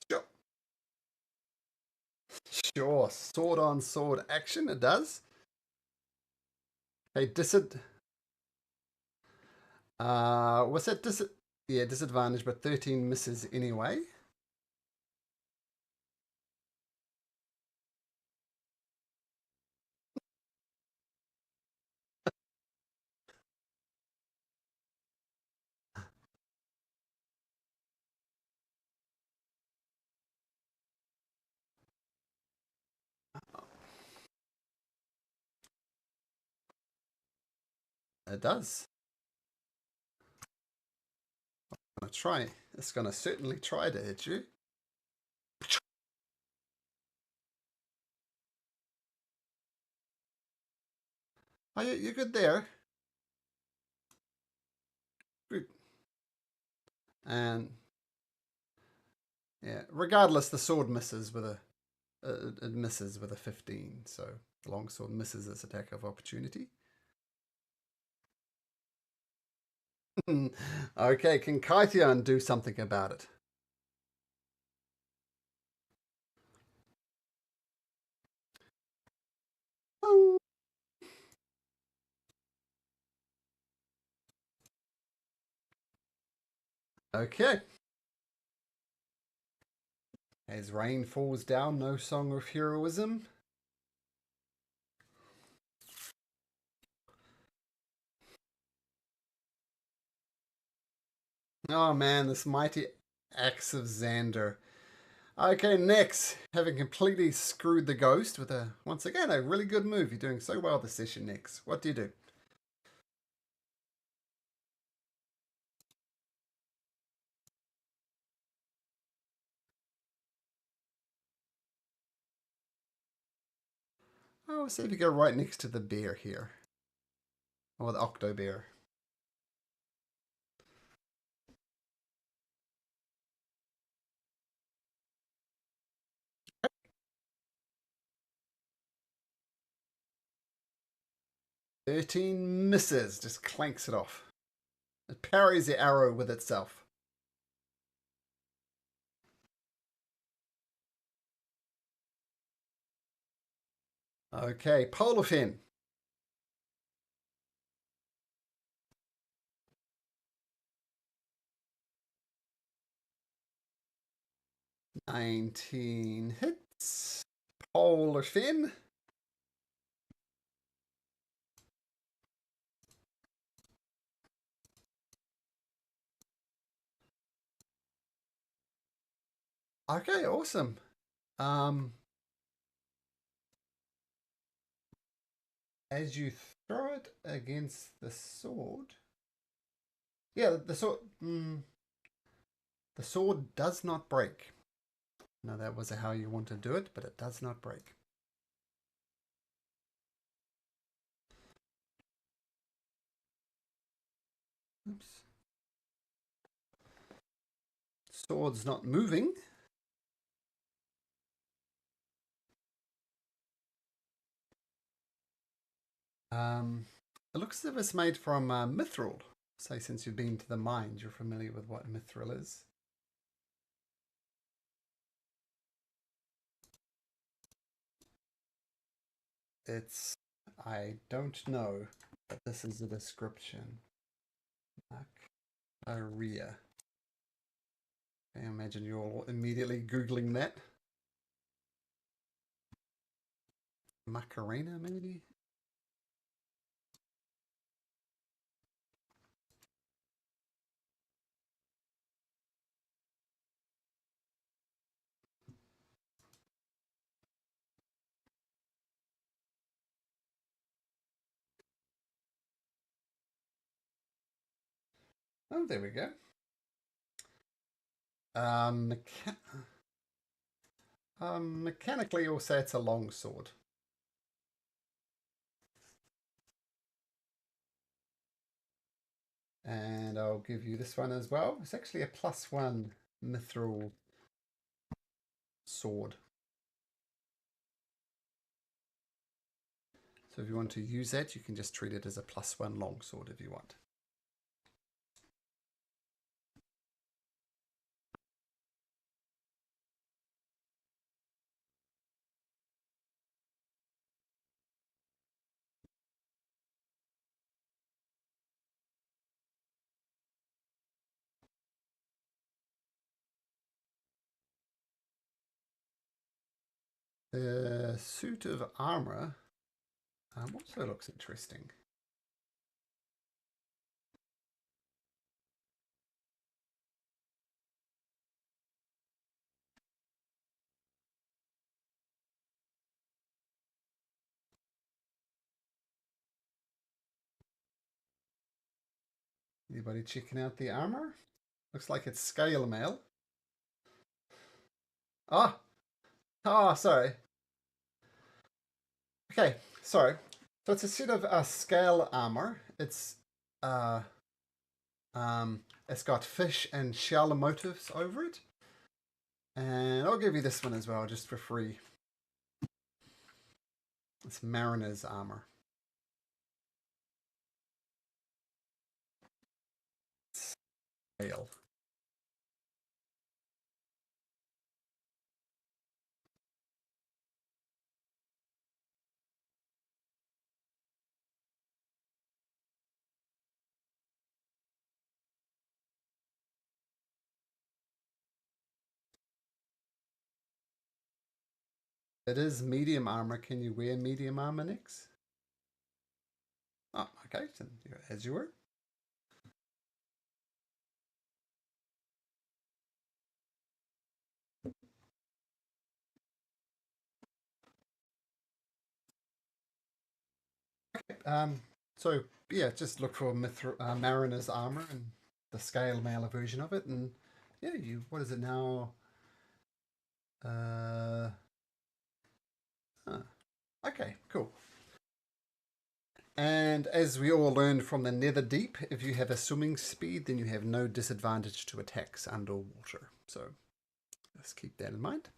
Sure. Sure. Sword on sword action. It does. Hey, what's that? Yeah, disadvantage, but 13 misses anyway. It does. Gonna try. It's gonna certainly try to hit you. Oh, you're good there. Good. And yeah, regardless, the sword misses with a it misses with a 15. So the longsword misses its attack of opportunity. Okay, can Kytheon do something about it? Okay. As rain falls down, no song of heroism. Oh man, this mighty axe of Xander. Okay, next, having completely screwed the ghost with once again, a really good move. You're doing so well this session, Next. What do you do? Oh, see if you go right next to the bear here. Or the octo bear. "13 misses, just clanks it off. It parries the arrow with itself. Okay, polar fin. 19 hits. Polar fin. Okay, awesome. As you throw it against the sword. Yeah, the sword. The sword does not break. No, that was how you want to do it, but it does not break. Oops. Sword's not moving. It looks as if it's made from mithril. Say, since you've been to the mines, you're familiar with what mithril is. It's, I don't know, but this is the description. Macaria. I imagine you're all immediately Googling that. Macarena, maybe? Oh, there we go. Mecha mechanically, you'll say it's a long sword. And I'll give you this one as well. It's actually a +1 mithril sword. So if you want to use that, you can just treat it as a +1 longsword if you want. The suit of armor also looks interesting. Anybody checking out the armor? Looks like it's scale mail. Ah, sorry. Okay, sorry. So it's a suit of scale armor. Uh, it's got fish and shell motifs over it. And I'll give you this one as well, just for free. It's mariner's armor. Scale. It is medium armor. Can you wear medium armor next? Oh, okay. So as you were. Um, so yeah, just look for Mariner's armor and the scale mailer version of it, and yeah, you what is it now? Uh, huh. Okay, cool. And as we all learned from the Nether Deep, if you have a swimming speed, then you have no disadvantage to attacks underwater. So let's keep that in mind.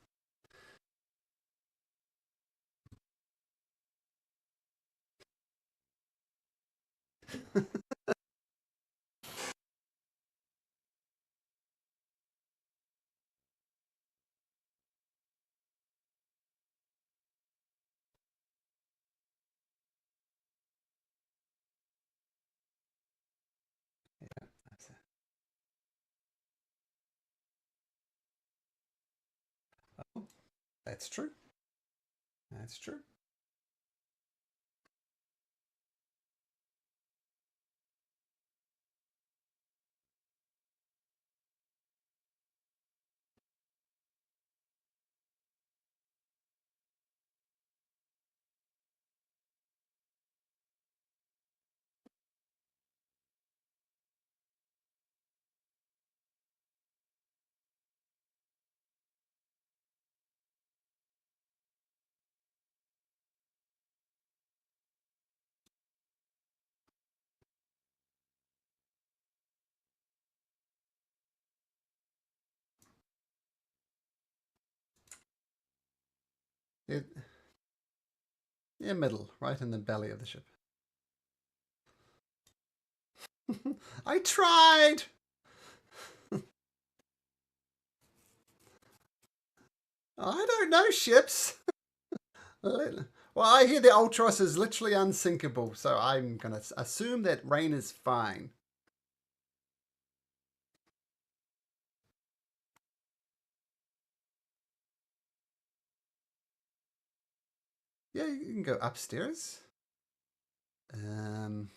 That's, oh, that's true. That's true. It, yeah, middle, right in the belly of the ship. I tried. I don't know ships. Well, I hear the Ultros is literally unsinkable, so I'm gonna assume that rain is fine. Yeah, you can go upstairs. Um,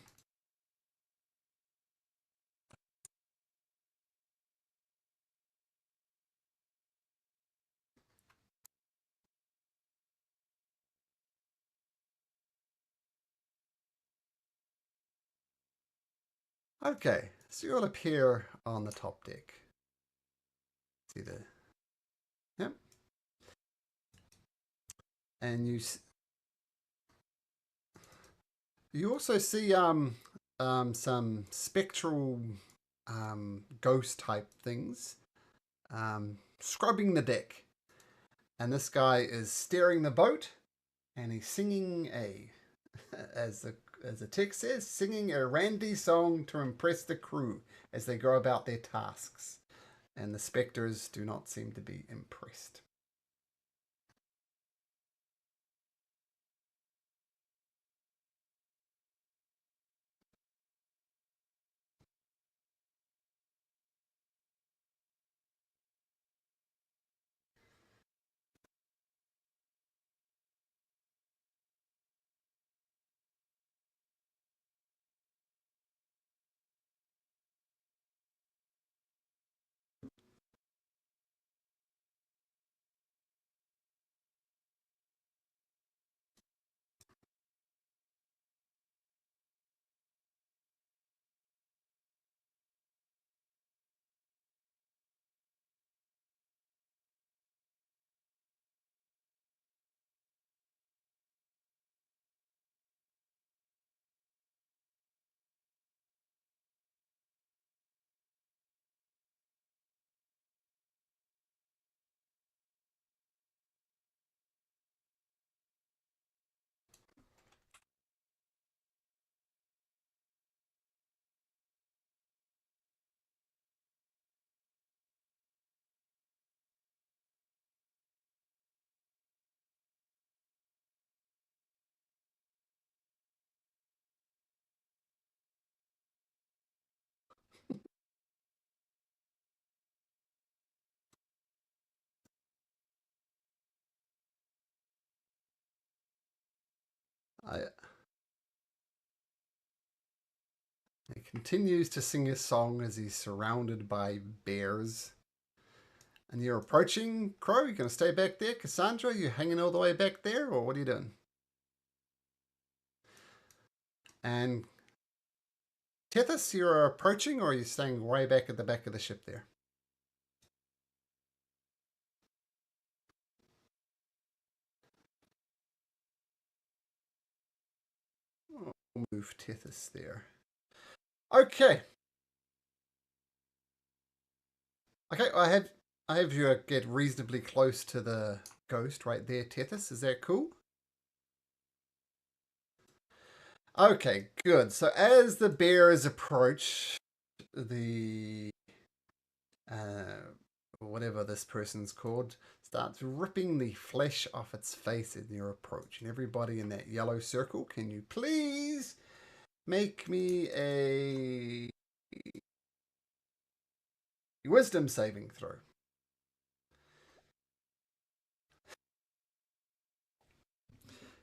okay, so you'll appear on the top deck. See the yep, and you also see some spectral ghost type things scrubbing the deck, and this guy is steering the boat, and he's singing a as the text says, singing a randy song to impress the crew as they go about their tasks. And the spectres do not seem to be impressed. He continues to sing his song as he's surrounded by bears. And you're approaching, Crow? You going to stay back there? Cassandra, you hanging all the way back there? Or what are you doing? And Tethys, you're approaching, or are you staying way back at the back of the ship there? We'll move Tethys there. Okay. Okay, I have you get reasonably close to the ghost right there, Tethys. Is that cool? Okay, good. So as the bears approach the whatever this person's called, starts ripping the flesh off its face in your approach. And everybody in that yellow circle, can you please make me a wisdom saving throw?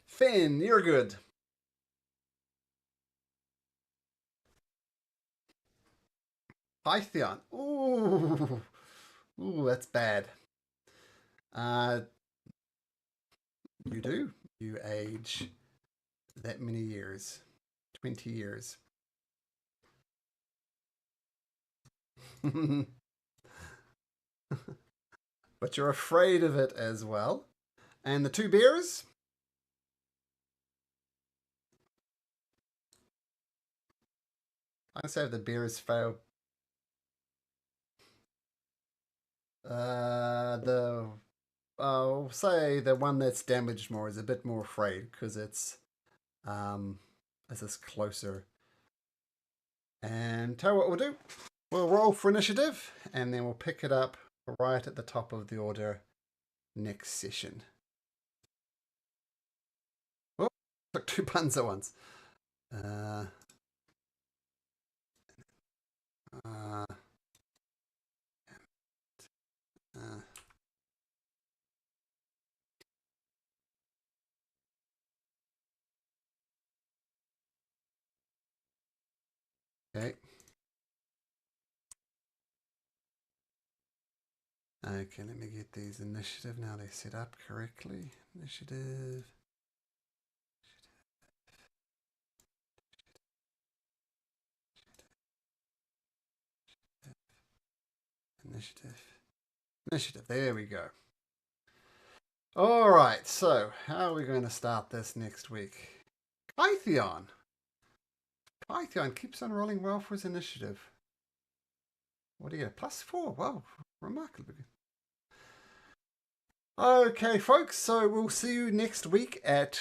Finn, you're good. Pythion. Ooh. Ooh, that's bad. You do. You age that many years. 20 years. But you're afraid of it as well. And the two bears? I say the bears fail. I'll say the one that's damaged more is a bit more afraid because it's closer. And tell you what we'll do. We'll roll for initiative and then we'll pick it up right at the top of the order next session. Oh, took 2 puns at once. Okay. Okay, let me get these initiative. Now they're set up correctly. Initiative. Initiative. There we go. All right, so how are we going to start this next week? Pythion. Pythion keeps on rolling well for his initiative. What do you get? +4. Wow, remarkably good. Okay, folks, so we'll see you next week at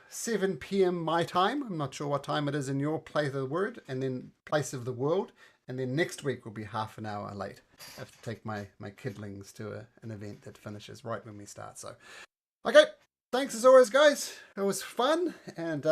7 p.m. my time. I'm not sure what time it is in your place of the word, and then place of the world. And then next week will be half an hour late. I have to take my kidlings to an event that finishes right when we start. So, okay, thanks as always, guys. It was fun, and